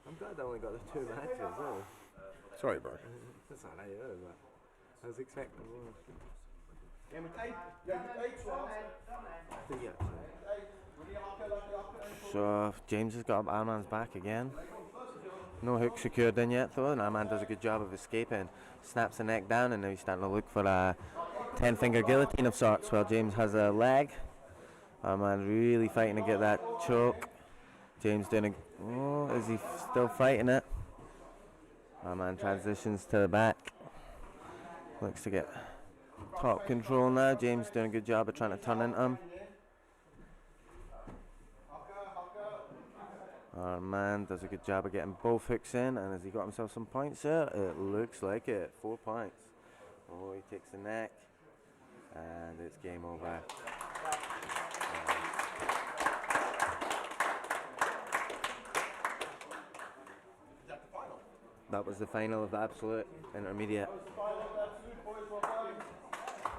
I'm glad I only got the 2 matches. Oh. Sorry, bro. That's alright, but I was expecting more. So James has got Arman's back again. No hook secured in yet though, and Arman does a good job of escaping. Snaps the neck down, and now he's starting to look for a 10-finger guillotine of sorts while James has a leg. Arman really fighting to get that choke. James doing a... Oh, is he still fighting it? Arman transitions to the back. Looks to get top control now. James doing a good job of trying to turn into him. Arman does a good job of getting both hooks in, and has he got himself some points there? It looks like it. 4 points. Oh, he takes the neck, and it's game over. That was the final of the absolute intermediate.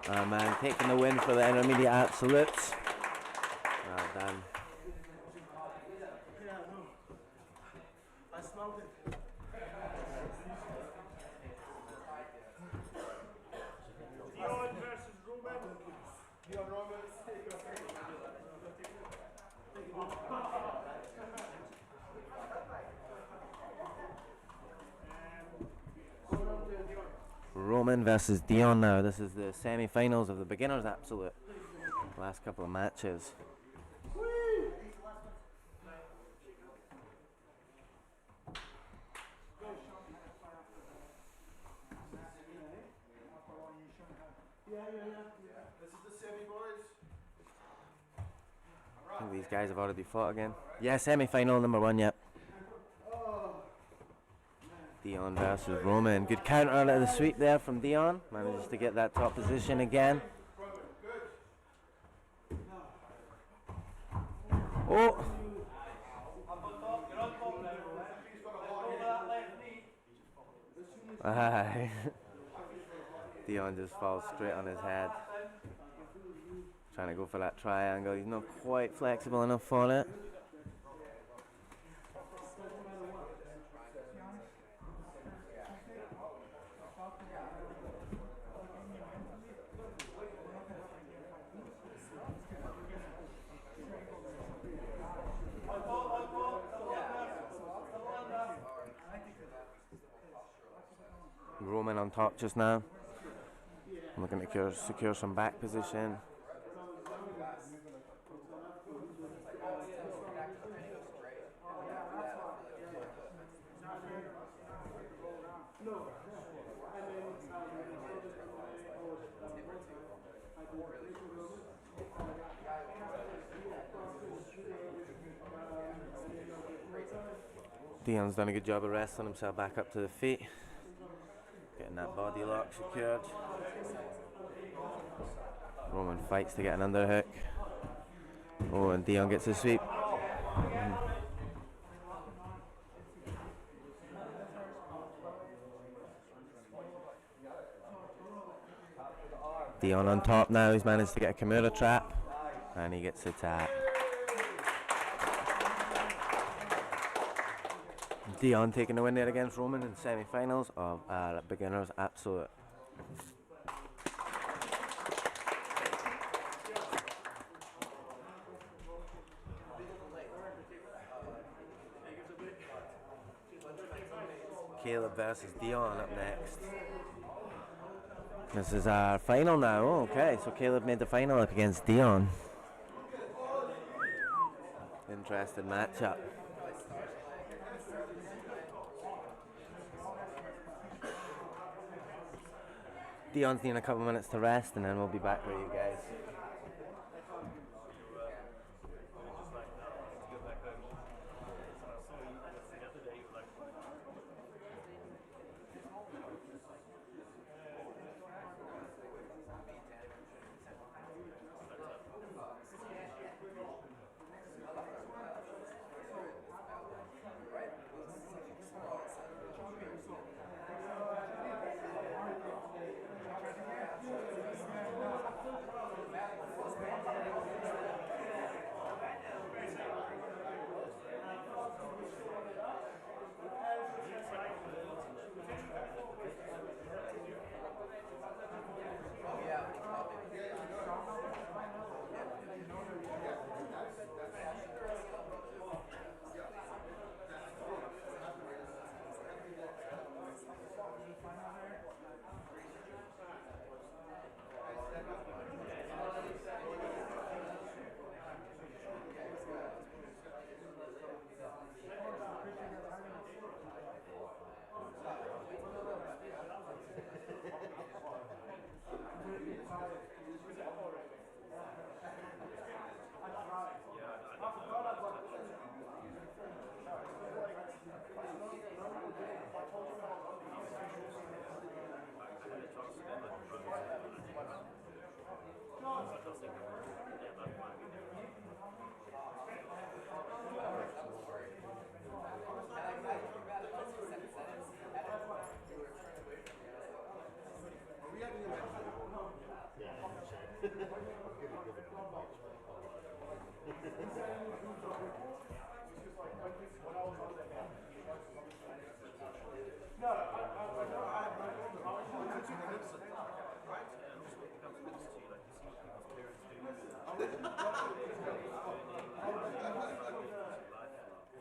Arman taking the win for the intermediate absolutes. Well done. I smelled it. Dion versus Ruben. Roman versus Dion now. This is the semi-finals of the beginners absolute. Last couple of matches. I think these guys have already fought again. Yeah, semi-final number 1, yep. Dion versus Roman. Good counter out of the sweep there from Dion. Manages to get that top position again. Oh! Aye. Dion just falls straight on his head. Trying to go for that triangle. He's not quite flexible enough for it. Roman on top just now. Looking to secure some back position. Dion's done a good job of wrestling himself back up to the feet. Getting that body lock secured. Roman fights to get an underhook. Oh, and Dion gets a sweep. Dion on top now. He's managed to get a Kimura trap, and he gets a tap. Dion taking the win there against Roman in semi-finals of beginners absolute. Caleb versus Dion up next. This is our final now. Oh, okay, so Caleb made the final up against Dion. Interesting matchup. Dion's needing a couple of minutes to rest, and then we'll be back with you guys.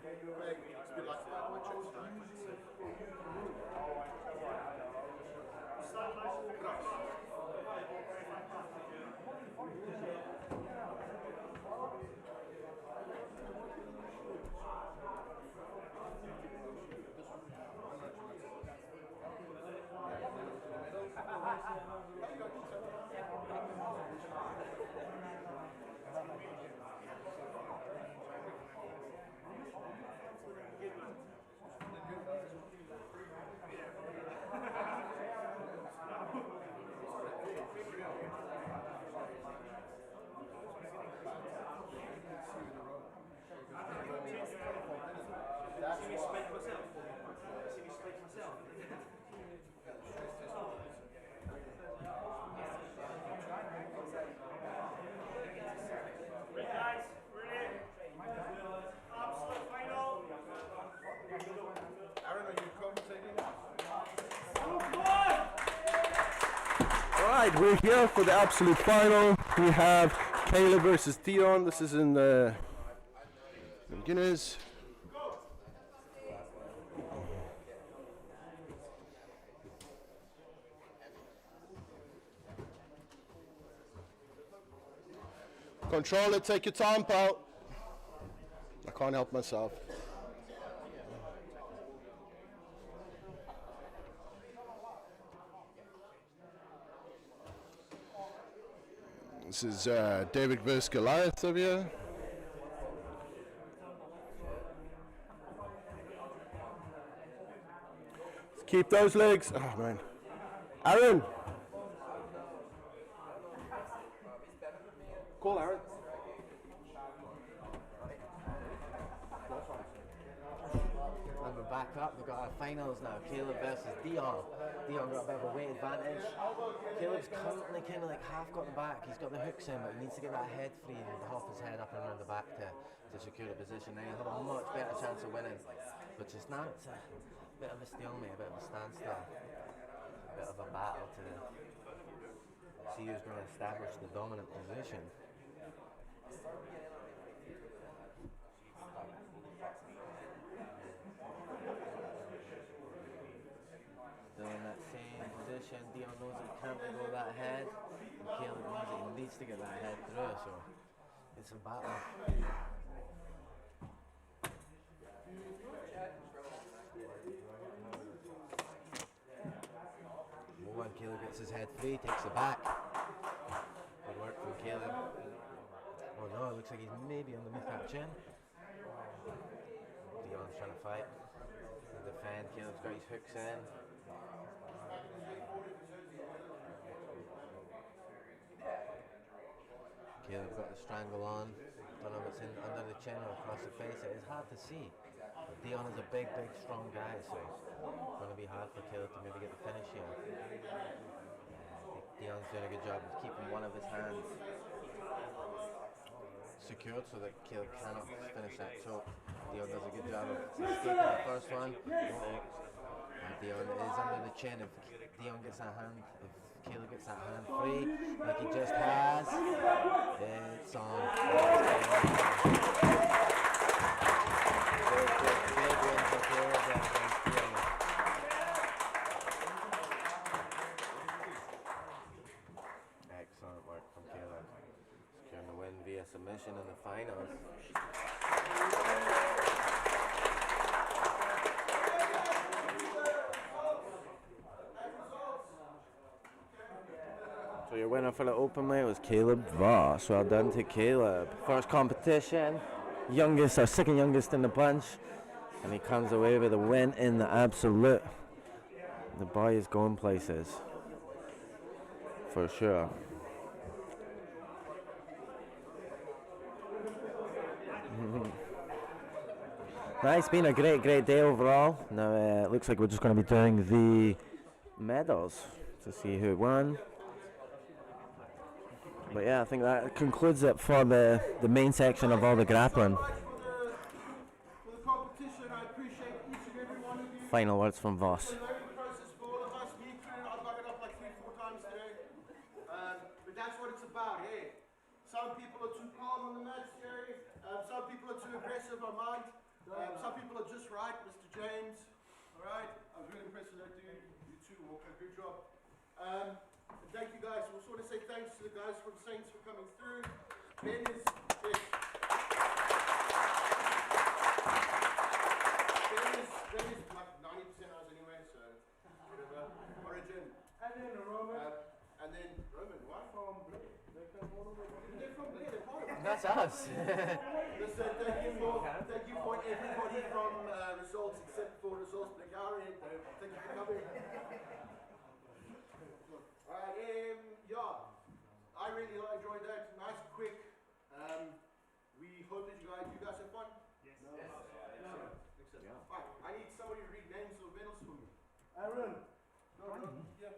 Guys, ready? Absolute final. Aaron, are you commentating? Alright, we're here for the absolute final. We have Caleb versus Theon. This is in the beginners. Control it, take your time, pal. I can't help myself. This is David versus Goliath over here. Let's keep those legs. Oh man. Aaron! Call Aaron. And we're back up, we've got our finals now, Caleb versus Dion. Dion got a bit of a weight advantage. Caleb's currently kind of like half got the back, he's got the hooks in, but he needs to get that head free and hop his head up and around the back to secure the position. Then he'll have a much better chance of winning. But just now it's a bit of a stalemate, a bit of a standstill. A bit of a battle to see who's going to establish the dominant position. Still in that same position, Dion knows he can't go that head, and Caleb knows that he needs to get that head through, so it's a battle. When Caleb gets his head free, takes it back. Good work from Caleb. Oh no, it looks like he's maybe underneath that chin. Dion's trying to fight. To defend, Caleb's got his hooks in. Caleb's got the strangle on. Don't know if it's in under the chin or across the face. It is hard to see. But Dion is a big, strong guy, so it's going to be hard for Caleb to maybe get the finish here. Dion's doing a good job of keeping one of his hands secured so that Caleb cannot finish that choke. Dion does a good job of escaping the first one. And Dion is under the chin. If Dion gets that hand, if Caleb gets that hand free, like he just has, it's on. Big win for Caleb against Dion. Excellent work from Caleb. Securing the win via submission in the finals. So your winner for the open weight was Caleb Voss. Well done to Caleb. First competition, youngest or second youngest in the bunch, and he comes away with a win in the absolute. The boy is going places, for sure. It's been a great day overall. Now it looks like we're just going to be doing the medals to see who won. But yeah, I think that concludes it for the main section of all the grappling. For the competition, I appreciate each and every one of you. Final words from Voss. It's a learning process for all of us. Me included, I've got it up like 3-4 times today. But that's what it's about, hey. Some people are too calm on the mat, Jerry. Some people are too aggressive on mine. good job. Thank you guys. We also want to say thanks to the guys from Saints for coming through. Ben is like 90% ours anyway, so whatever. Origin. And then Roman. Why from Blair? They're from Blair, they're part of it. That's us. Listen, thank you for everybody from Results except for Results Blakari. Thank you for coming. Alright, yeah. I really enjoyed that. Nice, quick. We hope that you guys have fun. Yes. Excellent. Alright, I need somebody to read names of medals for me. Aaron. No, yeah.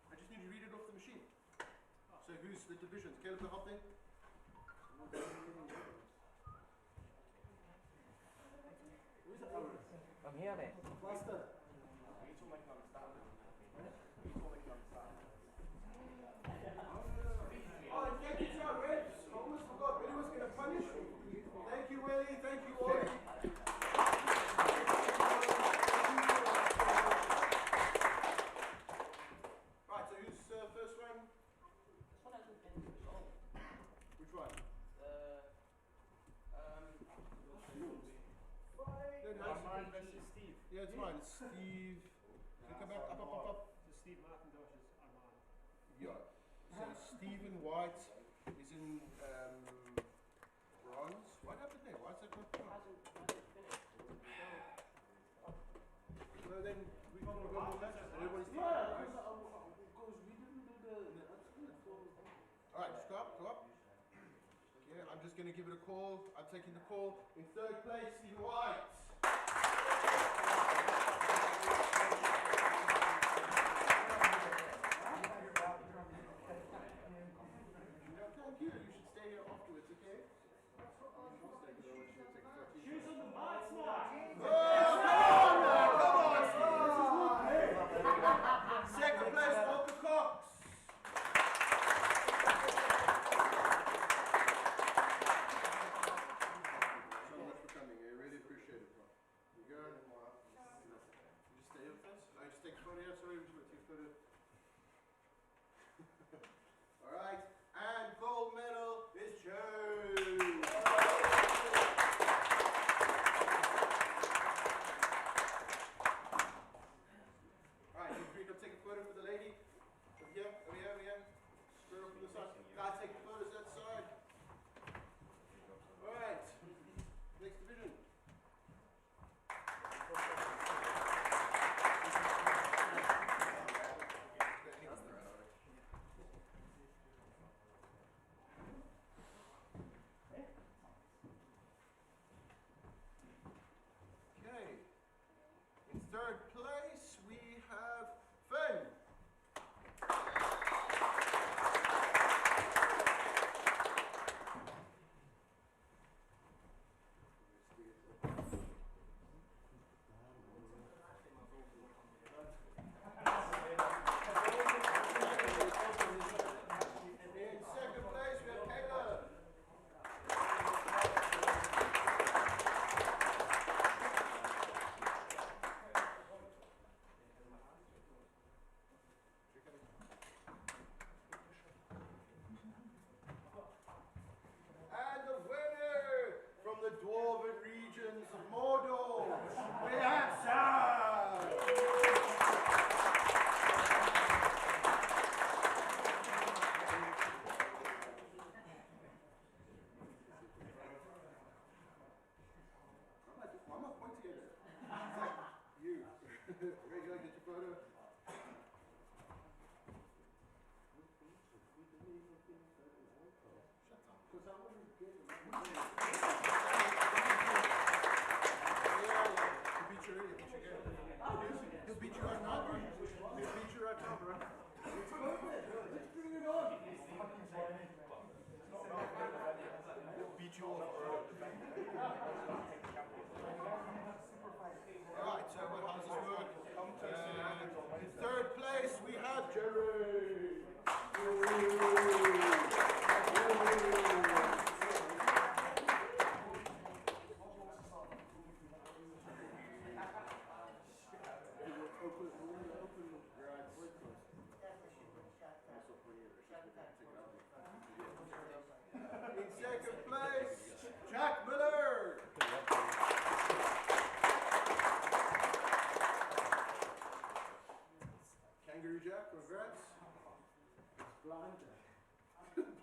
I just need to read it off the machine. So who's the divisions? Caleb the hot thing? Who's the Aaron? I'm here, mate. Master. Oh, thank you to our reps. I almost forgot. Willie was going to punish me. Thank you, Willie. Thank you, Ollie. Right, so who's first one? This one hasn't been resolved. Which one? Armand versus Steve. Yeah, it's fine. It's Steve. Come back, up. So Steve McIntosh is Armand. Yeah. So Stephen White is in bronze. What happened there? Why is that not bronze? Hasn't finished. So then we can go more matches. Everybody's taking Because we didn't do the. Alright, just go up. Okay, I'm just going to give it a call. I'm taking the call. In third place, Stephen White. Thank you. You should stay here afterwards, okay? Shoes on the mats now. Second place, Walker Cox. So much for coming. I really appreciate it, bro. You go. You just stay with us. I just take a photo here. Sorry, we just take a photo. All right. And gold medal is Joe. Alright, you agree to take a photo for the lady? Over here. Straight up from the side. Guys, take the photos that side. Alright. Next division. Okay. In third place, we have Finn. In second place, we have Caleb. And the winner from the Dwarven regions of Mordor, we have Sam! I'm not pointing at it. It's like you. Ready to get your photo? Shut up. Because I want to get He'll beat you already. He'll beat you right now, bro. He'll beat you right now, bro. Let's bring it on. He'll beat you off, bro. Alright, so how does this work? In third place, we have Jerry. Open.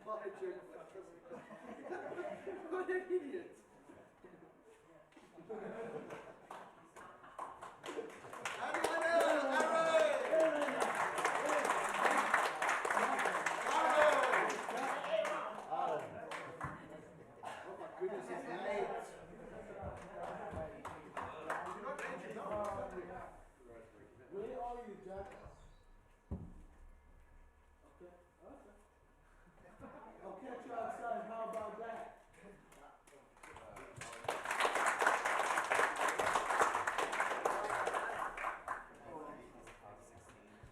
What an idiot. Goodness, it's late. Where are you, Jack? Okay. I'll catch you outside. How about that?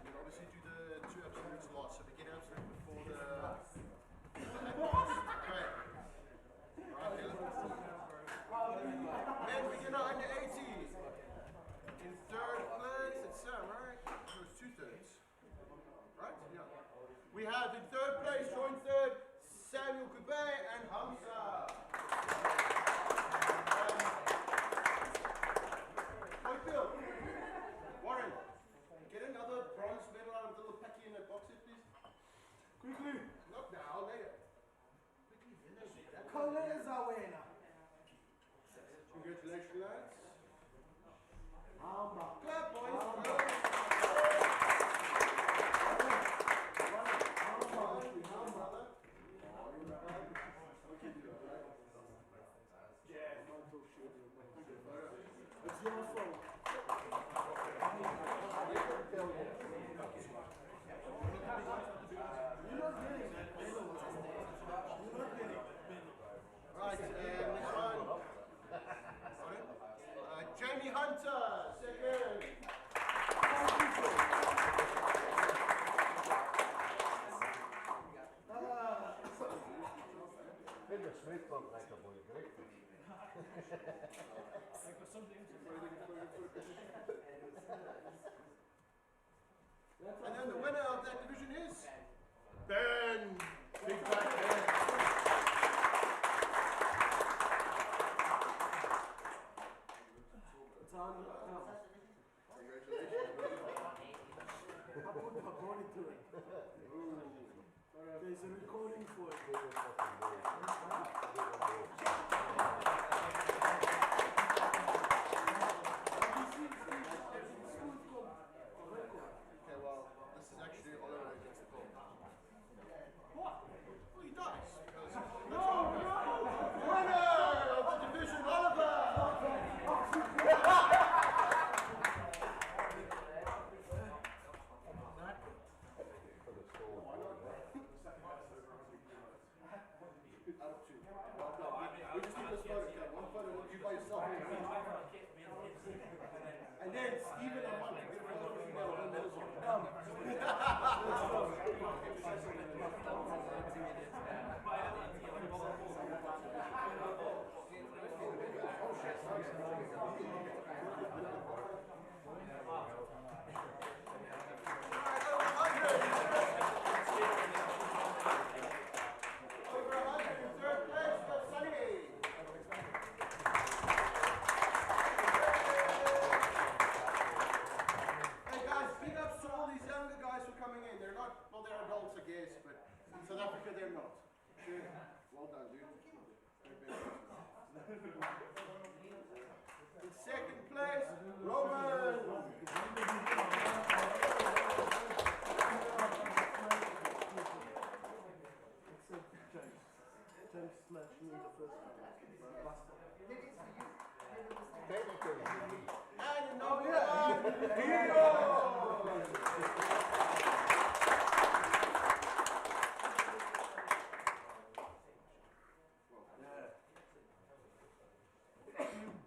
You obviously do the 2 absolutes last, so begin absolute before the advanced. Okay. Alright, then beginner under 80. In 3rd place, it's Sam, right? So it's 2/3. Right? Yeah. We have in 3rd place, joint 3rd, Samuel Kubay and Hamza. Bill, Warren, get another bronze medal out of the little packy in that box here, please. Quickly. Not now, later. Colors are winner. Congratulations, lads. Alma. Clap, boys. It's your fault. You're not getting that. You're not getting Right, next one. Jamie Hunter, 2nd. And then the winner of that division is Ben. Big back Ben. It's on the account. Congratulations. I put the body to it. There's a recording for it. Okay, well, this is actually Oliver against the goal. What? Well, he dies. Winner of the division, Oliver! We just need this photo, okay? One photo of you by yourself. And then Stephen and Mike, get rid of the female and then this one. Come. Over 100 in 3rd place, we have Sunny. Hey guys, big ups to all these younger guys who are coming in. They're not, well, they're adults, I guess, but in South Africa, they're not. Good. Well done, dude. In 2nd place, Roman. James smashed me the first time. And in number 1, Hero.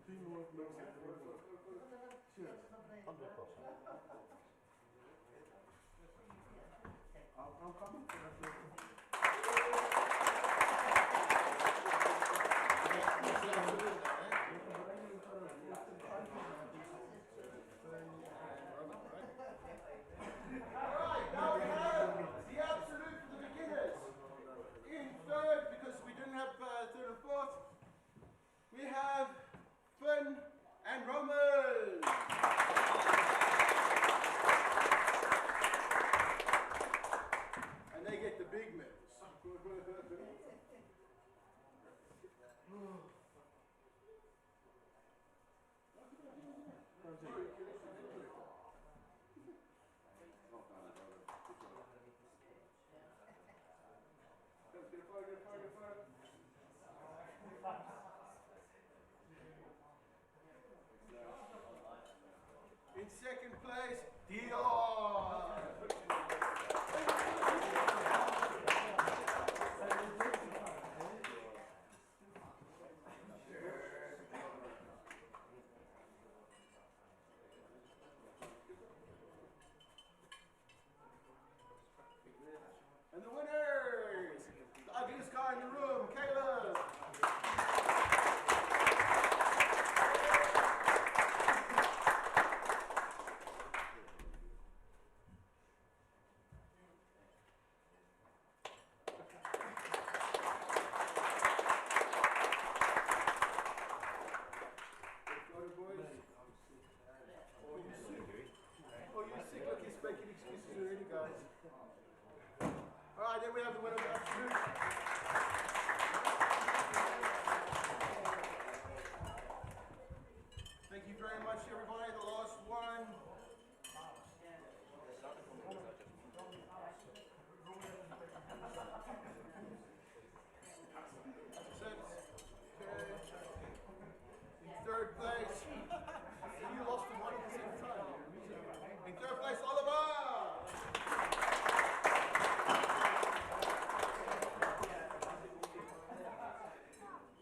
Teamwork makes it work. Cheers. 100%. I'm coming for that later. Alright, now we have the absolute for the beginners. In 3rd, because we didn't have 3rd and 4th, we have Finn and Roman. In second place, Dion. And the winners, the ugliest guy in the room, Caleb. Oh, you're sick. Look, he's making excuses already, guys. All right, then we have the winner of the afternoon. Thank you very much, everybody. The last one. That's it. Okay. In third place. You lost the one at the same time. In third place, Oliver.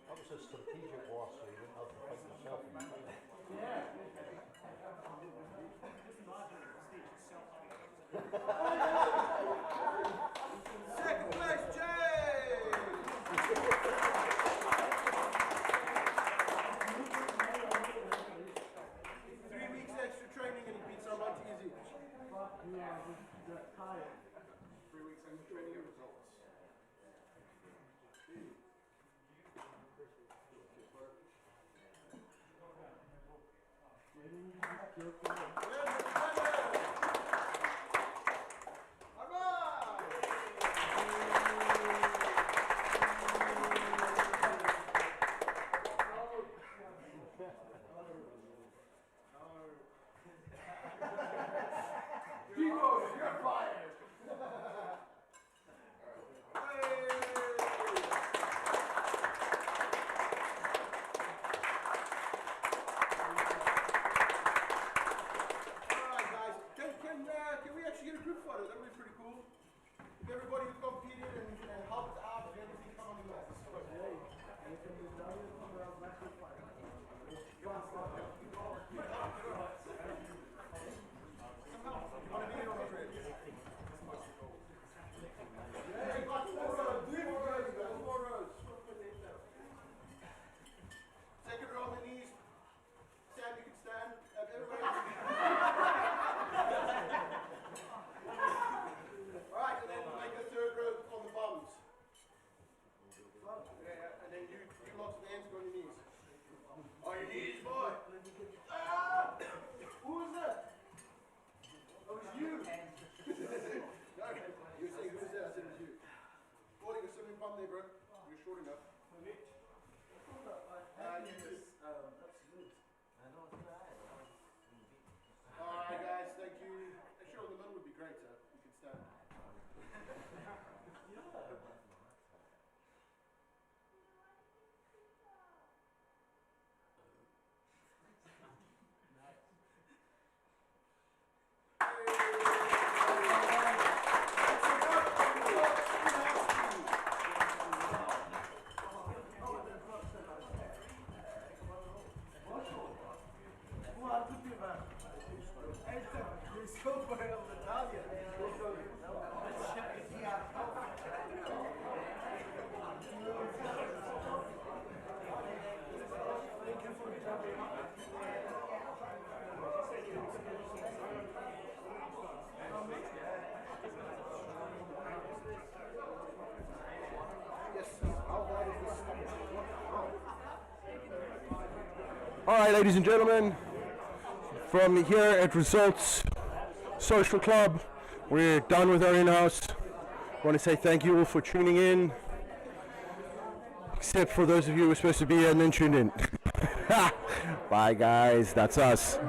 That was a strategic loss, so you didn't have to fight yourself. Second place, Jay. 3 weeks extra training and he beat someone easy. 3 weeks extra training and results. You're fired. Can we actually get a group photo? That would be pretty cool. If everybody who competed and helped out and everything come on the list. Second row on the knees. Sam, you can stand. Everybody. Alright, and then make a third row on the bums. Yeah, and then you lock the hands on your knees. On your knees, boy. Ah! Who was that? Oh, it was you. No, you were saying who was that? I said it was you. Holding a swimming bum there, bro. You're short enough. Alright, guys, thank you. Actually, on the middle would be great, sir. You can stand. All right, ladies and gentlemen, from here at Results Social Club, we're done with our in-house. I want to say thank you all for tuning in, except for those of you who were supposed to be here and then tuned in. Bye, guys. That's us.